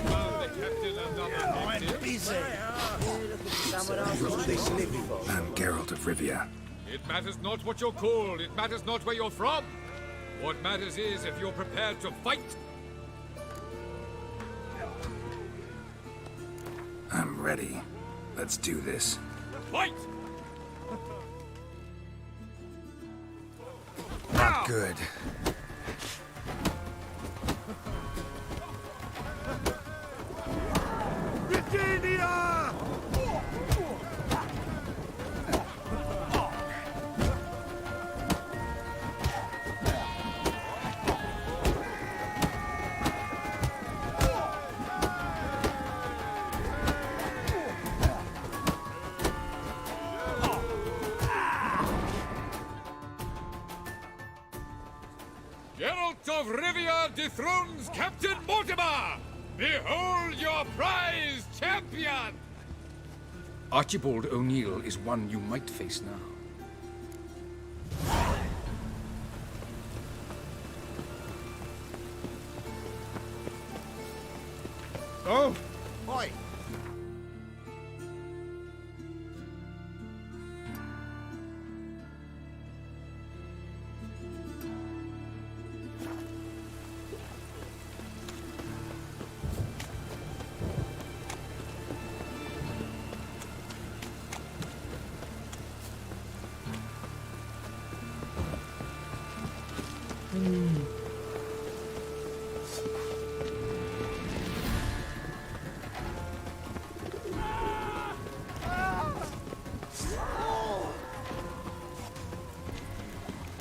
I'm Geralt of Rivia. It matters not what you're called, it matters not where you're from. What matters is if you're prepared to fight. I'm ready. Let's do this. Fight! Not good. of Rivia dethrones Captain Mortimer! Behold your prize champion! Archibald O'Neill is one you might face now. Oh! Oi!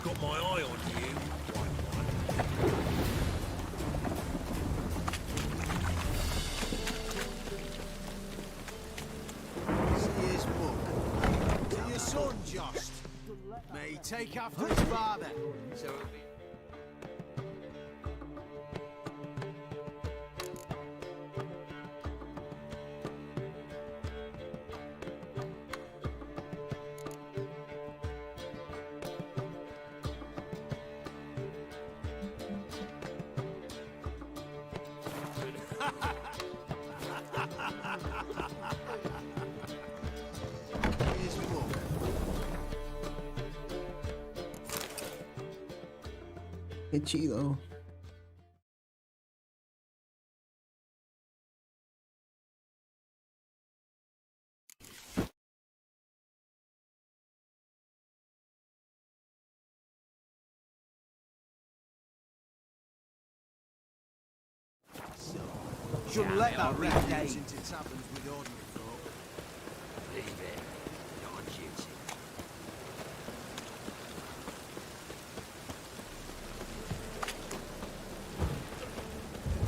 Got my eye on you. See his book. To your son, just. May he take after his father. So it'll be... His book. Qué chido. Shouldn't let that red day since it happens with ordinary folk. Leave it. Your duty.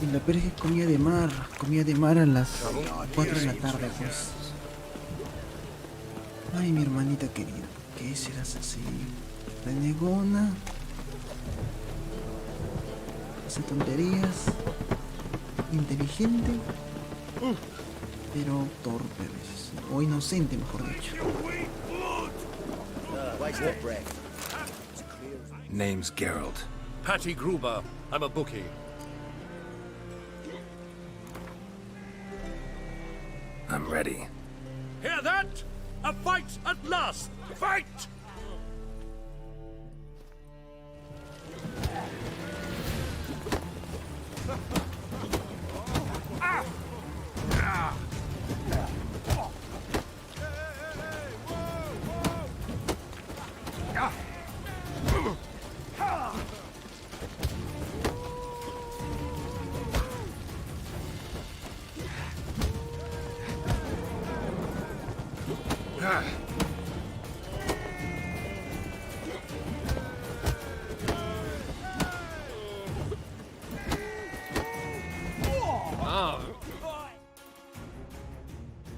Y la perra es comida de mar a las 4 de la tarde, pues. Ay, mi hermanita querida, ¿por qué serás así? Renegona, hace tonterías, inteligente, pero torpe a veces, o inocente, mejor dicho. Waste of breath. Name's Geralt. Patty Gruber. I'm a bookie. I'm ready. Hear that? A fight at last! Fight!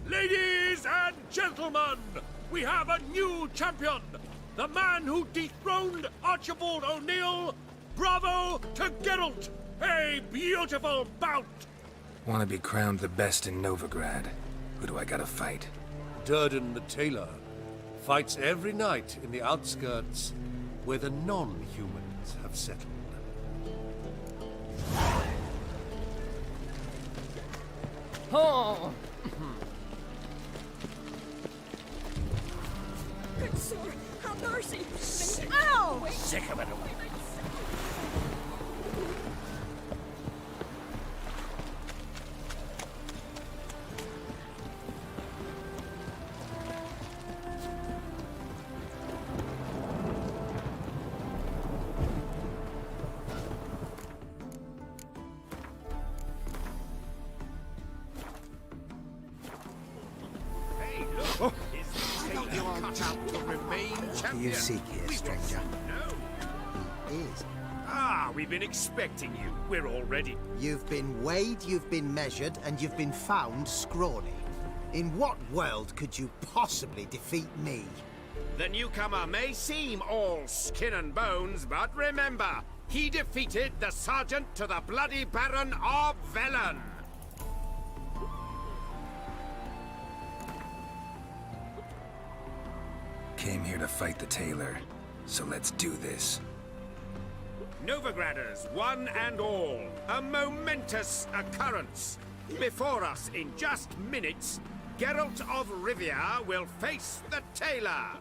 Ladies and gentlemen, we have a new champion! The man who dethroned Archibald O'Neill! Bravo to Geralt! A beautiful bout! Want to be crowned the best in Novigrad? Who do I gotta fight? Durden the Tailor fights every night in the outskirts where the non-humans have settled. Oh! Good sir, have mercy! Ow! Sick of it all. Do you seek here, stranger? He is. Ah, we've been expecting you. We're all ready. You've been weighed, you've been measured, and you've been found scrawny. In what world could you possibly defeat me? The newcomer may seem all skin and bones, but remember, He defeated the sergeant to the bloody Baron of Velen. Came here to fight the tailor, so let's do this. Novigraders, one and all, a momentous occurrence. Before us, in just minutes, Geralt of Rivia will face the tailor.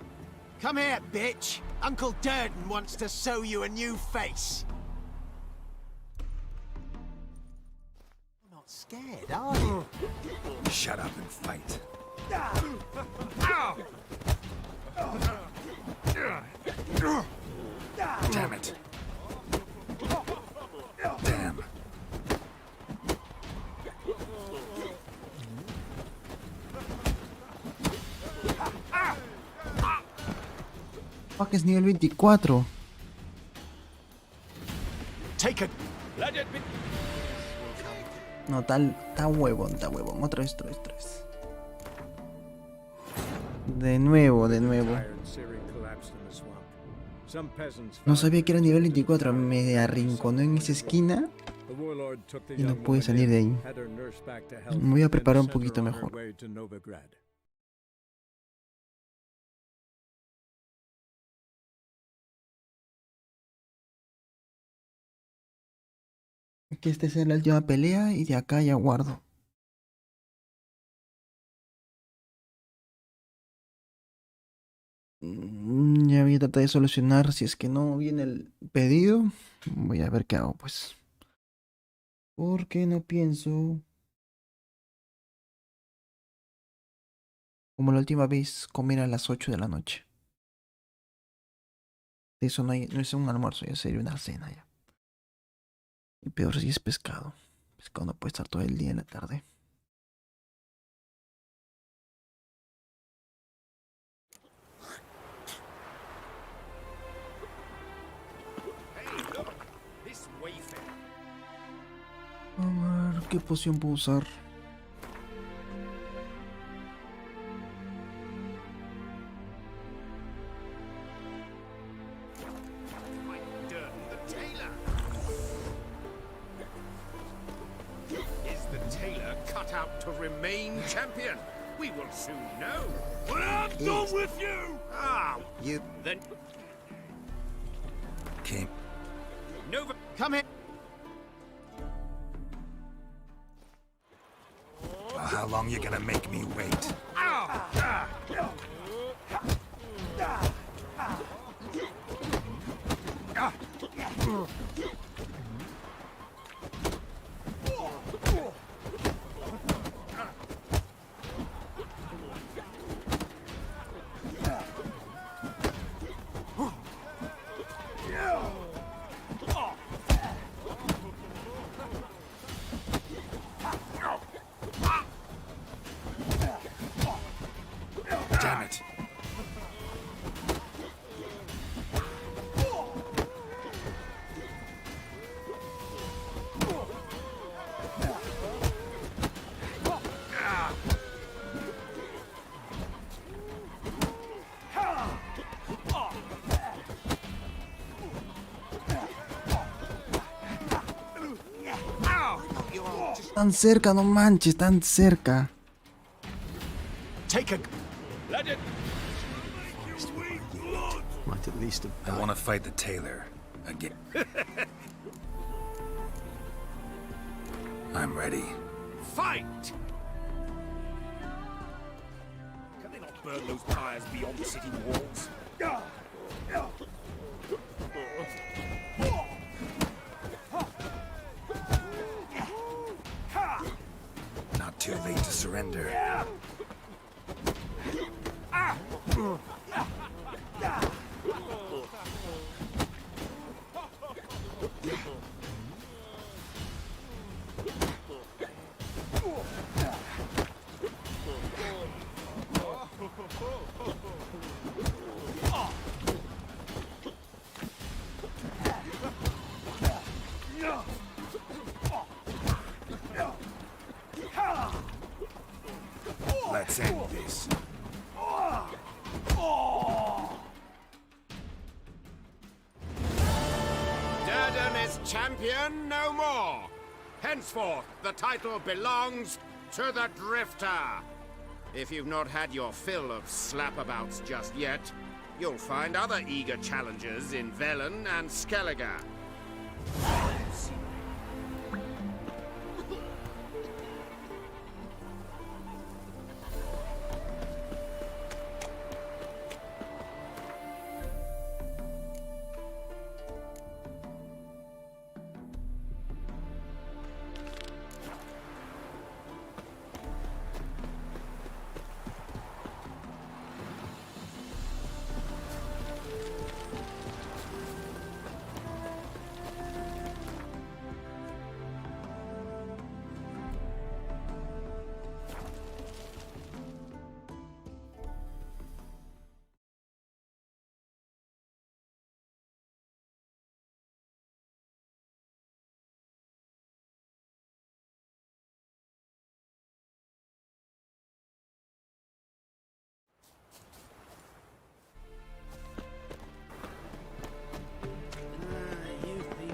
Come here, bitch. Uncle Durden wants to sew you a new face. You're not scared, are you? Shut up and fight. Ow! Damn it. Damn. Fuck, es nivel 24. Take a... No, está huevón, está huevón. Otra vez. De nuevo. No sabía que era nivel 24. Me arrinconó en esa esquina y no pude salir de ahí. Me voy a preparar un poquito mejor. Que esta es la última pelea y de acá ya guardo. Ya voy a tratar de solucionar. Si es que no viene el pedido, voy a ver qué hago, pues. Porque no pienso, como la última vez, comer a las 8 de la noche. Eso no es un almuerzo, ya sería una cena ya. Y peor si es pescado. Pescado no puede estar todo el día en la tarde. A ver, ¿qué poción puedo usar? Remain champion. We will soon know. But I'm done with you! Ah, you then. Came. Nova. Come here. Well, how long you gonna make me wait? Damn it. Tan cerca, no manches, tan cerca. Take a... Let it. Might at least have... I want to fight the tailor again. I'm ready. Fight! Can they not burn those tires beyond the city walls? Not too late to surrender. Let's end this. Durden is champion no more. Henceforth, the title belongs to the Drifter. If you've not had your fill of slapabouts just yet, you'll find other eager challengers in Velen and Skellige.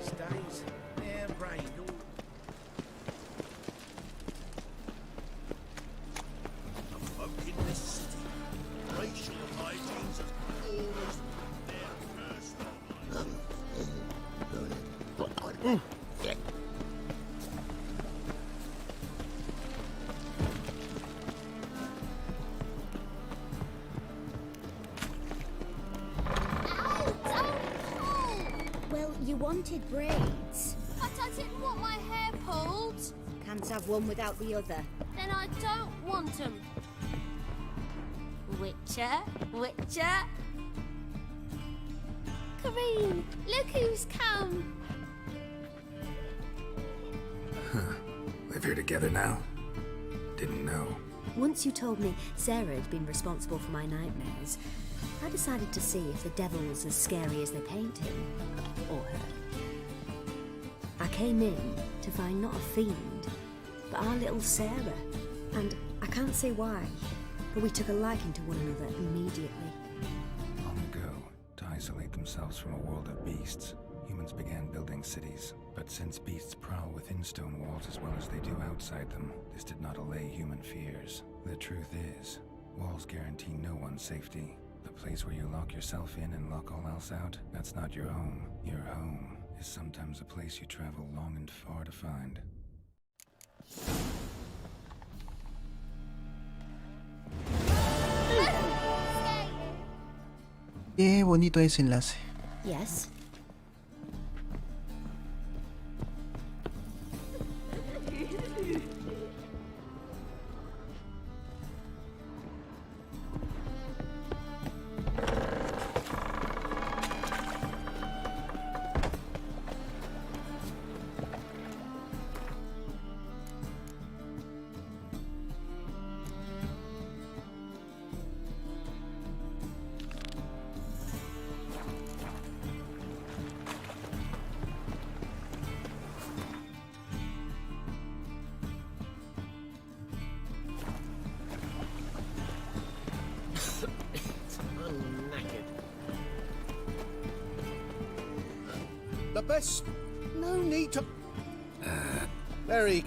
Days, their brain all folk in this city, racial hygienes have always their personal You wanted braids. But I didn't want my hair pulled. Can't have one without the other. Then I don't want them. Witcher, Witcher. Kareen, look who's come. Live here together now? Didn't know. Once you told me Sarah had been responsible for my nightmares, I decided to see if the devil was as scary as they paint him. Or her. I came in to find not a fiend, but our little Sarah. And I can't say why, but we took a liking to one another immediately. Long ago, to isolate themselves from a world of beasts, humans began building cities. But since beasts prowl within stone walls as well as they do outside them, this did not allay human fears. The truth is, walls guarantee no one's safety. The place where you lock yourself in and lock all else out, that's not your home. Your home is sometimes a place you travel long and far to find. Qué bonito ese enlace. Yes. The best. No need to. Very.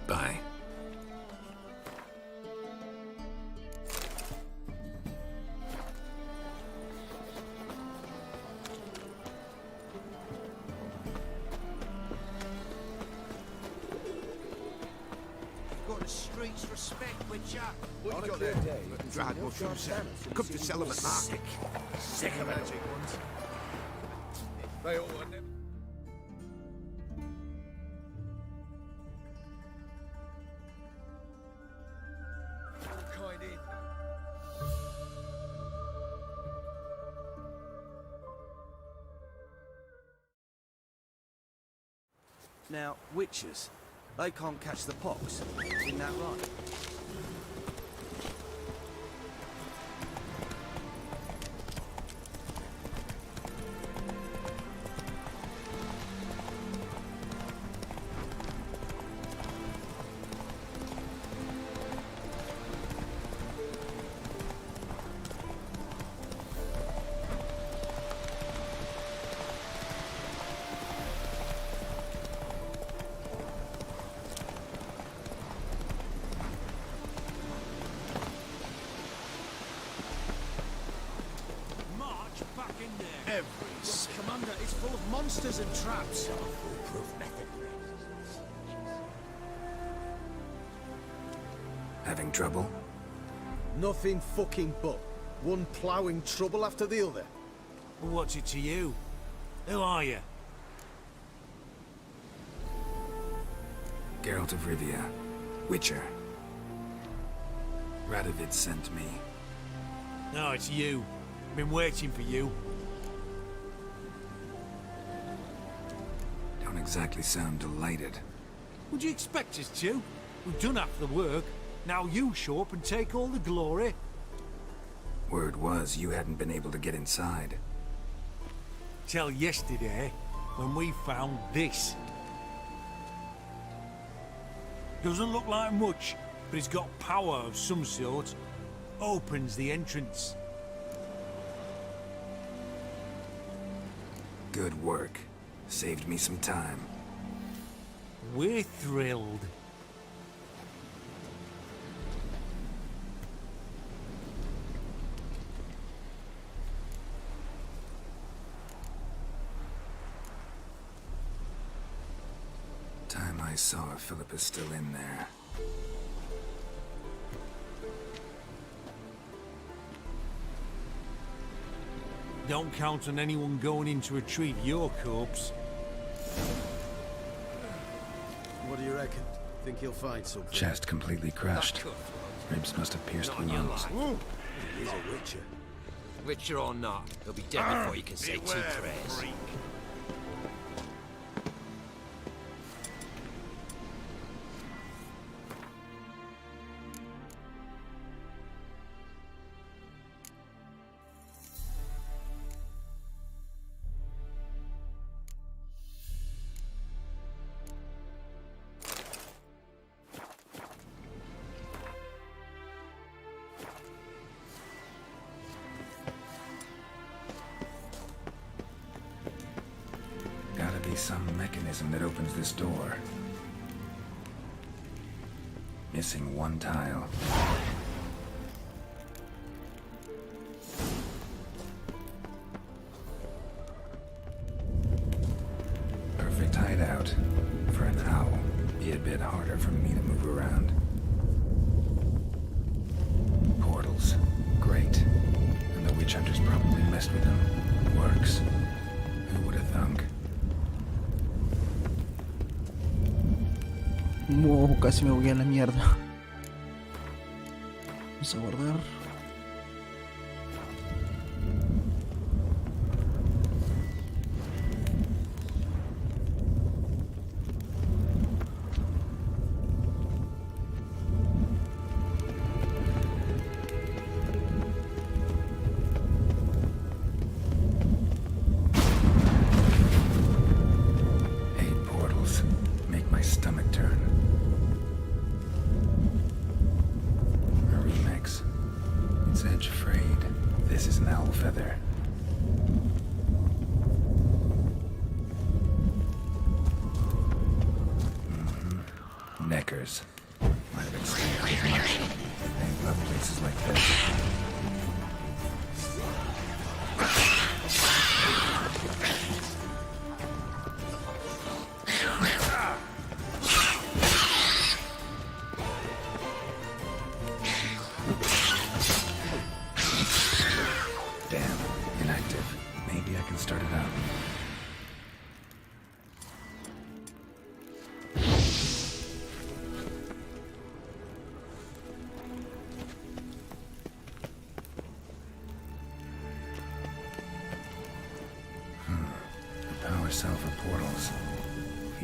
Bye. got the streets respect, Witcher. What you got there? Dried mushrooms. Come to sell them at market. Sick of it. They all want them. Kind in. Now, witches, they can't catch the pox. Isn't that right? Commander, it's full of monsters and traps. Foolproof method. Having trouble? Nothing fucking but. One ploughing trouble after the other. What's it to you? Who are you? Geralt of Rivia. Witcher. Radovid sent me. No, it's you. Been waiting for you. Don't exactly sound delighted. Would you expect us to? We've done half the work. Now you show up and take all the glory. Word was you hadn't been able to get inside. Till yesterday, when we found this. Doesn't look like much, but it's got power of some sort. Opens the entrance. Good work. Saved me some time. We're thrilled. Time I saw if Philippa's still in there. Don't count on anyone going in to retrieve your corpse. What do you reckon? Think he'll find something? Chest completely crushed. Ribs must have pierced the lungs. He's a witcher. Witcher or not, he'll be dead before you can say two prayers. Gotta be some mechanism that opens this door. Missing one tile. Perfect hideout. For an owl. Be a bit harder for me to move around. Portals. Great. And the witch hunters probably messed with them. Works. Who would have thunk? Casi me voy a la mierda. Vamos a guardar. Neckers. Might have extended as much. They love places like this. Damn, inactive. Maybe I can start it up.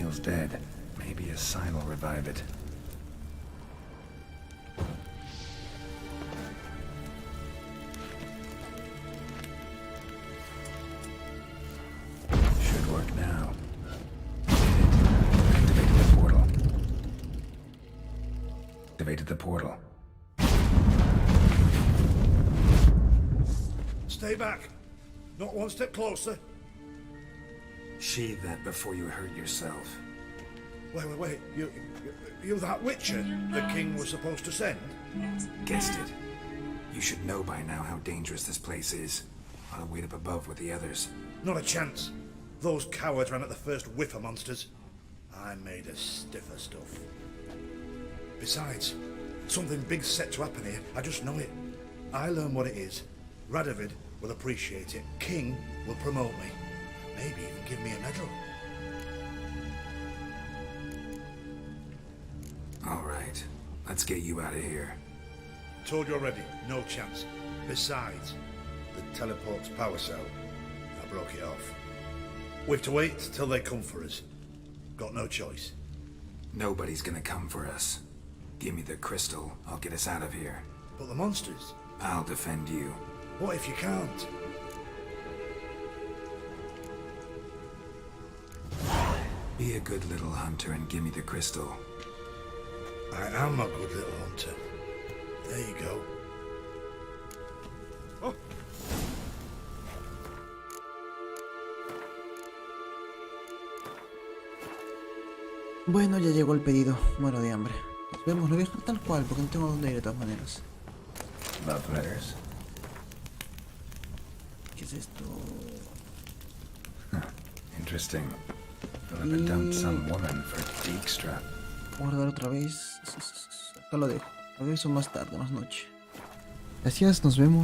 feels dead. Maybe a sign will revive it. Should work now. Activated the portal. Activated the portal. Stay back. Not one step closer. Sheathe that before you hurt yourself. Wait. You that witcher the king was supposed to send? Guessed it. You should know by now how dangerous this place is. I'll wait up above with the others. Not a chance. Those cowards ran at the first whiff of monsters. I'm made of stiffer stuff. Besides, something big's set to happen here. I just know it. I learn what it is. Radovid will appreciate it. King will promote me. Maybe even give me a medal. All right. Let's get you out of here. Told you already, no chance. Besides, the teleport's power cell, I broke it off. We have to wait till they come for us. Got no choice. Nobody's gonna come for us. Give me the crystal, I'll get us out of here. But the monsters? I'll defend you. What if you can't? Be a good little hunter and give me the crystal. I am a good little hunter. There you go. Oh. Bueno, ya llegó el pedido. Muero de hambre. Nos vemos, lo voy a dejar tal cual porque no tengo dónde ir de todas maneras. Love letters. ¿Qué es esto? Interesting. Philippa dumped some woman for Dijkstra. Guardar otra vez. Acá lo dejo. Regreso más tarde, más noche. Gracias, nos vemos.